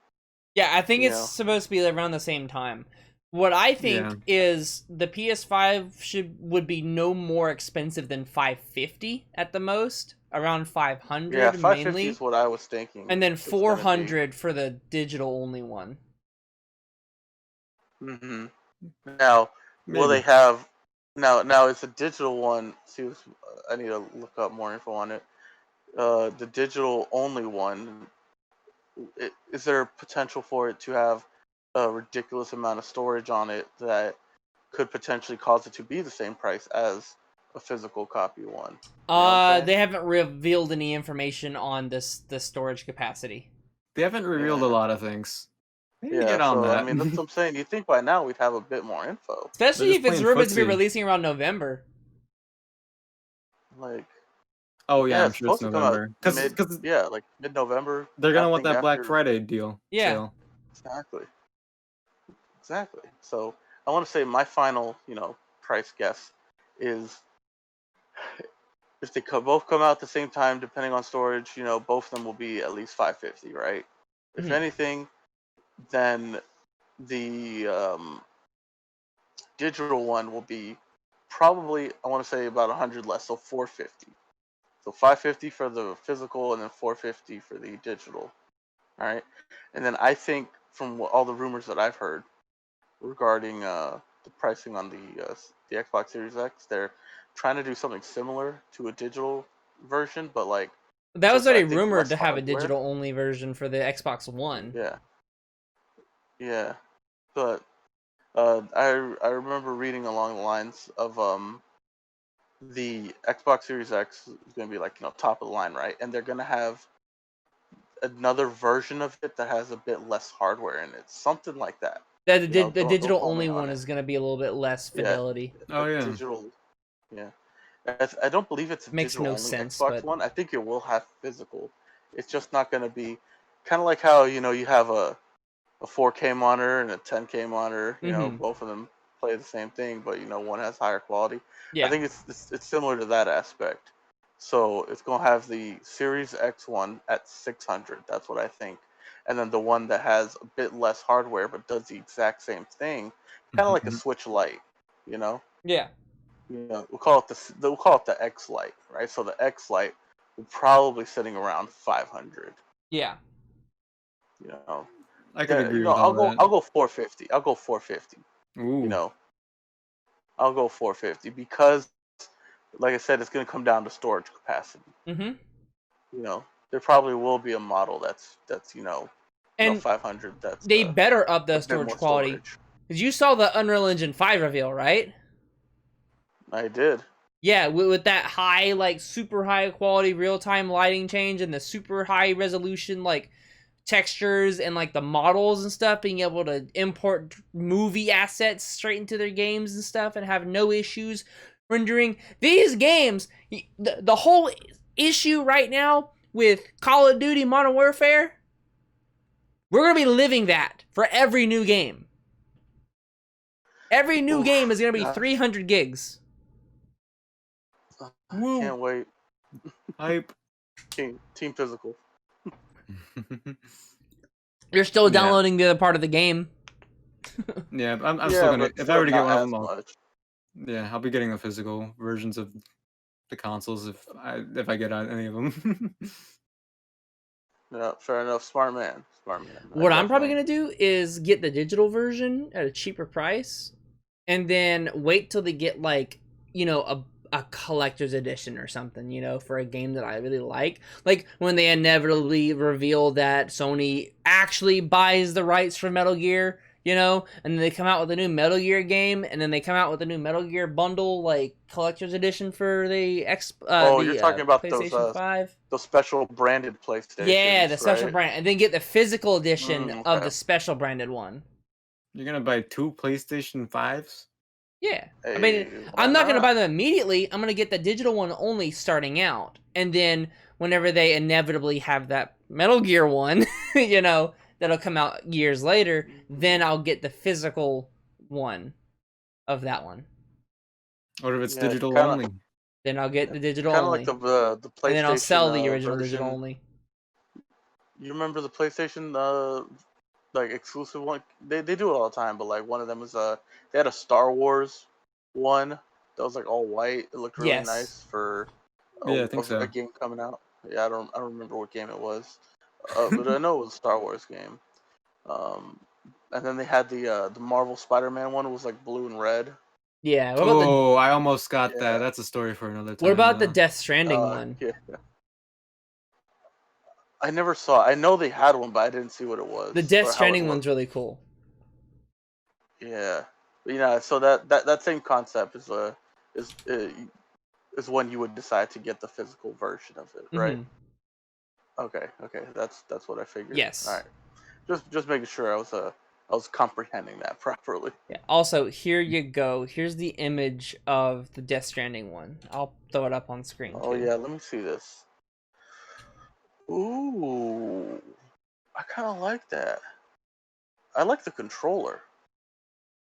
Yeah, I think You it's know? supposed to be around the same time. What I think Yeah. is the PS5 would be no more expensive than $550 at the most, around $500 Yeah, 550 mainly, is what I was thinking. and then it's gonna be. $400 for the digital only one. Mm-hmm. Now, will they Maybe. have? Now it's a digital one. See, I need to look up more info on it. The digital only one. Is there potential for it to have a ridiculous amount of storage on it that could potentially cause it to be the same price as a physical copy one? You know what I'm saying? They haven't revealed any information on the storage capacity. They haven't revealed a Yeah. lot of things. Maybe Yeah, get on so I that. mean that's what I'm saying. You think by now we'd have a bit more info. Especially just if it's playing rumored to be footsie. releasing around November. Like, Oh yeah, yeah, I'm it's sure it's supposed to come out November. Because like mid-November. they're I gonna want think that Black after. Friday deal. Yeah. Sale. Exactly. So I want to say my final, price guess is if they both come out at the same time, depending on storage, both of them will be at least 550, right? If Mhm. anything, then the digital one will be probably, I want to say, about 100 less, so 450. So 550 for the physical and then 450 for the digital. All right. And then I think from all the rumors that I've heard regarding the pricing on the Xbox Series X, they're trying to do something similar to a digital version, but like That was just I already think rumored less to have a hardware. digital only version for the Xbox One. Yeah, yeah. But I remember reading along the lines of the Xbox Series X is going to be like top of the line, right? And they're going to have another version of it that has a bit less hardware in it, something like that. The Don't digital quote me only on one it. is going to be a little bit less Yeah, fidelity. Oh yeah. digital. Yeah, I don't believe it's a Makes digital no only sense, Xbox but One. I think it will have physical. It's just not going to be kind of like how you have a 4K monitor and a 10K monitor. Mhm. Both of them play the same thing, but one has higher quality. I Yeah. think it's similar to that aspect. So it's going to have the Series X one at 600. That's what I think. And then the one that has a bit less hardware but does the exact same thing, kind of like a Switch Lite, you know. Yeah. We'll call it the X Lite, right? So the X Lite will probably sitting around 500. Yeah. You know, I could yeah, agree with I'll all go that. I'll go 450. I'll go 450. You Ooh. know, I'll go 450 because, like I said, it's going to come down to storage capacity. Mhm. There probably will be a model that's And 500. That's they better up a the bit storage more quality. storage. Cuz you saw the Unreal Engine 5 reveal, right? I did. Yeah, with that high, like super high quality real-time lighting change and the super high resolution like textures and like the models and stuff, being able to import movie assets straight into their games and stuff and have no issues rendering these games. The whole issue right now with Call of Duty Modern Warfare, we're going to be living that for every new game. Every new game is going to be Gosh, 300 gigs. I Woo. can't wait. Hype. Team physical. You're still Yeah. downloading the other part of the game. Yeah, I'm Yeah, still gonna. but If I still were to get not one of as them, much. I'll be getting the physical versions of the consoles if I get any of them. Yeah, fair enough. Smart man. Smart man. What I'm probably going to do is get the digital version at a cheaper price and then wait till they get like, a collector's edition or something, for a game that I really like. Like when they inevitably reveal that Sony actually buys the rights for Metal Gear, and then they come out with a new Metal Gear game, and then they come out with a new Metal Gear bundle, like collector's edition for the you're talking about PlayStation 5. those special branded PlayStations. Yeah, the special right? brand, and then get the physical edition of Okay. the special branded one. You're gonna buy 2 PlayStation 5s? Yeah. I Hey, mean, why I'm not going to not? buy them immediately. I'm going to get the digital one only starting out. And then whenever they inevitably have that Metal Gear one, you know, that'll come out years later, then I'll get the physical one of that one. What if it's Yeah, digital only? Then I'll get the digital kind of like only. the And then I'll PlayStation sell the original digital version. only. You remember the PlayStation like exclusive one? They do it all the time, but like one of them was they had a Star Wars one that was like all white. It looked really Yes. nice for Yeah, I think a so. game coming out. Yeah, I don't remember what game it was, but I know it was a Star Wars game. Um, and then they had the Marvel Spider-Man one. It was like blue and red. Yeah. Oh, I almost got that. Yeah. That's a story for another time. What about the though. Death Stranding one? Yeah. I never saw it. I know they had one, but I didn't see what it was. The Death or how it Stranding looked. one's really cool. Yeah, but, so that same concept is is when you would decide to get the physical version of it, right? Okay, that's what I figured. Yes. All right, just making sure I was comprehending that properly. Yeah. Also, here you go. Here's the image of the Death Stranding one. I'll throw it up on screen Oh too. yeah, let me see this. Ooh, I kind of like that. I like the controller.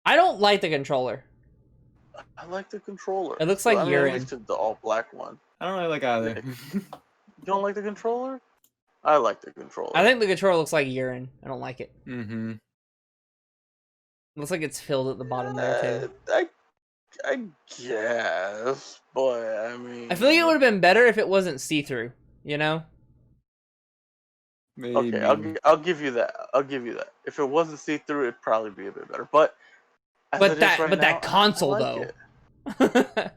I don't like the controller. I like the controller. It looks like I mean, urine. at least the all black one. I don't really like either. You don't like the controller? I like the controller. I think the controller looks like urine. I don't like it. Mm-hmm. It looks like it's filled at the bottom there too. I guess, but I mean, I feel like it would have been better if it wasn't see-through. You know? Maybe. okay, I'll give you that. I'll give you that. If it wasn't see through, it'd probably be a bit better. But That console I like though. it.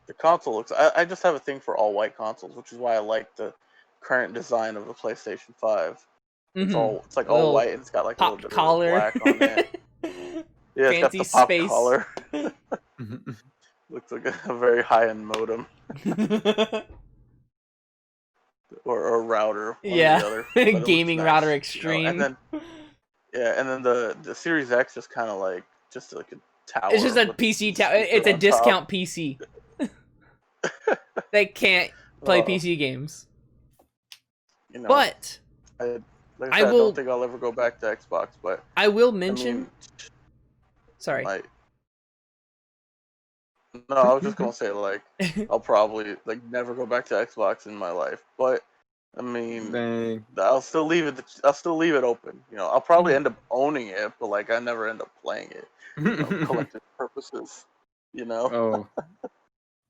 The console looks. I just have a thing for all white consoles, which is why I like the current design of the PlayStation 5. It's like all white and it's got like a little bit collar. of black on it. Yeah, it's got Fancy the pop space. collar. Looks like a very high-end modem or a router. Yeah, or the other. gaming nice, router extreme. And then the Series X just kind of like a tower. It's just a PC tower. It's a discount PC. They can't play PC games. But I don't think I'll ever go back to Xbox. But I will mention. Sorry. No, I was just gonna say like I'll probably like never go back to Xbox in my life. But I mean, Dang. I'll still leave it. I'll still leave it open. I'll probably end up owning it, but like I never end up playing it. Collective purposes. Oh.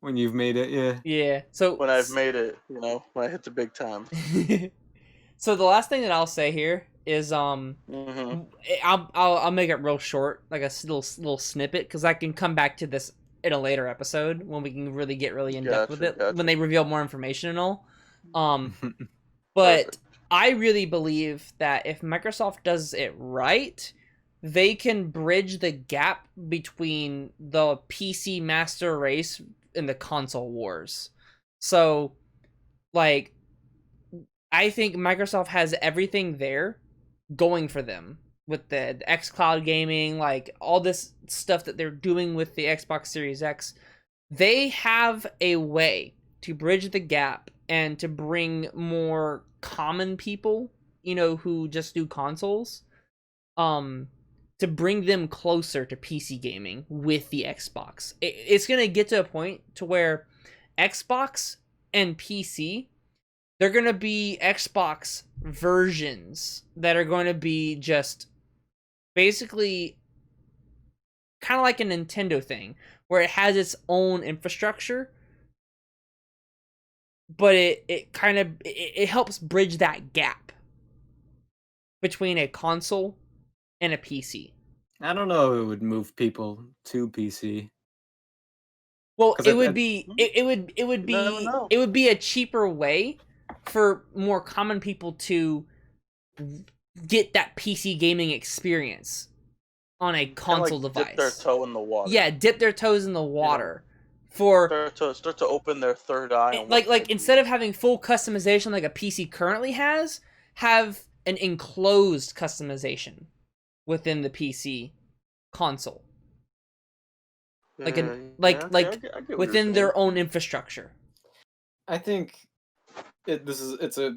When you've made it, yeah. Yeah. So when I've made it, when I hit the big time. So the last thing that I'll say here is I'll make it real short, like a little snippet, because I can come back to this in a later episode when we can really get in depth with it, when they reveal more information and all. But I really believe that if Microsoft does it right, they can bridge the gap between the PC master race and the console wars. So, like, I think Microsoft has everything there going for them with the xCloud gaming, like all this stuff that they're doing with the Xbox Series X. They have a way to bridge the gap and to bring more common people, who just do consoles, to bring them closer to PC gaming with the Xbox. It's going to get to a point to where Xbox and PC, they're going to be Xbox versions that are going to be just basically kind of like a Nintendo thing, where it has its own infrastructure, but it helps bridge that gap between a console and a PC. I don't know if it would move people to PC. Well, it would be a cheaper way for more common people to get that PC gaming experience on a console device. Dip their toe in the water. Yeah, dip their toes in the water. For start to open their third eye. Like instead of having full customization like a PC currently has, have an enclosed customization within the PC console. Like Yeah, an yeah, okay, like I get what you're within saying. their own infrastructure. I think it's a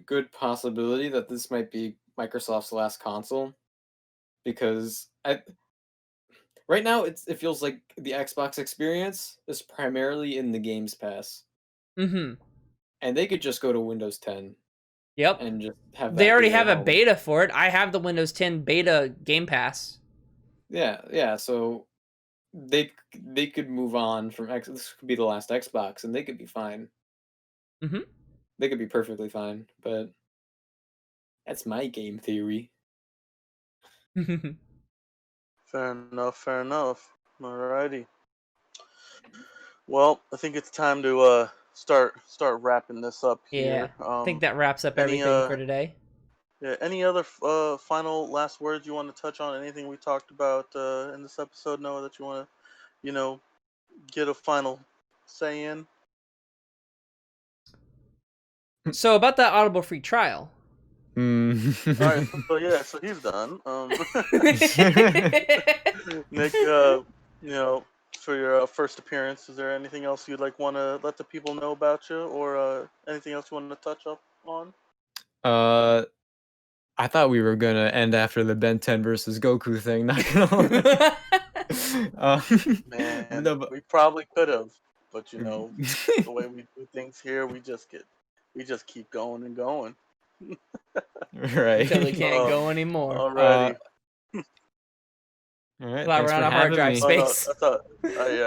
good possibility that this might be Microsoft's last console because right now it feels like the Xbox experience is primarily in the Games Pass, Mm-hmm. and they could just go to Windows 10 Yep. and just have They that be already their have a home. beta for it. I have the Windows 10 beta Game Pass. Yeah. So they could move on from X. This could be the last Xbox, and they could be fine. Mm-hmm. They could be perfectly fine, but that's my game theory. Fair enough. Fair enough. Alrighty. Well, I think it's time to start wrapping this up Yeah. here. I think that wraps up Any everything for today. yeah, any other final last words you want to touch on? Anything we talked about in this episode, Noah, that you want to, you know, get a final say in? So about that Audible free trial. All right, so yeah, so he's done. Nick, for your first appearance, is there anything else you'd want to let the people know about you, or anything else you want to touch up on? I thought we were gonna end after the Ben 10 versus Goku thing. Not gonna lie. Man, No, but we probably could have, but the way we do things here, we just keep going and going. right. Until we can't Um, go anymore. Alrighty. All right. Glad Thanks we're for out of hard having drive me. Oh no, space.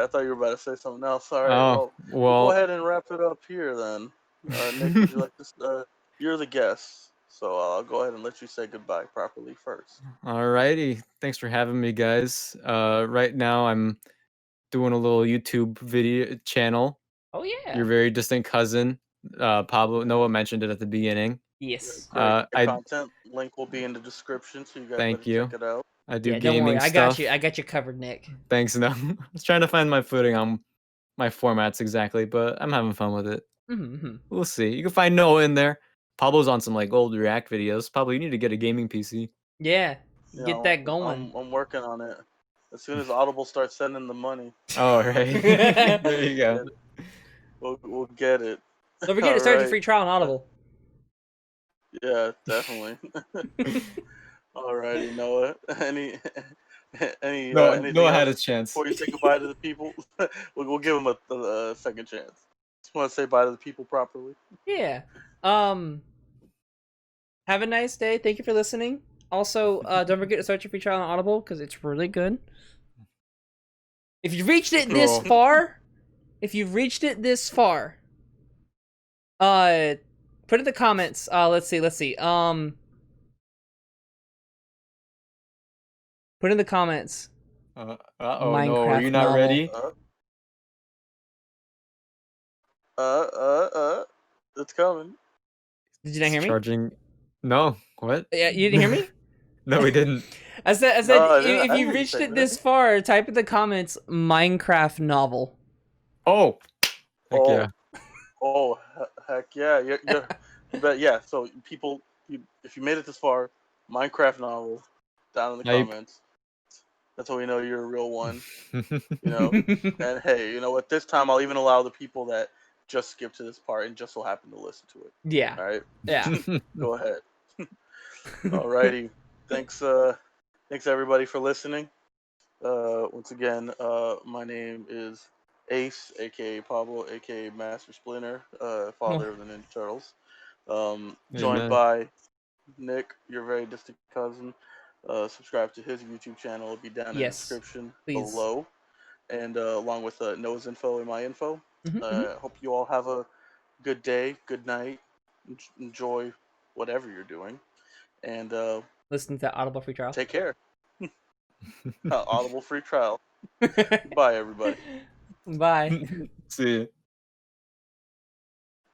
I thought you were about to say something else. All right, Oh, we'll go well, ahead and wrap it up here then. Nick, would you like to? You're the guest, so I'll go ahead and let you say goodbye properly first. alrighty. Thanks for having me, guys. Right now I'm doing a little YouTube video channel. Oh yeah. Your very distant cousin, Pablo. Noah mentioned it at the beginning. Yes. Great I content. Link will be in the description, so you guys better thank you. check it out. I do Yeah, don't worry. gaming I got stuff. you. I got you covered, Nick. Thanks, no. I was trying to find my footing on my formats exactly, but I'm having fun with it. Mm-hmm. We'll see. You can find Noah in there. Pablo's on some like old React videos. Pablo, you need to get a gaming PC. Yeah. Get that going. I'm working on it. As soon as Audible starts sending the money, Oh, right. There you go. we'll get it. Don't forget to start your Alright. free trial on Audible. Yeah, definitely. Alrighty, Noah. Anything Noah had else a chance. before you say goodbye to the people? we'll give him a second chance. Just want to say bye to the people properly. Yeah. Have a nice day. Thank you for listening. Also, don't forget to start your free trial on Audible because it's really good. If you've reached it this Cool. far, put in the comments. Let's see. Put in the comments. Oh no, Minecraft are you not novel. ready? It's coming. Did you not hear me? Charging. No. What? Yeah, you didn't hear me? No, we didn't. I said, No, I didn't- if I you didn't reached say it this that. far, type in the comments Minecraft novel. Oh. Heck Oh. yeah. Oh, heck yeah. You bet, yeah. So, people, if you made it this far, Minecraft novel, down in the Hype. comments. That's how we know you're a real one. And hey, you know what? This time I'll even allow the people that just skipped to this part and just so happen to listen to it. Yeah. All right? Yeah. Go ahead. Alrighty. Thanks everybody for listening. Once again, my name is Ace, aka Pablo, aka Master Splinter, father of the Ninja Turtles. Joined Amen. by Nick, your very distant cousin. Subscribe to his YouTube channel. It'll be down in the Yes, description please. below. And along with Noah's info and my info. Hope you all have a good day, good night. Enjoy whatever you're doing. And Listen to Audible free trial. take care. Audible free trial. Bye, everybody. Bye. See ya.